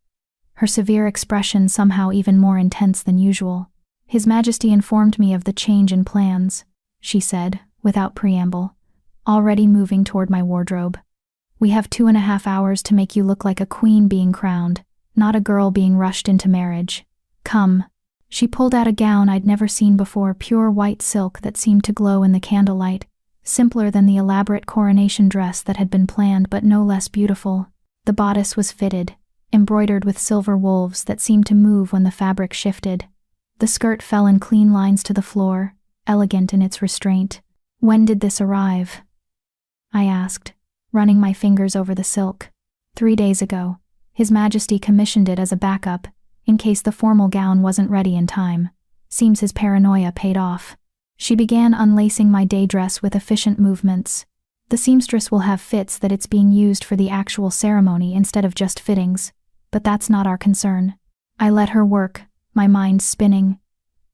S1: Her severe expression somehow even more intense than usual. His Majesty informed me of the change in plans, she said, without preamble, already moving toward my wardrobe. We have 2.5 hours to make you look like a queen being crowned, not a girl being rushed into marriage. Come. She pulled out a gown I'd never seen before, pure white silk that seemed to glow in the candlelight, simpler than the elaborate coronation dress that had been planned but no less beautiful. The bodice was fitted, embroidered with silver wolves that seemed to move when the fabric shifted. The skirt fell in clean lines to the floor, elegant in its restraint. When did this arrive? I asked, running my fingers over the silk. 3 days ago. His Majesty commissioned it as a backup, in case the formal gown wasn't ready in time. Seems his paranoia paid off. She began unlacing my day dress with efficient movements. The seamstress will have fits that it's being used for the actual ceremony instead of just fittings, but that's not our concern. I let her work, my mind spinning.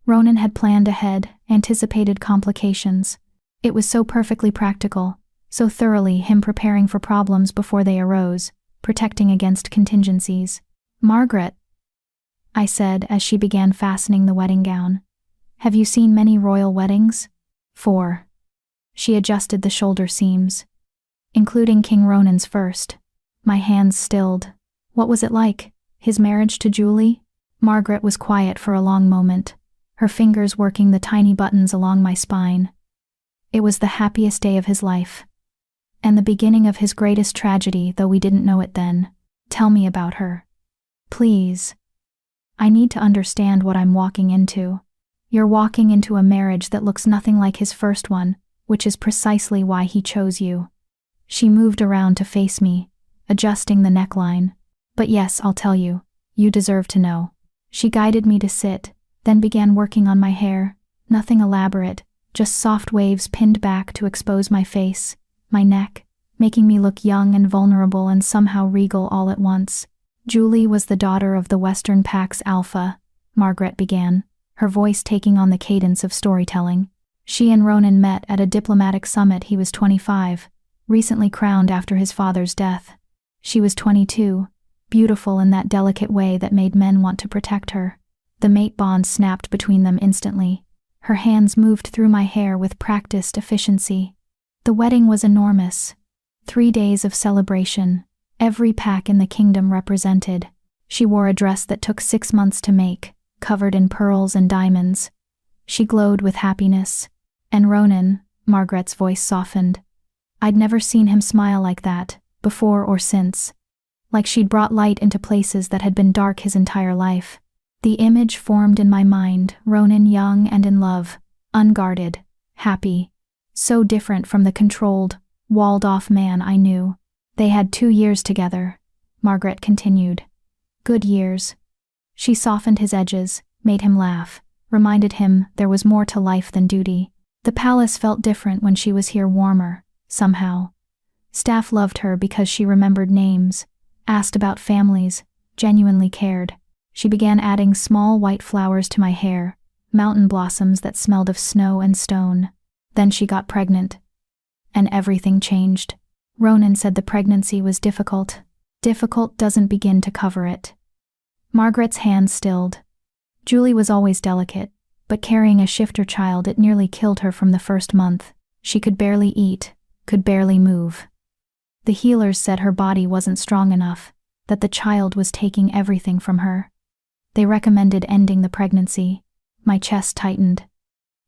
S1: Ronan had planned ahead, anticipated complications. It was so perfectly practical, so thoroughly him preparing for problems before they arose, protecting against contingencies. Margaret, I said as she began fastening the wedding gown. Have you seen many royal weddings? 4. She adjusted the shoulder seams. Including King Ronan's first. My hands stilled. What was it like? His marriage to Julie? Margaret was quiet for a long moment, her fingers working the tiny buttons along my spine. It was the happiest day of his life. And the beginning of his greatest tragedy, though we didn't know it then. Tell me about her. Please. I need to understand what I'm walking into. You're walking into a marriage that looks nothing like his first one, which is precisely why he chose you. She moved around to face me, adjusting the neckline. But yes, I'll tell you. You deserve to know. She guided me to sit, then began working on my hair. Nothing elaborate, just soft waves pinned back to expose my face, my neck, making me look young and vulnerable and somehow regal all at once. Julie was the daughter of the Western Pax Alpha, Margaret began, her voice taking on the cadence of storytelling. She and Ronan met at a diplomatic summit. He was 25, recently crowned after his father's death. She was 22, beautiful in that delicate way that made men want to protect her. The mate bond snapped between them instantly. Her hands moved through my hair with practiced efficiency. The wedding was enormous. 3 days of celebration, every pack in the kingdom represented. She wore a dress that took 6 months to make, covered in pearls and diamonds. She glowed with happiness. And Ronan, Margaret's voice softened. I'd never seen him smile like that, before or since. Like she'd brought light into places that had been dark his entire life. The image formed in my mind, Ronan young and in love, unguarded, happy. So different from the controlled, walled-off man I knew. They had 2 years together, Margaret continued. Good years. She softened his edges, made him laugh, reminded him there was more to life than duty. The palace felt different when she was here, warmer, somehow. Staff loved her because she remembered names, asked about families, genuinely cared. She began adding small white flowers to my hair, mountain blossoms that smelled of snow and stone. Then she got pregnant. And everything changed. Ronan said the pregnancy was difficult. Difficult doesn't begin to cover it. Margaret's hands stilled. Julie was always delicate, but carrying a shifter child, it nearly killed her from the first month. She could barely eat, could barely move. The healers said her body wasn't strong enough, that the child was taking everything from her. They recommended ending the pregnancy. My chest tightened.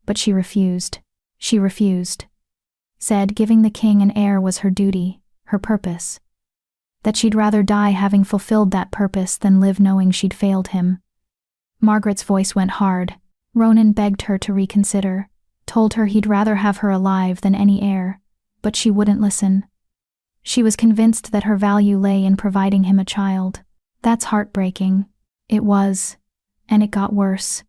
S1: But she refused. She refused. Said giving the king an heir was her duty, her purpose. That she'd rather die having fulfilled that purpose than live knowing she'd failed him. Margaret's voice went hard. Ronan begged her to reconsider, told her he'd rather have her alive than any heir, but she wouldn't listen. She was convinced that her value lay in providing him a child. That's heartbreaking. It was. And it got worse.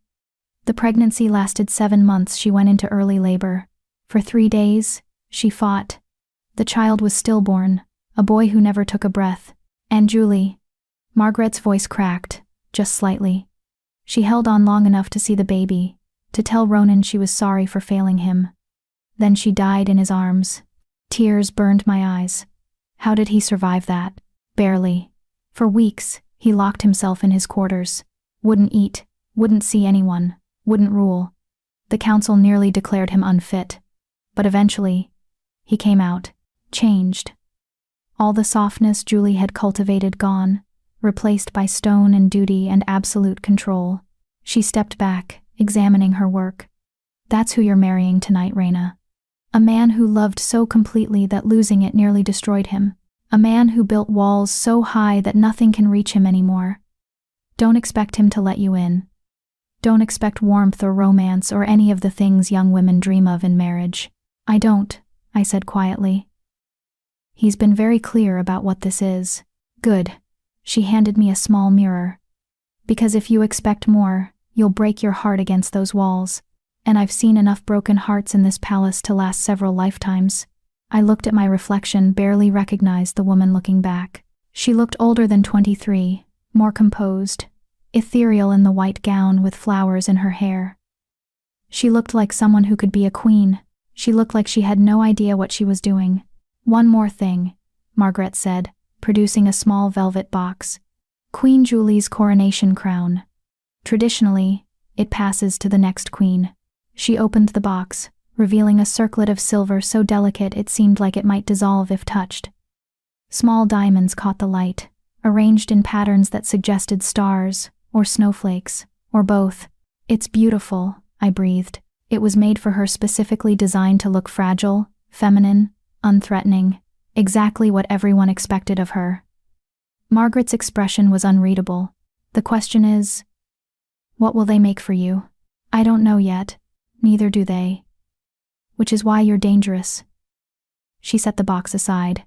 S1: The pregnancy lasted 7 months. She went into early labor. For 3 days, she fought. The child was stillborn, a boy who never took a breath. And Julie. Margaret's voice cracked, just slightly. She held on long enough to see the baby, to tell Ronan she was sorry for failing him. Then she died in his arms. Tears burned my eyes. How did he survive that? Barely. For weeks, he locked himself in his quarters. Wouldn't eat, wouldn't see anyone, wouldn't rule. The council nearly declared him unfit. But eventually, he came out, changed. All the softness Julie had cultivated gone, replaced by stone and duty and absolute control. She stepped back, examining her work. That's who you're marrying tonight, Raina. A man who loved so completely that losing it nearly destroyed him. A man who built walls so high that nothing can reach him anymore. Don't expect him to let you in. Don't expect warmth or romance or any of the things young women dream of in marriage. I don't, I said quietly. He's been very clear about what this is. Good. She handed me a small mirror. Because if you expect more, you'll break your heart against those walls. And I've seen enough broken hearts in this palace to last several lifetimes. I looked at my reflection, barely recognized the woman looking back. She looked older than 23, more composed, ethereal in the white gown with flowers in her hair. She looked like someone who could be a queen. She looked like she had no idea what she was doing. One more thing, Margaret said, producing a small velvet box. Queen Julie's coronation crown. Traditionally, it passes to the next queen. She opened the box, revealing a circlet of silver so delicate it seemed like it might dissolve if touched. Small diamonds caught the light, arranged in patterns that suggested stars, or snowflakes, or both. It's beautiful, I breathed. It was made for her, specifically designed to look fragile, feminine, unthreatening, exactly what everyone expected of her. Margaret's expression was unreadable. The question is, what will they make for you? I don't know yet. Neither do they. Which is why you're dangerous. She set the box aside.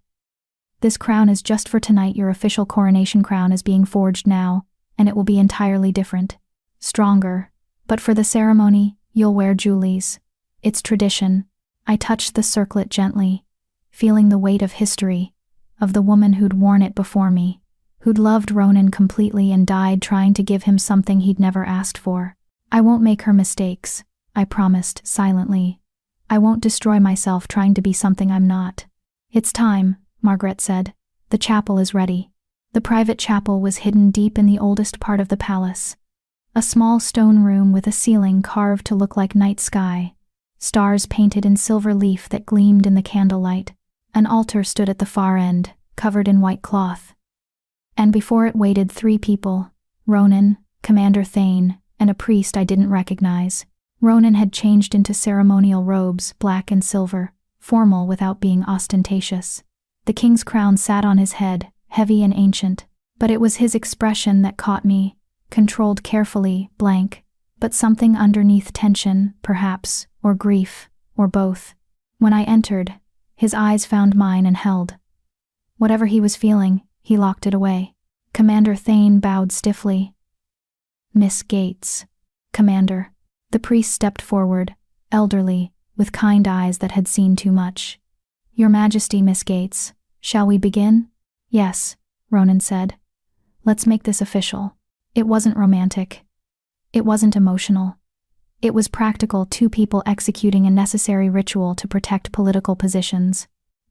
S1: This crown is just for tonight. Your official coronation crown is being forged now, and it will be entirely different. Stronger. But for the ceremony, you'll wear Julie's. It's tradition. I touched the circlet gently, feeling the weight of history, of the woman who'd worn it before me, who'd loved Ronan completely and died trying to give him something he'd never asked for. I won't make her mistakes, I promised silently. I won't destroy myself trying to be something I'm not. It's time, Margaret said. The chapel is ready. The private chapel was hidden deep in the oldest part of the palace. A small stone room with a ceiling carved to look like night sky. Stars painted in silver leaf that gleamed in the candlelight. An altar stood at the far end, covered in white cloth. And before it waited 3 people, Ronan, Commander Thane, and a priest I didn't recognize. Ronan had changed into ceremonial robes, black and silver, formal without being ostentatious. The king's crown sat on his head, heavy and ancient, but it was his expression that caught me, controlled carefully, blank, but something underneath, tension, perhaps, or grief, or both. When I entered, his eyes found mine and held. Whatever he was feeling, he locked it away. Commander Thane bowed stiffly. Miss Gates. Commander. The priest stepped forward, elderly, with kind eyes that had seen too much. Your Majesty, Miss Gates, shall we begin? Yes, Ronan said. Let's make this official. It wasn't romantic. It wasn't emotional. It was practical, 2 people executing a necessary ritual to protect political positions.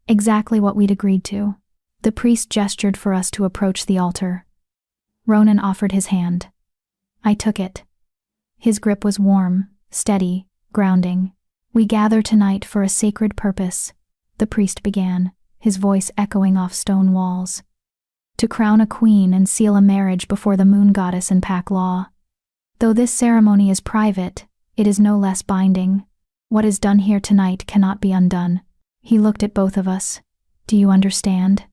S1: Exactly what we'd agreed to. The priest gestured for us to approach the altar. Ronan offered his hand. I took it. His grip was warm, steady, grounding. We gather tonight for a sacred purpose, the priest began, his voice echoing off stone walls. To crown a queen and seal a marriage before the moon goddess and pack law. Though this ceremony is private, it is no less binding. What is done here tonight cannot be undone. He looked at both of us. Do you understand?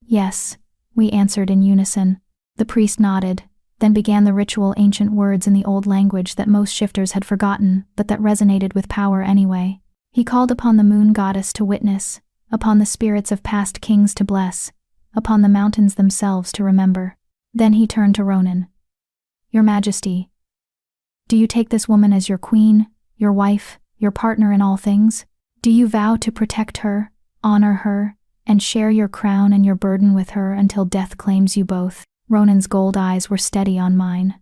S1: Yes, we answered in unison. The priest nodded, then began the ritual ancient words in the old language that most shifters had forgotten, but that resonated with power anyway. He called upon the moon goddess to witness, upon the spirits of past kings to bless, upon the mountains themselves to remember. Then he turned to Ronan. Your Majesty, do you take this woman as your queen, your wife, your partner in all things? Do you vow to protect her, honor her, and share your crown and your burden with her until death claims you both? Ronan's gold eyes were steady on mine.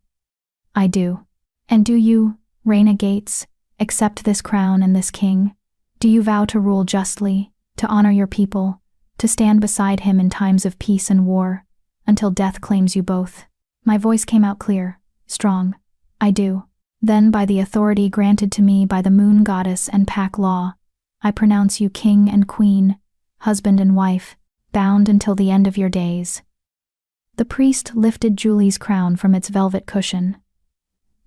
S1: I do. And do you, Rhaena Gates, accept this crown and this king? Do you vow to rule justly, to honor your people, to stand beside him in times of peace and war, until death claims you both? My voice came out clear, strong. I do. Then, by the authority granted to me by the moon goddess and pack law, I pronounce you king and queen, husband and wife, bound until the end of your days. The priest lifted Julie's crown from its velvet cushion.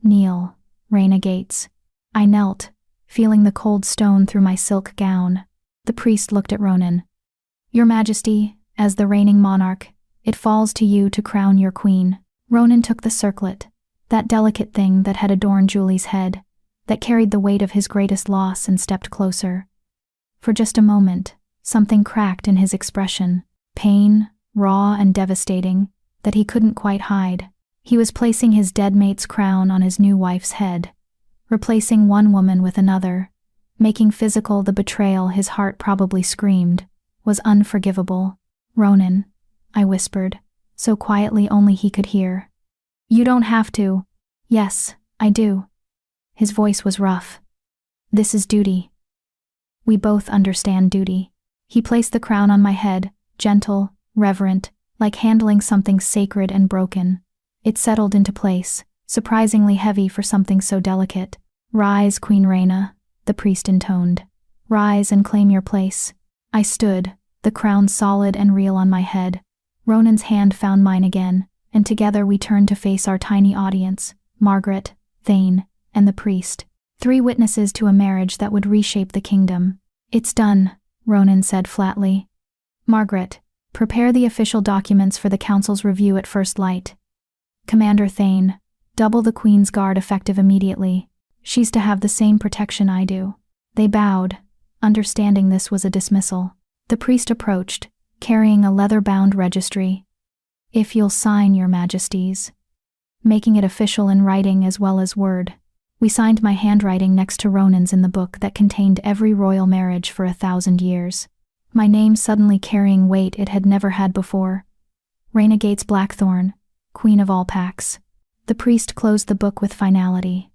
S1: Kneel, Rhaena Gates. I knelt, feeling the cold stone through my silk gown. The priest looked at Ronan. Your Majesty, as the reigning monarch, it falls to you to crown your queen. Ronan took the circlet, that delicate thing that had adorned Julie's head, that carried the weight of his greatest loss, and stepped closer. For just a moment, something cracked in his expression, pain, raw and devastating, that he couldn't quite hide. He was placing his dead mate's crown on his new wife's head, replacing one woman with another, making physical the betrayal his heart probably screamed was unforgivable. Ronan, I whispered, so quietly only he could hear. You don't have to. Yes, I do. His voice was rough. This is duty. We both understand duty. He placed the crown on my head, gentle, reverent, like handling something sacred and broken. It settled into place, surprisingly heavy for something so delicate. Rise, Queen Rhaena, the priest intoned. Rise and claim your place. I stood, the crown solid and real on my head. Ronan's hand found mine again, and together we turned to face our tiny audience, Margaret, Thane, and the priest. 3 witnesses to a marriage that would reshape the kingdom. It's done, Ronan said flatly. Margaret, prepare the official documents for the council's review at first light. Commander Thane, double the Queen's Guard effective immediately. She's to have the same protection I do. They bowed, understanding this was a dismissal. The priest approached, carrying a leather-bound registry. If you'll sign, Your Majesties. Making it official in writing as well as word. We signed my handwriting next to Ronan's in the book that contained every royal marriage for 1,000 years. My name suddenly carrying weight it had never had before. Rhaena Gates Blackthorn, Queen of all packs. The priest closed the book with finality.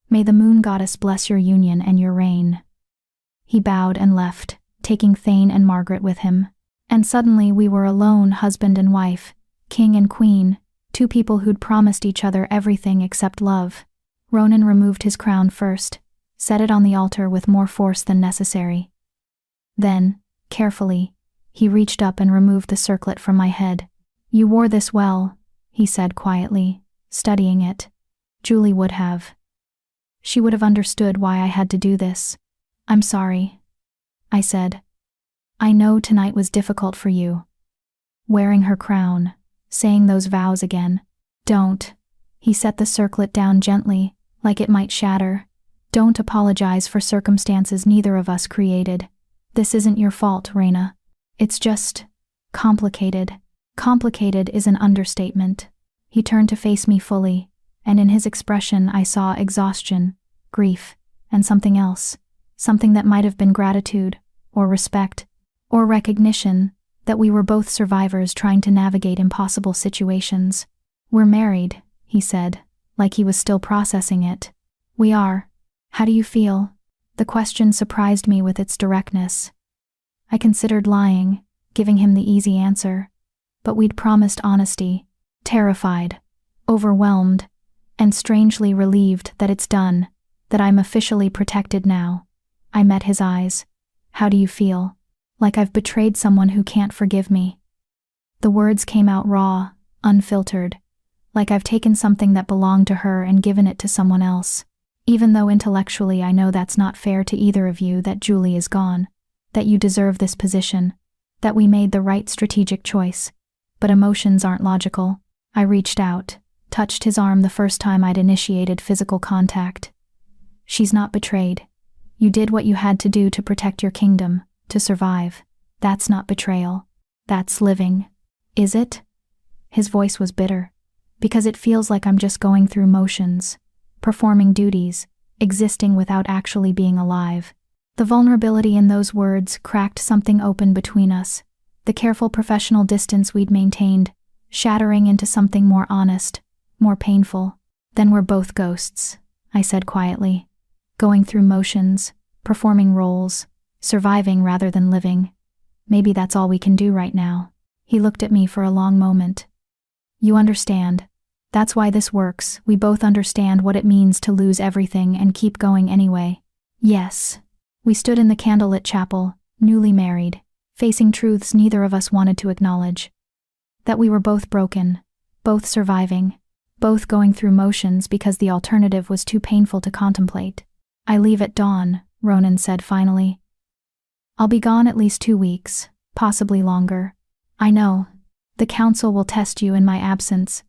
S1: May the moon goddess bless your union and your reign. He bowed and left, taking Thane and Margaret with him. And suddenly we were alone, husband and wife, king and queen, 2 people who'd promised each other everything except love. Ronan removed his crown first, set it on the altar with more force than necessary. Then, carefully, he reached up and removed the circlet from my head. You wore this well, he said quietly, studying it. Julie would have. She would have understood why I had to do this. I'm sorry, I said. I know tonight was difficult for you. Wearing her crown, saying those vows again. Don't. He set the circlet down gently, like it might shatter. Don't apologize for circumstances neither of us created. This isn't your fault, Rhaena. It's just complicated. Complicated is an understatement. He turned to face me fully, and in his expression I saw exhaustion, grief, and something else. Something that might have been gratitude, or respect, or recognition that we were both survivors trying to navigate impossible situations. We're married, he said, like he was still processing it. We are. How do you feel? The question surprised me with its directness. I considered lying, giving him the easy answer. But we'd promised honesty, terrified, overwhelmed, and strangely relieved that it's done, that I'm officially protected now. I met his eyes. How do you feel? Like I've betrayed someone who can't forgive me. The words came out raw, unfiltered, like I've taken something that belonged to her and given it to someone else. Even though intellectually I know that's not fair to either of you, that Julie is gone, that you deserve this position, that we made the right strategic choice. But emotions aren't logical. I reached out, touched his arm the first time I'd initiated physical contact. She's not betrayed. You did what you had to do to protect your kingdom, to survive. That's not betrayal. That's living. Is it? His voice was bitter. Because it feels like I'm just going through motions, performing duties, existing without actually being alive. The vulnerability in those words cracked something open between us, the careful professional distance we'd maintained, shattering into something more honest, more painful. Then we're both ghosts, I said quietly. Going through motions, performing roles, surviving rather than living. Maybe that's all we can do right now. He looked at me for a long moment. You understand. That's why this works. We both understand what it means to lose everything and keep going anyway. Yes. We stood in the candlelit chapel, newly married, facing truths neither of us wanted to acknowledge. That we were both broken, both surviving, both going through motions because the alternative was too painful to contemplate. I leave at dawn, Ronan said finally. I'll be gone at least 2 weeks, possibly longer. I know. The council will test you in my absence.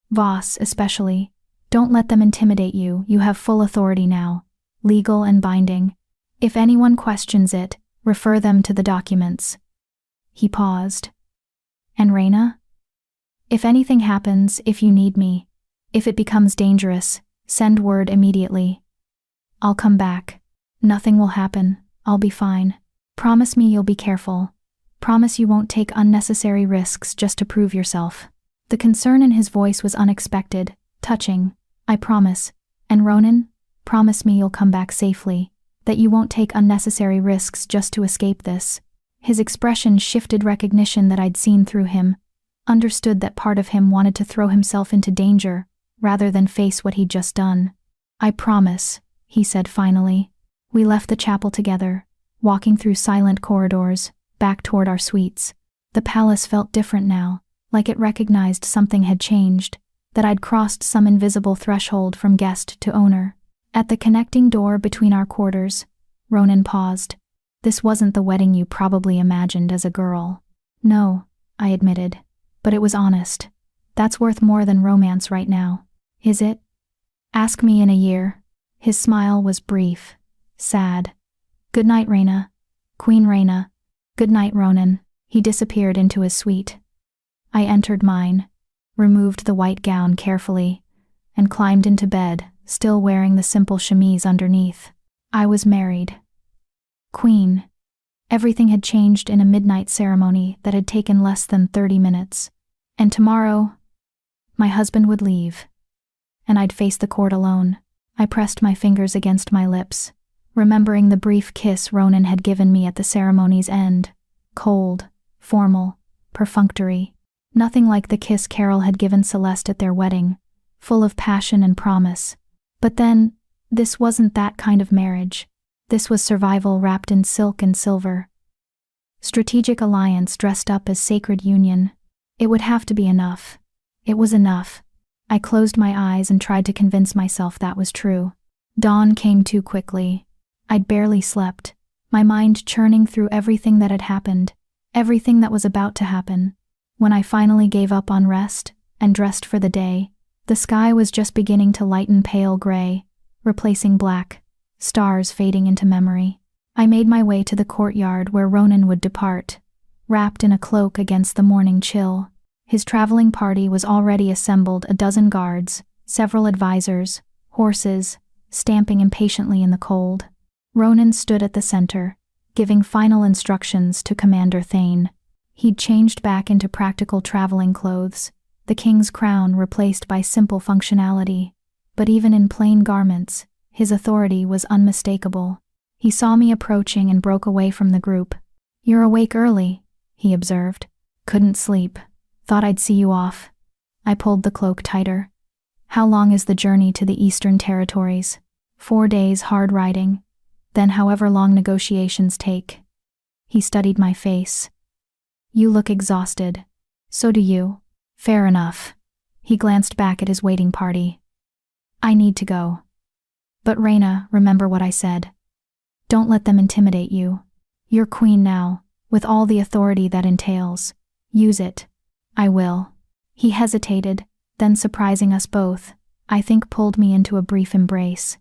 S1: Voss, especially. Don't let them intimidate you. You have full authority now, legal and binding. If anyone questions it, refer them to the documents. He paused. And Reyna? If anything happens, if you need me, if it becomes dangerous, send word immediately. I'll come back. Nothing will happen. I'll be fine. Promise me you'll be careful. Promise you won't take unnecessary risks just to prove yourself. The concern in his voice was unexpected, touching. I promise. And Ronan, promise me you'll come back safely, that you won't take unnecessary risks just to escape this. His expression shifted recognition that I'd seen through him, understood that part of him wanted to throw himself into danger, rather than face what he'd just done. I promise, he said finally. We left the chapel together, walking through silent corridors, back toward our suites. The palace felt different now, like it recognized something had changed, that I'd crossed some invisible threshold from guest to owner. At the connecting door between our quarters, Ronan paused. This wasn't the wedding you probably imagined as a girl. No, I admitted, but it was honest. That's worth more than romance right now. Is it? Ask me in a year. His smile was brief, sad. Good night, Reyna. Queen Reyna. Good night, Ronan. He disappeared into his suite. I entered mine, removed the white gown carefully, and climbed into bed, still wearing the simple chemise underneath. I was married. Queen. Everything had changed in a midnight ceremony that had taken less than 30 minutes. And tomorrow, my husband would leave. And I'd face the court alone. I pressed my fingers against my lips, remembering the brief kiss Ronan had given me at the ceremony's end. Cold, formal, perfunctory. Nothing like the kiss Carol had given Celeste at their wedding, full of passion and promise. But then, this wasn't that kind of marriage. This was survival wrapped in silk and silver. Strategic alliance dressed up as sacred union. It would have to be enough. It was enough. I closed my eyes and tried to convince myself that was true. Dawn came too quickly. I'd barely slept, my mind churning through everything that had happened, everything that was about to happen. When I finally gave up on rest and dressed for the day, the sky was just beginning to lighten pale gray, replacing black, stars fading into memory. I made my way to the courtyard where Ronan would depart, wrapped in a cloak against the morning chill. His traveling party was already assembled, a dozen guards, several advisors, horses, stamping impatiently in the cold. Ronan stood at the center, giving final instructions to Commander Thane. He'd changed back into practical traveling clothes, the king's crown replaced by simple functionality. But even in plain garments, his authority was unmistakable. He saw me approaching and broke away from the group. "You're awake early," he observed. "Couldn't sleep. Thought I'd see you off." I pulled the cloak tighter. "How long is the journey to the Eastern Territories?" 4 days hard riding, then however long negotiations take. He studied my face. "You look exhausted. So do you." "Fair enough." He glanced back at his waiting party. "I need to go. But Reyna, remember what I said. Don't let them intimidate you. You're queen now, with all the authority that entails. Use it. I will. He hesitated, then surprising us both, I think pulled me into a brief embrace.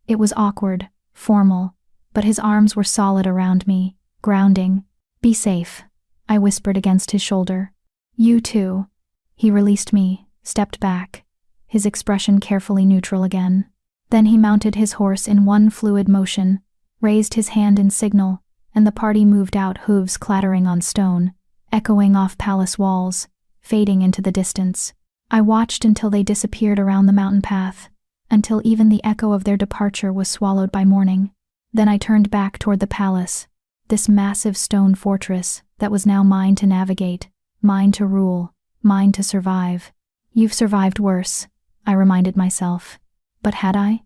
S1: It was awkward, formal, but his arms were solid around me, grounding. Be safe, I whispered against his shoulder. You too. He released me, stepped back, his expression carefully neutral again. Then he mounted his horse in one fluid motion, raised his hand in signal, and the party moved out, hooves clattering on stone, echoing off palace walls, fading into the distance. I watched until they disappeared around the mountain path, until even the echo of their departure was swallowed by morning. Then I turned back toward the palace, this massive stone fortress that was now mine to navigate, mine to rule, mine to survive. You've survived worse, I reminded myself. But had I?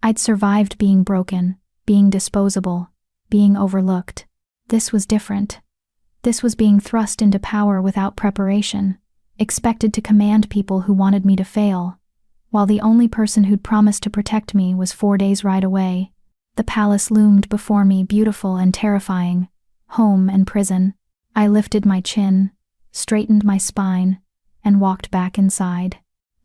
S1: I'd survived being broken, being disposable, being overlooked. This was different. This was being thrust into power without preparation, expected to command people who wanted me to fail, while the only person who'd promised to protect me was 4 days' ride away. The palace loomed before me, beautiful and terrifying, home and prison. I lifted my chin, straightened my spine, and walked back inside.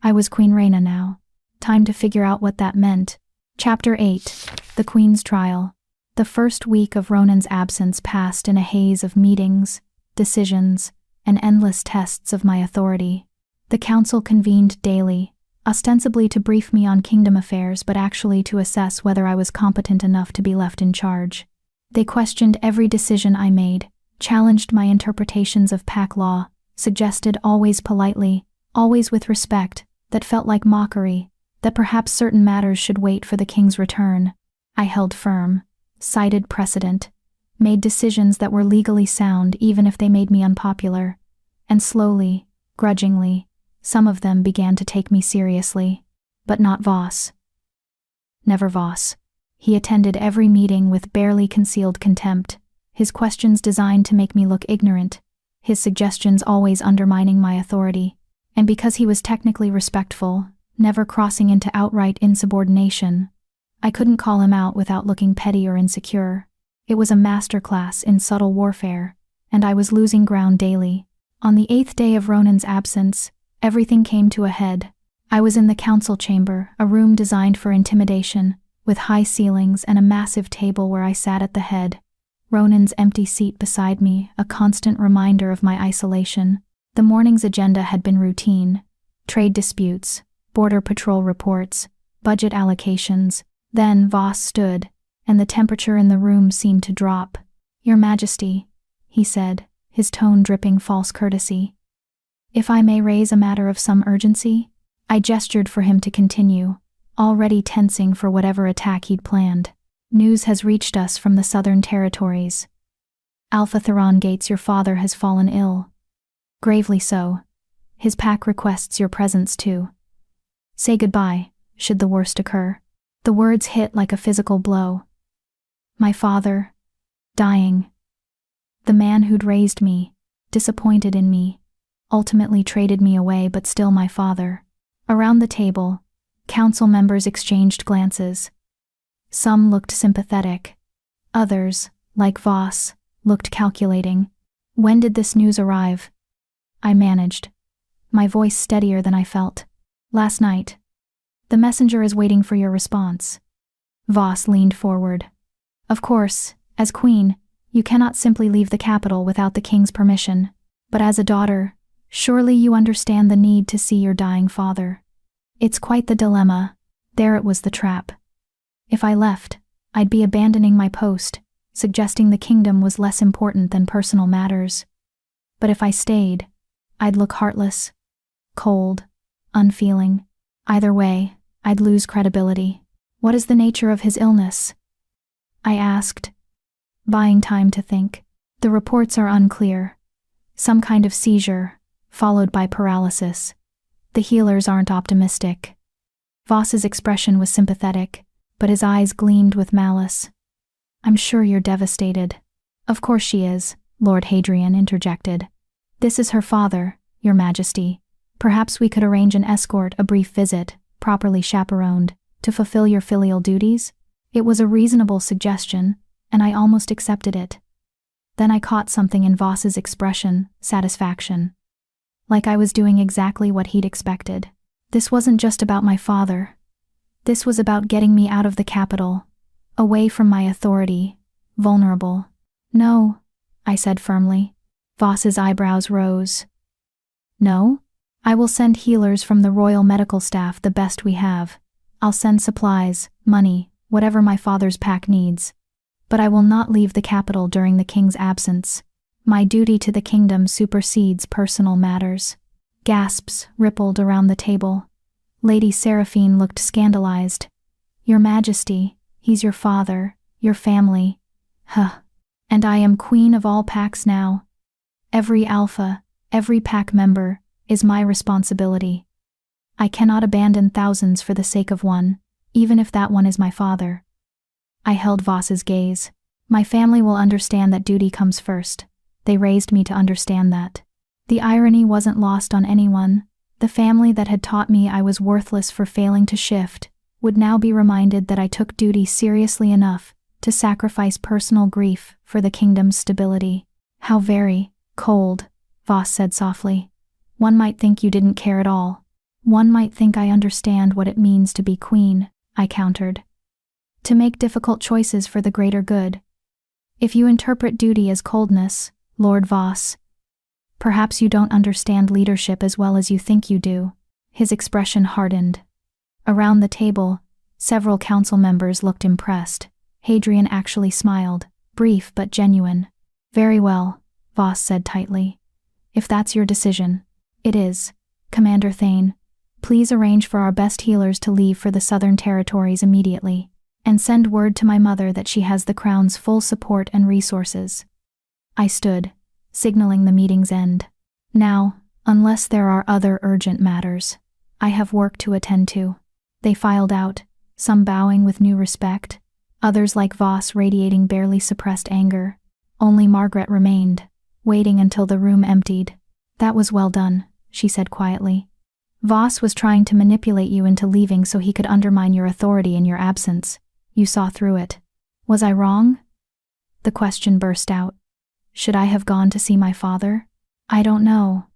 S1: I was Queen Rhaena now. Time to figure out what that meant. Chapter 8. The Queen's Trial. The first week of Ronan's absence passed in a haze of meetings, decisions, and endless tests of my authority. The council convened daily, ostensibly to brief me on kingdom affairs but actually to assess whether I was competent enough to be left in charge. They questioned every decision I made, challenged my interpretations of pack law, suggested always politely, always with respect, that felt like mockery, that perhaps certain matters should wait for the king's return. I held firm, cited precedent, made decisions that were legally sound even if they made me unpopular, and slowly, grudgingly, some of them began to take me seriously. But not Voss. Never Voss. He attended every meeting with barely concealed contempt, his questions designed to make me look ignorant, his suggestions always undermining my authority. And because he was technically respectful, never crossing into outright insubordination, I couldn't call him out without looking petty or insecure. It was a masterclass in subtle warfare, and I was losing ground daily. On the 8th day of Ronan's absence, everything came to a head. I was in the council chamber, a room designed for intimidation, with high ceilings and a massive table where I sat at the head. Ronan's empty seat beside me, a constant reminder of my isolation. The morning's agenda had been routine: trade disputes, border patrol reports, budget allocations. Then Voss stood, and the temperature in the room seemed to drop. "Your Majesty," he said, his tone dripping false courtesy. "If I may raise a matter of some urgency?" I gestured for him to continue, already tensing for whatever attack he'd planned. "News has reached us from the southern territories. Alpha Theron Gates, your father, has fallen ill. Gravely so. His pack requests your presence too. Say goodbye, should the worst occur." The words hit like a physical blow. My father, dying. The man who'd raised me, disappointed in me, ultimately traded me away, but still my father. Around the table, council members exchanged glances. Some looked sympathetic. Others, like Voss, looked calculating. "When did this news arrive?" I managed, my voice steadier than I felt. "Last night. The messenger is waiting for your response." Voss leaned forward. "Of course, as queen, you cannot simply leave the capital without the king's permission. But as a daughter, surely you understand the need to see your dying father. It's quite the dilemma." There it was, the trap. If I left, I'd be abandoning my post, suggesting the kingdom was less important than personal matters. But if I stayed, I'd look heartless, cold, unfeeling. Either way, I'd lose credibility. "What is the nature of his illness?" I asked, buying time to think. "The reports are unclear. Some kind of seizure, followed by paralysis. The healers aren't optimistic." Voss's expression was sympathetic, but his eyes gleamed with malice. "I'm sure you're devastated." "Of course she is," Lord Hadrian interjected. "This is her father, your Majesty. Perhaps we could arrange an escort, a brief visit, properly chaperoned, to fulfill your filial duties?" It was a reasonable suggestion, and I almost accepted it. Then I caught something in Voss's expression, satisfaction. Like I was doing exactly what he'd expected. This wasn't just about my father. This was about getting me out of the capital, away from my authority, vulnerable. No, I said firmly. Voss's eyebrows rose. No? I will send healers from the royal medical staff, the best we have. I'll send supplies, money, whatever my father's pack needs. But I will not leave the capital during the king's absence. My duty to the kingdom supersedes personal matters. Gasps rippled around the table. Lady Seraphine looked scandalized. Your Majesty, he's your father, your family. Huh. And I am queen of all packs now. Every alpha, every pack member, is my responsibility. I cannot abandon thousands for the sake of one, even if that one is my father. I held Voss's gaze. My family will understand that duty comes first. They raised me to understand that. The irony wasn't lost on anyone. The family that had taught me I was worthless for failing to shift would now be reminded that I took duty seriously enough to sacrifice personal grief for the kingdom's stability. How very cold, Voss said softly. One might think you didn't care at all. One might think I understand what it means to be queen, I countered. To make difficult choices for the greater good. If you interpret duty as coldness, Lord Voss, perhaps you don't understand leadership as well as you think you do. His expression hardened. Around the table, several council members looked impressed. Hadrian actually smiled, brief but genuine. Very well, Voss said tightly. If that's your decision. It is. Commander Thane, please arrange for our best healers to leave for the southern territories immediately, and send word to my mother that she has the crown's full support and resources. I stood, signaling the meeting's end. Now, unless there are other urgent matters, I have work to attend to. They filed out, some bowing with new respect, others like Voss radiating barely suppressed anger. Only Margaret remained, waiting until the room emptied. That was well done, she said quietly. Voss was trying to manipulate you into leaving so he could undermine your authority in your absence. You saw through it. Was I wrong? The question burst out. Should I have gone to see my father? I don't know.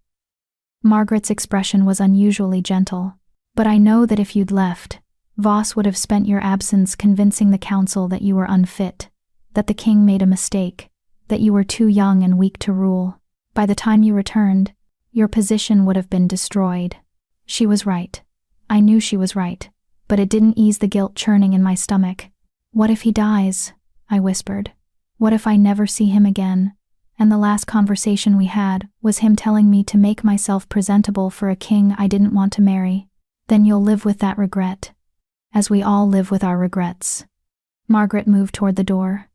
S1: Margaret's expression was unusually gentle. But I know that if you'd left, Voss would have spent your absence convincing the council that you were unfit, that the king made a mistake, that you were too young and weak to rule. By the time you returned, your position would have been destroyed. She was right. I knew she was right, but it didn't ease the guilt churning in my stomach. What if he dies? I whispered. What if I never see him again? And the last conversation we had was him telling me to make myself presentable for a king I didn't want to marry. Then you'll live with that regret, as we all live with our regrets. Margaret moved toward the door.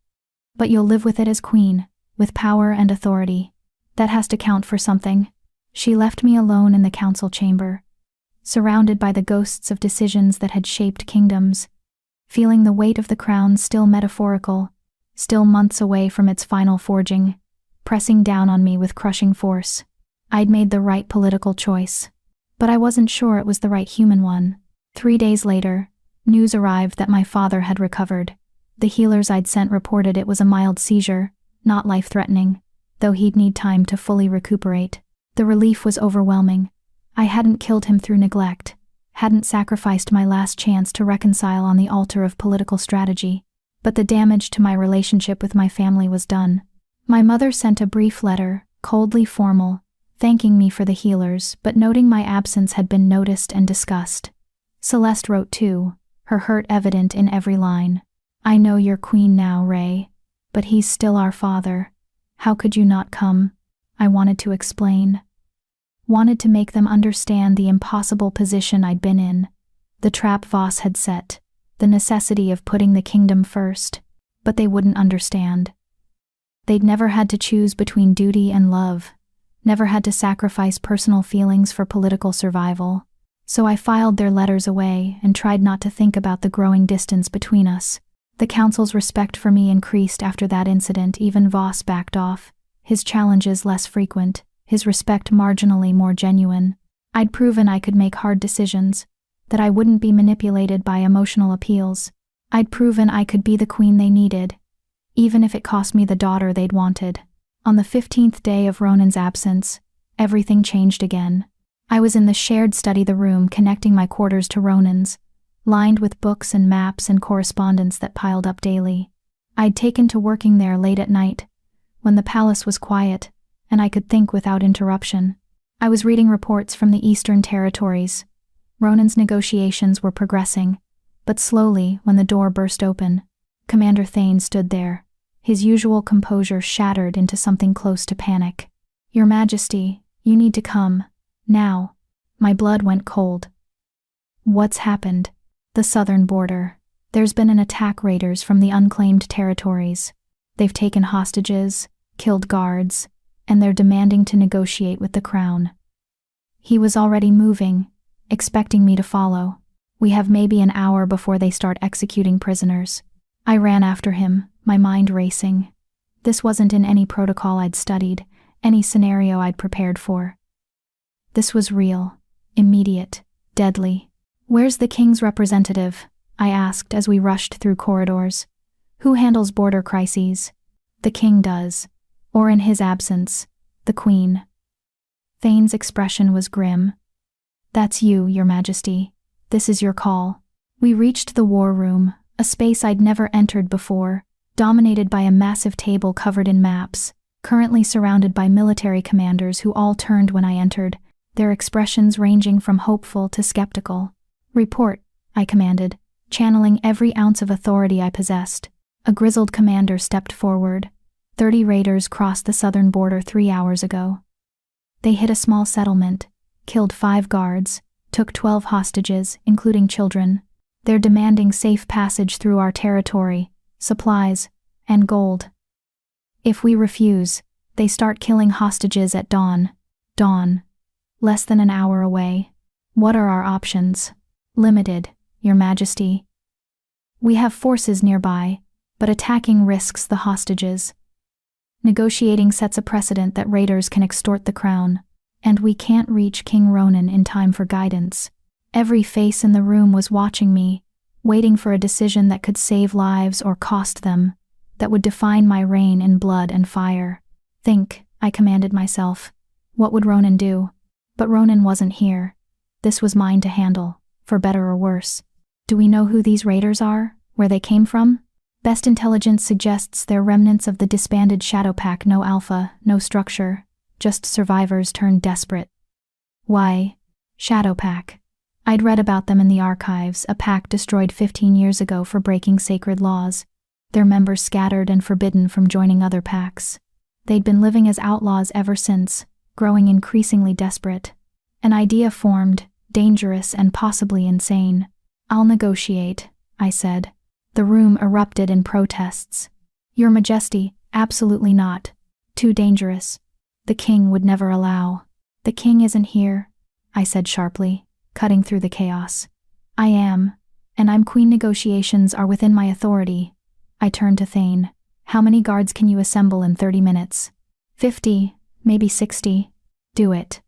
S1: But you'll live with it as queen, with power and authority. That has to count for something. She left me alone in the council chamber, surrounded by the ghosts of decisions that had shaped kingdoms, feeling the weight of the crown still metaphorical, still months away from its final forging, pressing down on me with crushing force. I'd made the right political choice, but I wasn't sure it was the right human one. 3 days later, news arrived that my father had recovered. The healers I'd sent reported it was a mild seizure, not life-threatening, though he'd need time to fully recuperate. The relief was overwhelming. I hadn't killed him through neglect, hadn't sacrificed my last chance to reconcile on the altar of political strategy, but the damage to my relationship with my family was done. My mother sent a brief letter, coldly formal, thanking me for the healers but noting my absence had been noticed and discussed. Celeste wrote too, her hurt evident in every line. I know you're queen now, Ray, but he's still our father. How could you not come? I wanted to explain. Wanted to make them understand the impossible position I'd been in, the trap Voss had set, the necessity of putting the kingdom first, but they wouldn't understand. They'd never had to choose between duty and love, never had to sacrifice personal feelings for political survival, so I filed their letters away and tried not to think about the growing distance between us. The council's respect for me increased after that incident. Even Voss backed off, his challenges less frequent, his respect marginally more genuine. I'd proven I could make hard decisions, that I wouldn't be manipulated by emotional appeals. I'd proven I could be the queen they needed, even if it cost me the daughter they'd wanted. On the 15th day of Ronan's absence, everything changed again. I was in the shared study the room connecting my quarters to Ronan's, lined with books and maps and correspondence that piled up daily. I'd taken to working there late at night, when the palace was quiet, and I could think without interruption. I was reading reports from the Eastern Territories. Ronan's negotiations were progressing, but slowly when the door burst open. Commander Thane stood there, his usual composure shattered into something close to panic. "Your Majesty, you need to come. Now." My blood went cold. "What's happened?" "The southern border. There's been an attack. Raiders from the unclaimed territories. They've taken hostages, killed guards, and they're demanding to negotiate with the crown." He was already moving, expecting me to follow. "We have maybe an hour before they start executing prisoners." I ran after him, my mind racing. This wasn't in any protocol I'd studied, any scenario I'd prepared for. This was real, immediate, deadly. "Where's the king's representative?" I asked as we rushed through corridors. "Who handles border crises?" "The king does. Or in his absence, the queen." Thane's expression was grim. "That's you, Your Majesty. This is your call." We reached the war room, a space I'd never entered before, dominated by a massive table covered in maps, currently surrounded by military commanders who all turned when I entered, their expressions ranging from hopeful to skeptical. "Report," I commanded, channeling every ounce of authority I possessed. A grizzled commander stepped forward. 30 raiders crossed the southern border 3 hours ago. They hit a small settlement, killed 5 guards, took 12 hostages, including children. They're demanding safe passage through our territory, supplies, and gold. If we refuse, they start killing hostages at dawn. Dawn. Less than an hour away. What are our options? Limited, Your Majesty. We have forces nearby, but attacking risks the hostages. Negotiating sets a precedent that raiders can extort the crown, and we can't reach King Ronan in time for guidance. Every face in the room was watching me, waiting for a decision that could save lives or cost them, that would define my reign in blood and fire. "Think," I commanded myself. What would Ronan do? But Ronan wasn't here. This was mine to handle, for better or worse. Do we know who these raiders are? Where they came from? Best intelligence suggests they're remnants of the disbanded Shadow Pack. No alpha, no structure, just survivors turned desperate. Why? Shadow Pack. I'd read about them in the archives, a pack destroyed 15 years ago for breaking sacred laws, their members scattered and forbidden from joining other packs. They'd been living as outlaws ever since, growing increasingly desperate. An idea formed, dangerous and possibly insane. "I'll negotiate," I said. The room erupted in protests. "Your Majesty, absolutely not. Too dangerous. The king would never allow." "The king isn't here," I said sharply, cutting through the chaos. "I am, and I'm queen. Negotiations are within my authority." I turned to Thane. "How many guards can you assemble in 30 minutes? 50, maybe 60. Do it.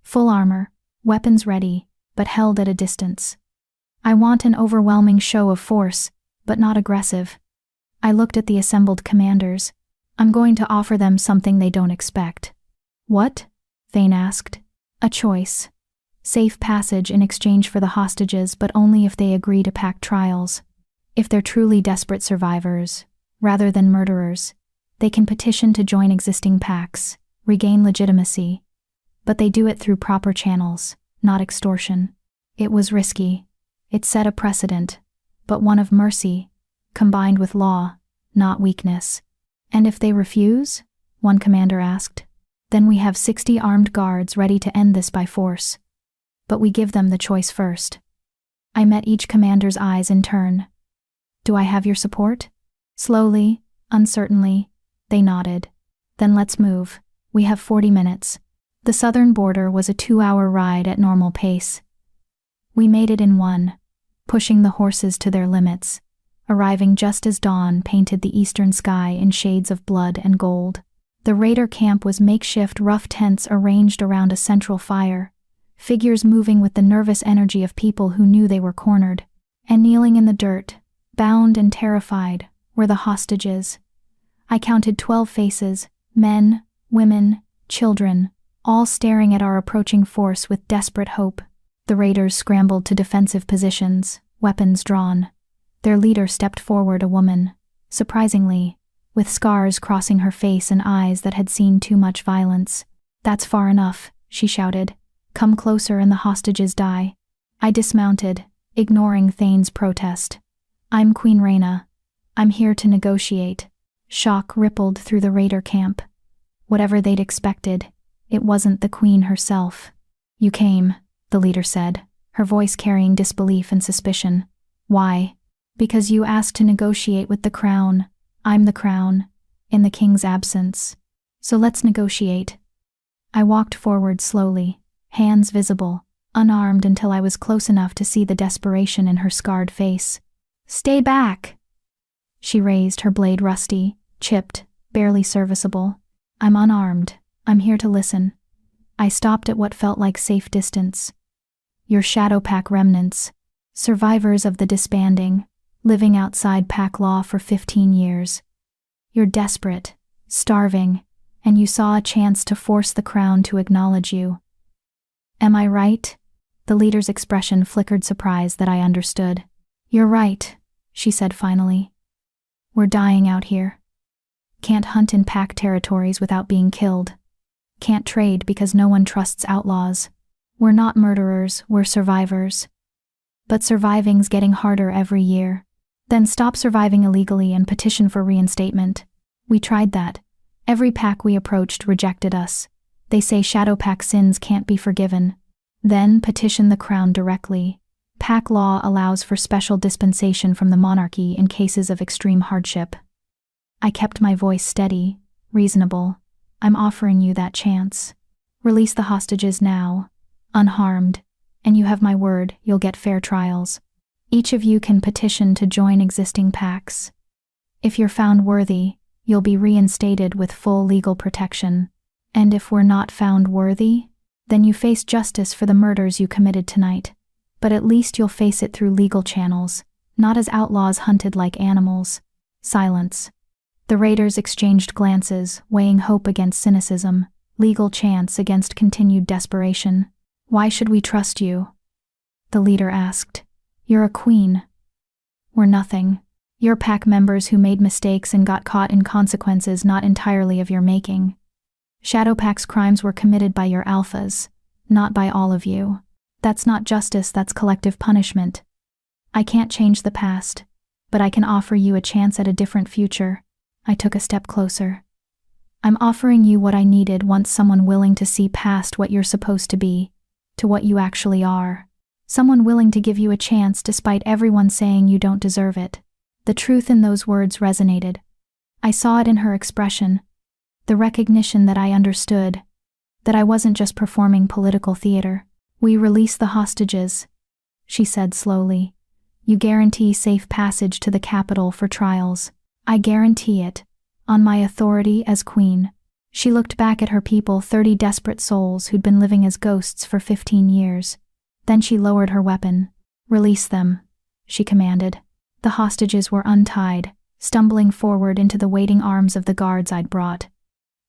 S1: Full armor, weapons ready, but held at a distance. I want an overwhelming show of force, but not aggressive." I looked at the assembled commanders. "I'm going to offer them something they don't expect." "What?" Thane asked. "A choice. Safe passage in exchange for the hostages, but only if they agree to pack trials. If they're truly desperate survivors, rather than murderers, they can petition to join existing packs, regain legitimacy. But they do it through proper channels, not extortion." It was risky. It set a precedent, but one of mercy, combined with law, not weakness. "And if they refuse?" one commander asked. "Then we have 60 armed guards ready to end this by force. But we give them the choice first." I met each commander's eyes in turn. "Do I have your support?" Slowly, uncertainly, they nodded. "Then let's move. We have 40 minutes. The southern border was a 2-hour ride at normal pace. We made it in one, pushing the horses to their limits, arriving just as dawn painted the eastern sky in shades of blood and gold. The raider camp was makeshift rough tents arranged around a central fire, figures moving with the nervous energy of people who knew they were cornered. And kneeling in the dirt, bound and terrified, were the hostages. I counted 12 faces, Men, women, children, all staring at our approaching force with desperate hope. The raiders scrambled to defensive positions, weapons drawn. Their leader stepped forward, a woman, surprisingly, with scars crossing her face and eyes that had seen too much violence. "That's far enough," she shouted. "Come closer and the hostages die." I dismounted, ignoring Thane's protest. "I'm Queen Rhaena. I'm here to negotiate." Shock rippled through the raider camp. Whatever they'd expected, it wasn't the queen herself. "You came," the leader said, her voice carrying disbelief and suspicion. "Why?" "Because you asked to negotiate with the crown. I'm the crown, in the king's absence. So let's negotiate." I walked forward slowly, hands visible, unarmed until I was close enough to see the desperation in her scarred face. "Stay back!" She raised her blade, rusty, chipped, barely serviceable. "I'm unarmed. I'm here to listen." I stopped at what felt like safe distance. "You're Shadow Pack remnants, survivors of the disbanding, living outside pack law for 15 years. You're desperate, starving, and you saw a chance to force the crown to acknowledge you. Am I right?" The leader's expression flickered surprise that I understood. "You're right," she said finally. "We're dying out here. Can't hunt in pack territories without being killed. Can't trade because no one trusts outlaws. We're not murderers, we're survivors. But surviving's getting harder every year. Then stop surviving illegally and petition for reinstatement." We tried that. Every pack we approached rejected us. They say Shadow Pack sins can't be forgiven. Then petition the crown directly. Pack law allows for special dispensation from the monarchy in cases of extreme hardship. I kept my voice steady, reasonable. "I'm offering you that chance. Release the hostages now, unharmed, and you have my word you'll get fair trials. Each of you can petition to join existing packs. If you're found worthy, you'll be reinstated with full legal protection. And if we're not found worthy, then you face justice for the murders you committed tonight. But at least you'll face it through legal channels, not as outlaws hunted like animals." Silence. The raiders exchanged glances, weighing hope against cynicism, legal chance against continued desperation. "Why should we trust you?" the leader asked. "You're a queen." "We're nothing. You're pack members who made mistakes and got caught in consequences not entirely of your making. Shadow Pack's crimes were committed by your alphas, not by all of you. That's not justice, that's collective punishment. I can't change the past, but I can offer you a chance at a different future." I took a step closer. "I'm offering you what I needed once, someone willing to see past what you're supposed to be, to what you actually are. Someone willing to give you a chance despite everyone saying you don't deserve it." The truth in those words resonated. I saw it in her expression, the recognition that I understood, that I wasn't just performing political theater. "We release the hostages," she said slowly. "You guarantee safe passage to the capital for trials. I guarantee it, on my authority as queen." She looked back at her people, 30 desperate souls who'd been living as ghosts for 15 years. Then she lowered her weapon. "Release them," she commanded. The hostages were untied, stumbling forward into the waiting arms of the guards I'd brought.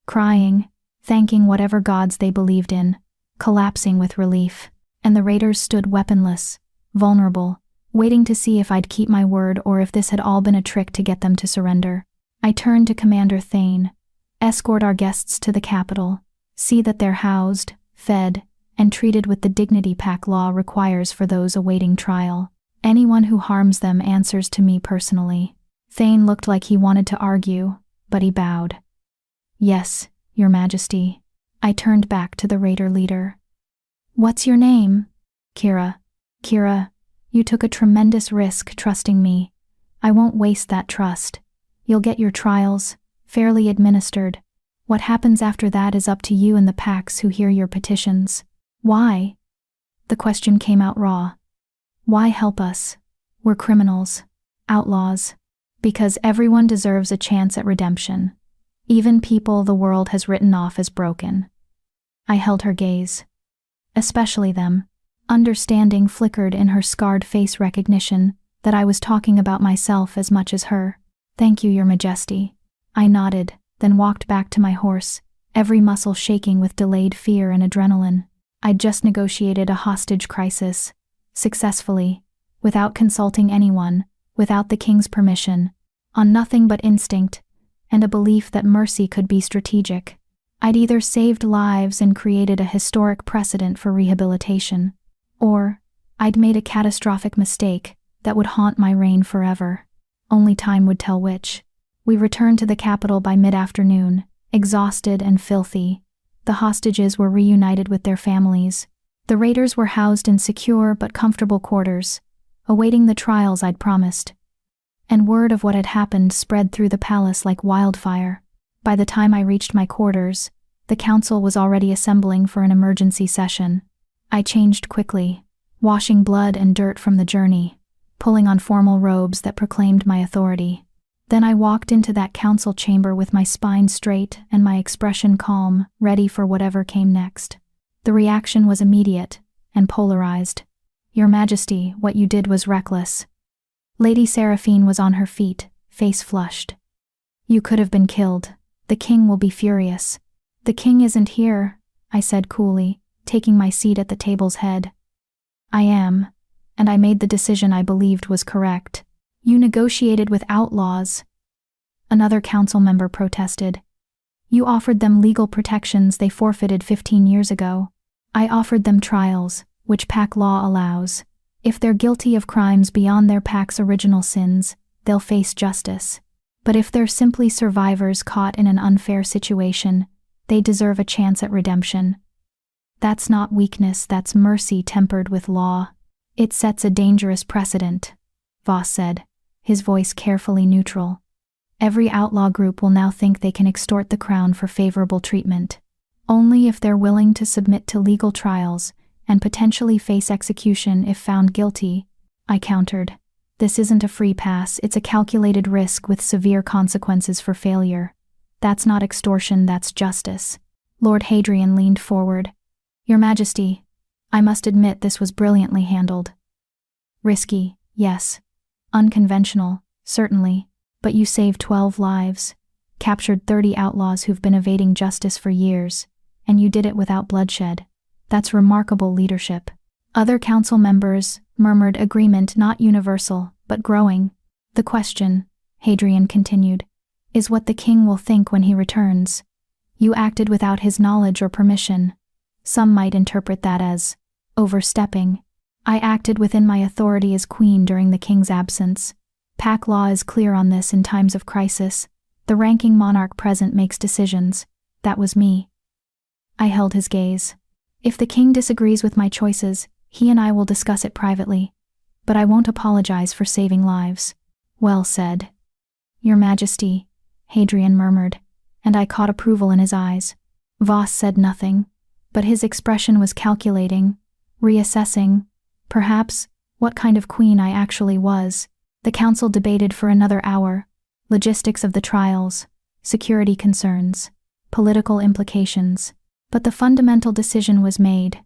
S1: Crying, thanking whatever gods they believed in, collapsing with relief. And the raiders stood weaponless, vulnerable, waiting to see if I'd keep my word or if this had all been a trick to get them to surrender. I turned to Commander Thane. "Escort our guests to the capital. See that they're housed, fed, and treated with the dignity pack law requires for those awaiting trial. Anyone who harms them answers to me personally." Thane looked like he wanted to argue, but he bowed. "Yes, Your Majesty." I turned back to the raider leader. "What's your name?" "Kira." "Kira, you took a tremendous risk trusting me. I won't waste that trust. You'll get your trials, fairly administered. What happens after that is up to you and the packs who hear your petitions." "Why?" The question came out raw. "Why help us? We're criminals, outlaws." "Because everyone deserves a chance at redemption, even people the world has written off as broken." I held her gaze. "Especially them." Understanding flickered in her scarred face, recognition that I was talking about myself as much as her. "Thank you, Your Majesty." I nodded, then walked back to my horse, every muscle shaking with delayed fear and adrenaline. I'd just negotiated a hostage crisis, successfully, without consulting anyone, without the king's permission, on nothing but instinct, and a belief that mercy could be strategic. I'd either saved lives and created a historic precedent for rehabilitation, or I'd made a catastrophic mistake that would haunt my reign forever. Only time would tell which. We returned to the capital by mid-afternoon, exhausted and filthy. The hostages were reunited with their families. The raiders were housed in secure but comfortable quarters, awaiting the trials I'd promised. And word of what had happened spread through the palace like wildfire. By the time I reached my quarters, the council was already assembling for an emergency session. I changed quickly, washing blood and dirt from the journey, pulling on formal robes that proclaimed my authority. Then I walked into that council chamber with my spine straight and my expression calm, ready for whatever came next. The reaction was immediate and polarized. "Your Majesty, what you did was reckless." Lady Seraphine was on her feet, face flushed. "You could have been killed. The king will be furious." "The king isn't here," I said coolly, taking my seat at the table's head. "I am, and I made the decision I believed was correct." "You negotiated with outlaws," another council member protested. "You offered them legal protections they forfeited 15 years ago." "I offered them trials, which pack law allows. If they're guilty of crimes beyond their pack's original sins, they'll face justice. But if they're simply survivors caught in an unfair situation, they deserve a chance at redemption. That's not weakness, that's mercy tempered with law. It sets a dangerous precedent," Voss said, his voice carefully neutral. "Every outlaw group will now think they can extort the crown for favorable treatment. Only if they're willing to submit to legal trials and potentially face execution if found guilty," I countered. "This isn't a free pass, it's a calculated risk with severe consequences for failure. That's not extortion, that's justice." Lord Hadrian leaned forward. "Your Majesty, I must admit this was brilliantly handled. Risky, yes. Unconventional, certainly, but you saved 12 lives, captured 30 outlaws who've been evading justice for years, and you did it without bloodshed. That's remarkable leadership." Other council members murmured agreement, not universal, but growing. "The question," Hadrian continued, "is what the king will think when he returns. You acted without his knowledge or permission. Some might interpret that as overstepping. I acted within my authority as queen during the king's absence. Pack law is clear on this in times of crisis. The ranking monarch present makes decisions. That was me." I held his gaze. "If the king disagrees with my choices, he and I will discuss it privately. But I won't apologize for saving lives." "Well said." "Your Majesty," Hadrian murmured, and I caught approval in his eyes. Voss said nothing, but his expression was calculating, reassessing, perhaps, what kind of queen I actually was. The council debated for another hour, logistics of the trials, security concerns, political implications. But the fundamental decision was made.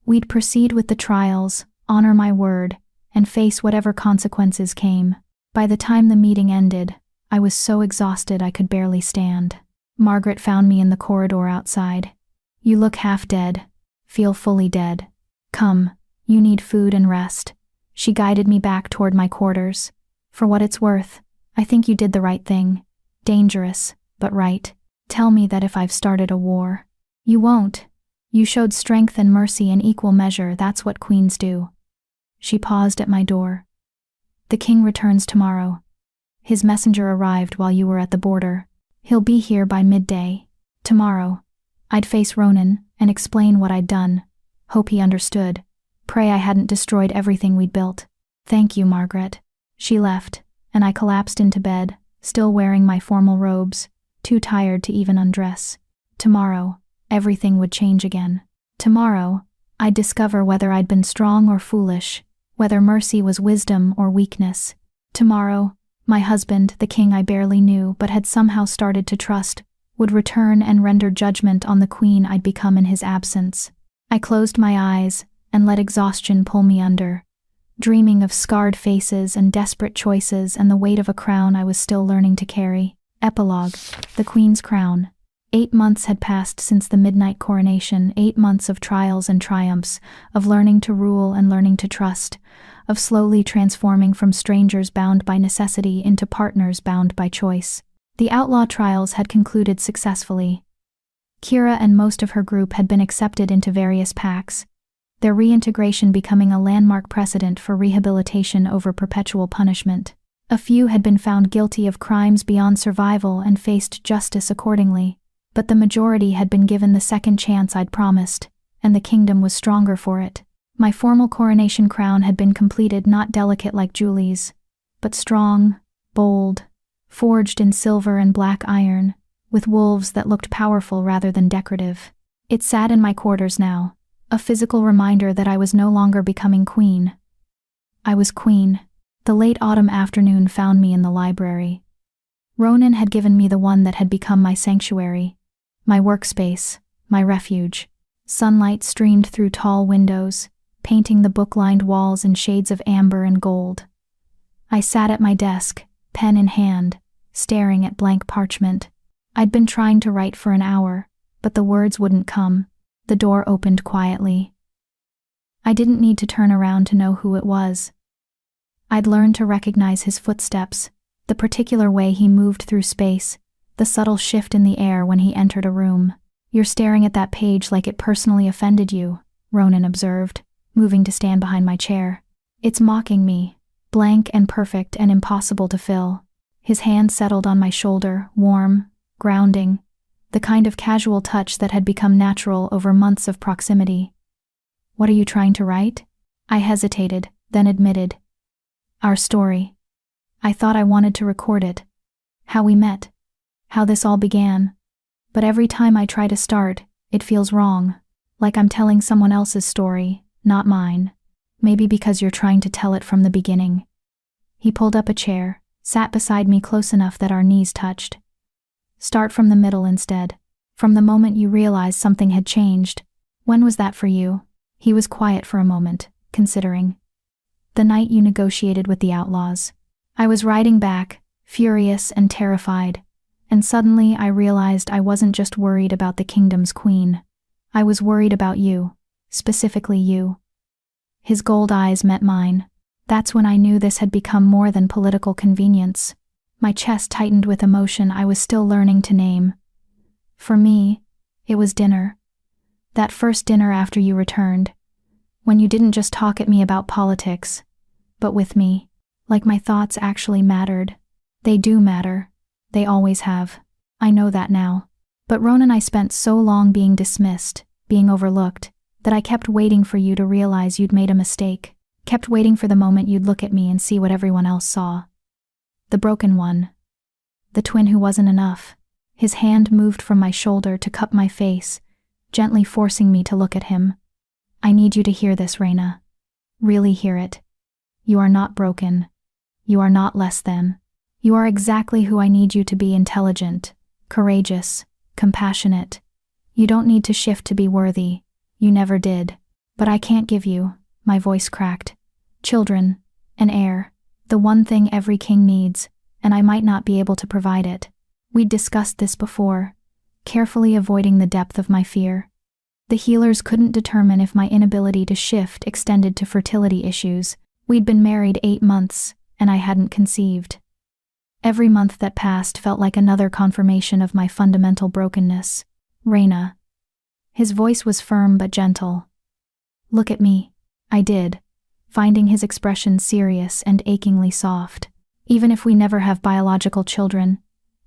S1: We'd proceed with the trials, honor my word, and face whatever consequences came. By the time the meeting ended, I was so exhausted I could barely stand. Margaret found me in the corridor outside. "You look half dead. Feel fully dead. Come, you need food and rest." She guided me back toward my quarters. "For what it's worth, I think you did the right thing. Dangerous, but right. Tell me that if I've started a war." "You won't. You showed strength and mercy in equal measure, that's what queens do." She paused at my door. "The king returns tomorrow. His messenger arrived while you were at the border. He'll be here by midday. Tomorrow, I'd face Ronan and explain what I'd done. Hope he understood. Pray I hadn't destroyed everything we'd built." "Thank you, Margaret." She left, and I collapsed into bed, still wearing my formal robes, too tired to even undress. Tomorrow, everything would change again. Tomorrow, I'd discover whether I'd been strong or foolish, whether mercy was wisdom or weakness. Tomorrow, my husband, the king I barely knew but had somehow started to trust, would return and render judgment on the queen I'd become in his absence. I closed my eyes and let exhaustion pull me under, dreaming of scarred faces and desperate choices and the weight of a crown I was still learning to carry. Epilogue. The Queen's Crown. 8 months had passed since the midnight coronation, 8 months of trials and triumphs, of learning to rule and learning to trust, of slowly transforming from strangers bound by necessity into partners bound by choice. The outlaw trials had concluded successfully. Kira and most of her group had been accepted into various packs, their reintegration becoming a landmark precedent for rehabilitation over perpetual punishment. A few had been found guilty of crimes beyond survival and faced justice accordingly, but the majority had been given the second chance I'd promised, and the kingdom was stronger for it. My formal coronation crown had been completed, not delicate like Julie's, but strong, bold, forged in silver and black iron, with wolves that looked powerful rather than decorative. It sat in my quarters now, a physical reminder that I was no longer becoming queen. I was queen. The late autumn afternoon found me in the library. Ronan had given me the one that had become my sanctuary, my workspace, my refuge. Sunlight streamed through tall windows, painting the book-lined walls in shades of amber and gold. I sat at my desk, pen in hand, staring at blank parchment. I'd been trying to write for an hour, but the words wouldn't come. The door opened quietly. I didn't need to turn around to know who it was. I'd learned to recognize his footsteps, the particular way he moved through space, the subtle shift in the air when he entered a room. "You're staring at that page like it personally offended you," Ronan observed, moving to stand behind my chair. "It's mocking me, blank and perfect and impossible to fill." His hand settled on my shoulder, warm, grounding, the kind of casual touch that had become natural over months of proximity. "What are you trying to write?" I hesitated, then admitted. "Our story. I thought I wanted to record it. How we met. How this all began. But every time I try to start, it feels wrong. Like I'm telling someone else's story, not mine. Maybe because you're trying to tell it from the beginning." He pulled up a chair, sat beside me close enough that our knees touched. "Start from the middle instead. From the moment you realized something had changed. When was that for you?" He was quiet for a moment, considering. "The night you negotiated with the outlaws." I was writing back, furious and terrified, and suddenly I realized I wasn't just worried about the kingdom's queen. I was worried about you, specifically you. His gold eyes met mine. That's when I knew this had become more than political convenience. My chest tightened with emotion I was still learning to name. For me, it was dinner. That first dinner after you returned, when you didn't just talk at me about politics, but with me, like my thoughts actually mattered. They do matter. They always have. I know that now. But Ronan and I spent so long being dismissed, being overlooked, that I kept waiting for you to realize you'd made a mistake. Kept waiting for the moment you'd look at me and see what everyone else saw. The broken one. The twin who wasn't enough. His hand moved from my shoulder to cup my face, gently forcing me to look at him. "I need you to hear this, Raina. Really hear it. You are not broken. You are not less than. You are exactly who I need you to be: intelligent, courageous, compassionate. You don't need to shift to be worthy. You never did. But I can't give you," my voice cracked, "children, an heir, the one thing every king needs, and I might not be able to provide it." We'd discussed this before, carefully avoiding the depth of my fear. The healers couldn't determine if my inability to shift extended to fertility issues. We'd been married 8 months, and I hadn't conceived. Every month that passed felt like another confirmation of my fundamental brokenness. "Raina." His voice was firm but gentle. "Look at me." I did, finding his expression serious and achingly soft. "Even if we never have biological children,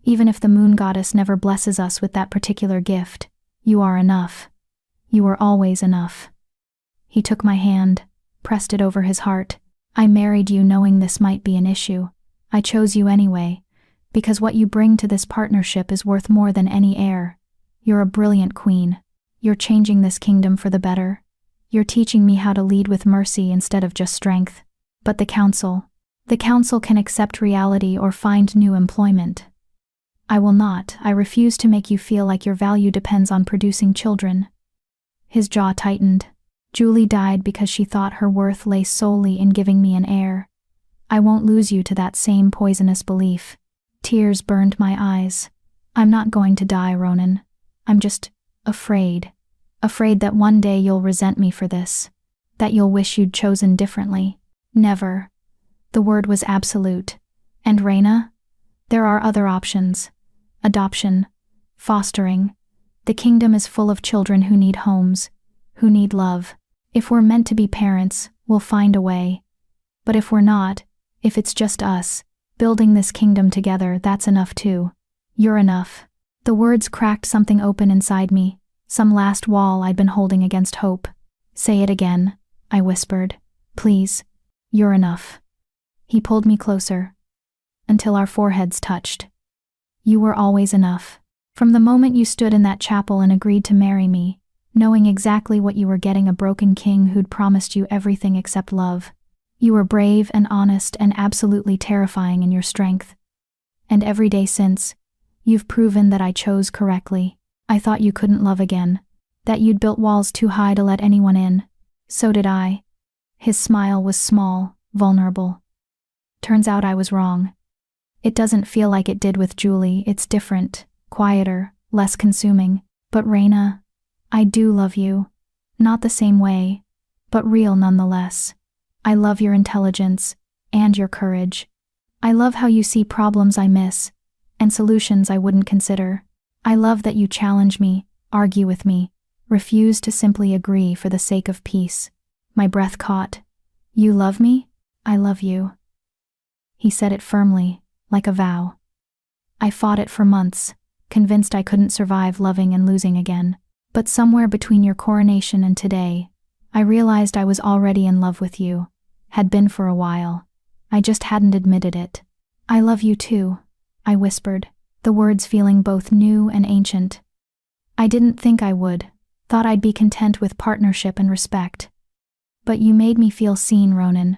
S1: even if the moon goddess never blesses us with that particular gift, you are enough. You are always enough." He took my hand, pressed it over his heart. "I married you knowing this might be an issue. I chose you anyway, because what you bring to this partnership is worth more than any heir. You're a brilliant queen. You're changing this kingdom for the better. You're teaching me how to lead with mercy instead of just strength. But the council can accept reality or find new employment. I will not. I refuse to make you feel like your value depends on producing children." His jaw tightened. "Julie died because she thought her worth lay solely in giving me an heir. I won't lose you to that same poisonous belief. Tears burned my eyes. I'm not going to die, Ronan. I'm just afraid. Afraid that one day you'll resent me for this. That you'll wish you'd chosen differently. Never. The word was absolute. And Raina? There are other options. Adoption. Fostering. The kingdom is full of children who need homes, who need love. If we're meant to be parents, we'll find a way. But if we're not, if it's just us, building this kingdom together, that's enough too. You're enough. The words cracked something open inside me, some last wall I'd been holding against hope. Say it again, I whispered. Please. You're enough. He pulled me closer, until our foreheads touched. You were always enough. From the moment you stood in that chapel and agreed to marry me, knowing exactly what you were getting, a broken king who'd promised you everything except love. You were brave and honest and absolutely terrifying in your strength. And every day since, you've proven that I chose correctly. I thought you couldn't love again, that you'd built walls too high to let anyone in. So did I. His smile was small, vulnerable. Turns out I was wrong. It doesn't feel like it did with Julie. It's different, quieter, less consuming. But Raina, I do love you. Not the same way, but real nonetheless. I love your intelligence and your courage. I love how you see problems I miss and solutions I wouldn't consider. I love that you challenge me, argue with me, refuse to simply agree for the sake of peace. My breath caught. You love me? I love you. He said it firmly, like a vow. I fought it for months, convinced I couldn't survive loving and losing again. But somewhere between your coronation and today, I realized I was already in love with you, had been for a while. I just hadn't admitted it. I love you too, I whispered, the words feeling both new and ancient. I didn't think I would, thought I'd be content with partnership and respect. But you made me feel seen, Ronan.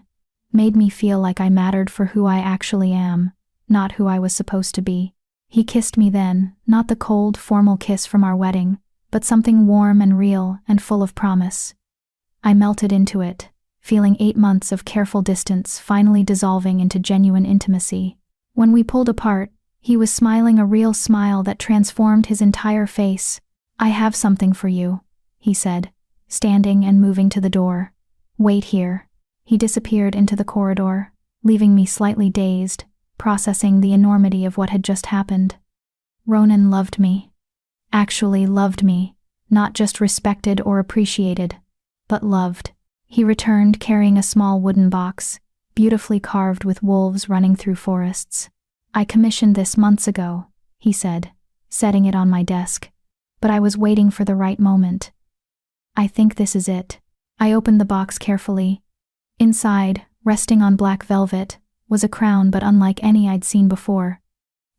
S1: Made me feel like I mattered for who I actually am, not who I was supposed to be. He kissed me then, not the cold, formal kiss from our wedding, but something warm and real and full of promise. I melted into it, feeling 8 months of careful distance finally dissolving into genuine intimacy. When we pulled apart, he was smiling a real smile that transformed his entire face. I have something for you, he said, standing and moving to the door. Wait here. He disappeared into the corridor, leaving me slightly dazed, processing the enormity of what had just happened. Ronan loved me. Actually loved me, not just respected or appreciated, but loved. He returned carrying a small wooden box, beautifully carved with wolves running through forests. I commissioned this months ago, he said, setting it on my desk, but I was waiting for the right moment. I think this is it. I opened the box carefully. Inside, resting on black velvet, was a crown but unlike any I'd seen before.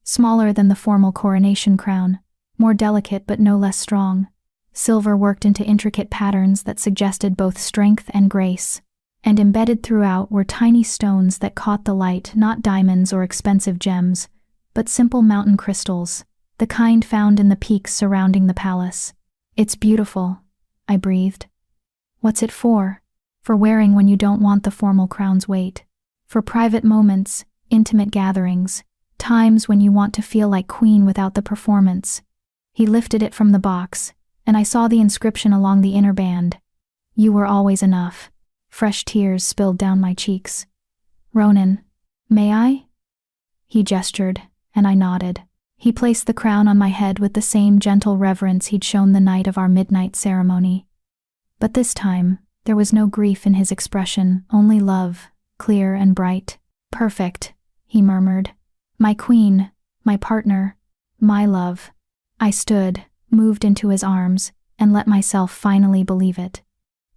S1: Smaller than the formal coronation crown, more delicate but no less strong. Silver worked into intricate patterns that suggested both strength and grace, and embedded throughout were tiny stones that caught the light, not diamonds or expensive gems, but simple mountain crystals, the kind found in the peaks surrounding the palace. It's beautiful, I breathed. What's it for? For wearing when you don't want the formal crown's weight. For private moments, intimate gatherings, times when you want to feel like queen without the performance. He lifted it from the box, and I saw the inscription along the inner band. You were always enough. Fresh tears spilled down my cheeks. Ronan, may I? He gestured, and I nodded. He placed the crown on my head with the same gentle reverence he'd shown the night of our midnight ceremony. But this time, there was no grief in his expression, only love, clear and bright. Perfect, he murmured. My queen, my partner, my love. I stood, moved into his arms, and let myself finally believe it.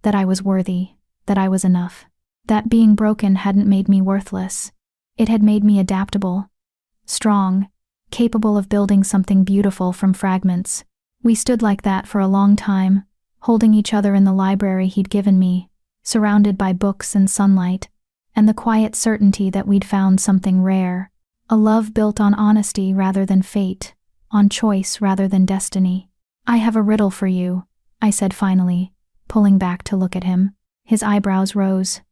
S1: That I was worthy, that I was enough. That being broken hadn't made me worthless. It had made me adaptable, strong, capable of building something beautiful from fragments. We stood like that for a long time, holding each other in the library he'd given me, surrounded by books and sunlight, and the quiet certainty that we'd found something rare, a love built on honesty rather than fate, on choice rather than destiny. I have a riddle for you, I said finally, pulling back to look at him. His eyebrows rose.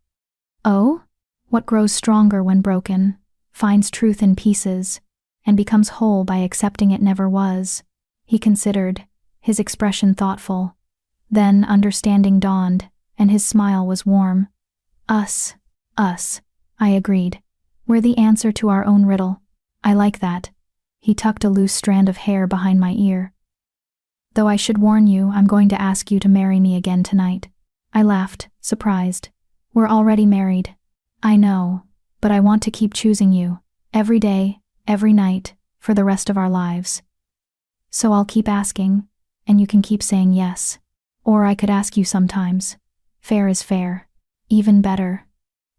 S1: Oh? What grows stronger when broken, finds truth in pieces, and becomes whole by accepting it never was. He considered, his expression thoughtful. Then understanding dawned, and his smile was warm. Us, I agreed. We're the answer to our own riddle. I like that. He tucked a loose strand of hair behind my ear. Though I should warn you, I'm going to ask you to marry me again tonight. I laughed, surprised. We're already married. I know, but I want to keep choosing you, every day, every night, for the rest of our lives. So I'll keep asking, and you can keep saying yes. Or I could ask you sometimes. Fair is fair. Even better.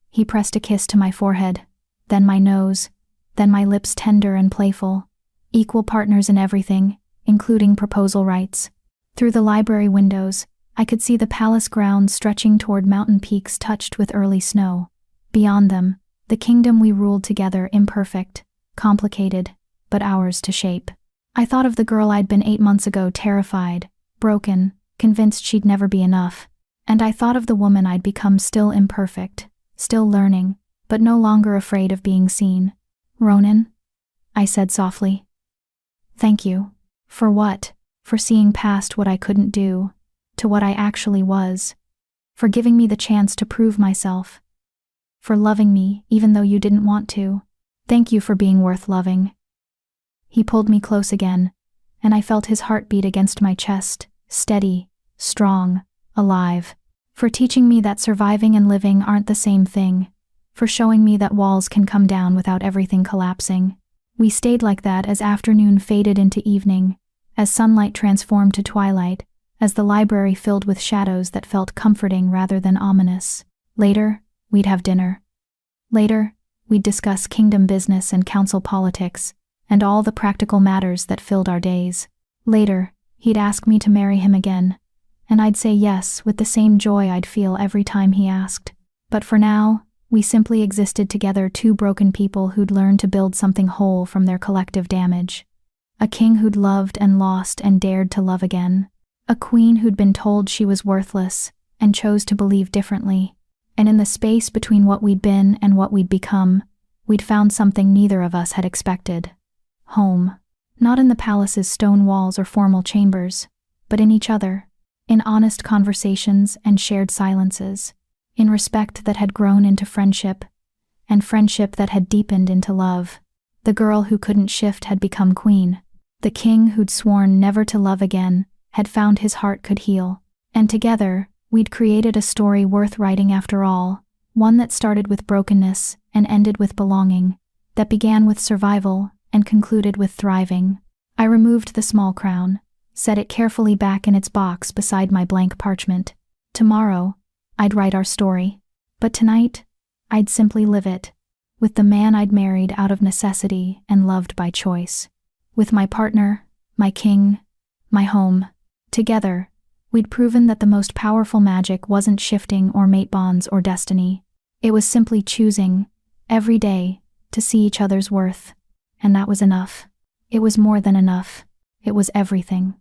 S1: He pressed a kiss to my forehead, then my nose, then my lips tender and playful. Equal partners in everything, including proposal rights. Through the library windows, I could see the palace grounds stretching toward mountain peaks touched with early snow. Beyond them, the kingdom we ruled together, imperfect, complicated, but ours to shape. I thought of the girl I'd been 8 months ago, terrified, broken, convinced she'd never be enough. And I thought of the woman I'd become, still imperfect, still learning, but no longer afraid of being seen. Ronan? I said softly. Thank you. For what? For seeing past what I couldn't do, to what I actually was. For giving me the chance to prove myself. For loving me, even though you didn't want to. Thank you for being worth loving. He pulled me close again, and I felt his heart beat against my chest, steady, strong, alive. For teaching me that surviving and living aren't the same thing. For showing me that walls can come down without everything collapsing. We stayed like that as afternoon faded into evening, as sunlight transformed to twilight, as the library filled with shadows that felt comforting rather than ominous. Later, we'd have dinner. Later, we'd discuss kingdom business and council politics, and all the practical matters that filled our days. Later, he'd ask me to marry him again, and I'd say yes with the same joy I'd feel every time he asked. But for now, we simply existed together, two broken people who'd learned to build something whole from their collective damage. A king who'd loved and lost and dared to love again. A queen who'd been told she was worthless and chose to believe differently. And in the space between what we'd been and what we'd become, we'd found something neither of us had expected. Home. Not in the palace's stone walls or formal chambers, but in each other. In honest conversations and shared silences. In respect that had grown into friendship, and friendship that had deepened into love. The girl who couldn't shift had become queen. The king who'd sworn never to love again had found his heart could heal. And together, we'd created a story worth writing after all, one that started with brokenness and ended with belonging, that began with survival and concluded with thriving. I removed the small crown, set it carefully back in its box beside my blank parchment. Tomorrow, I'd write our story, but tonight, I'd simply live it, with the man I'd married out of necessity and loved by choice. With my partner, my king, my home. Together, we'd proven that the most powerful magic wasn't shifting or mate bonds or destiny. It was simply choosing, every day, to see each other's worth. And that was enough. It was more than enough. It was everything.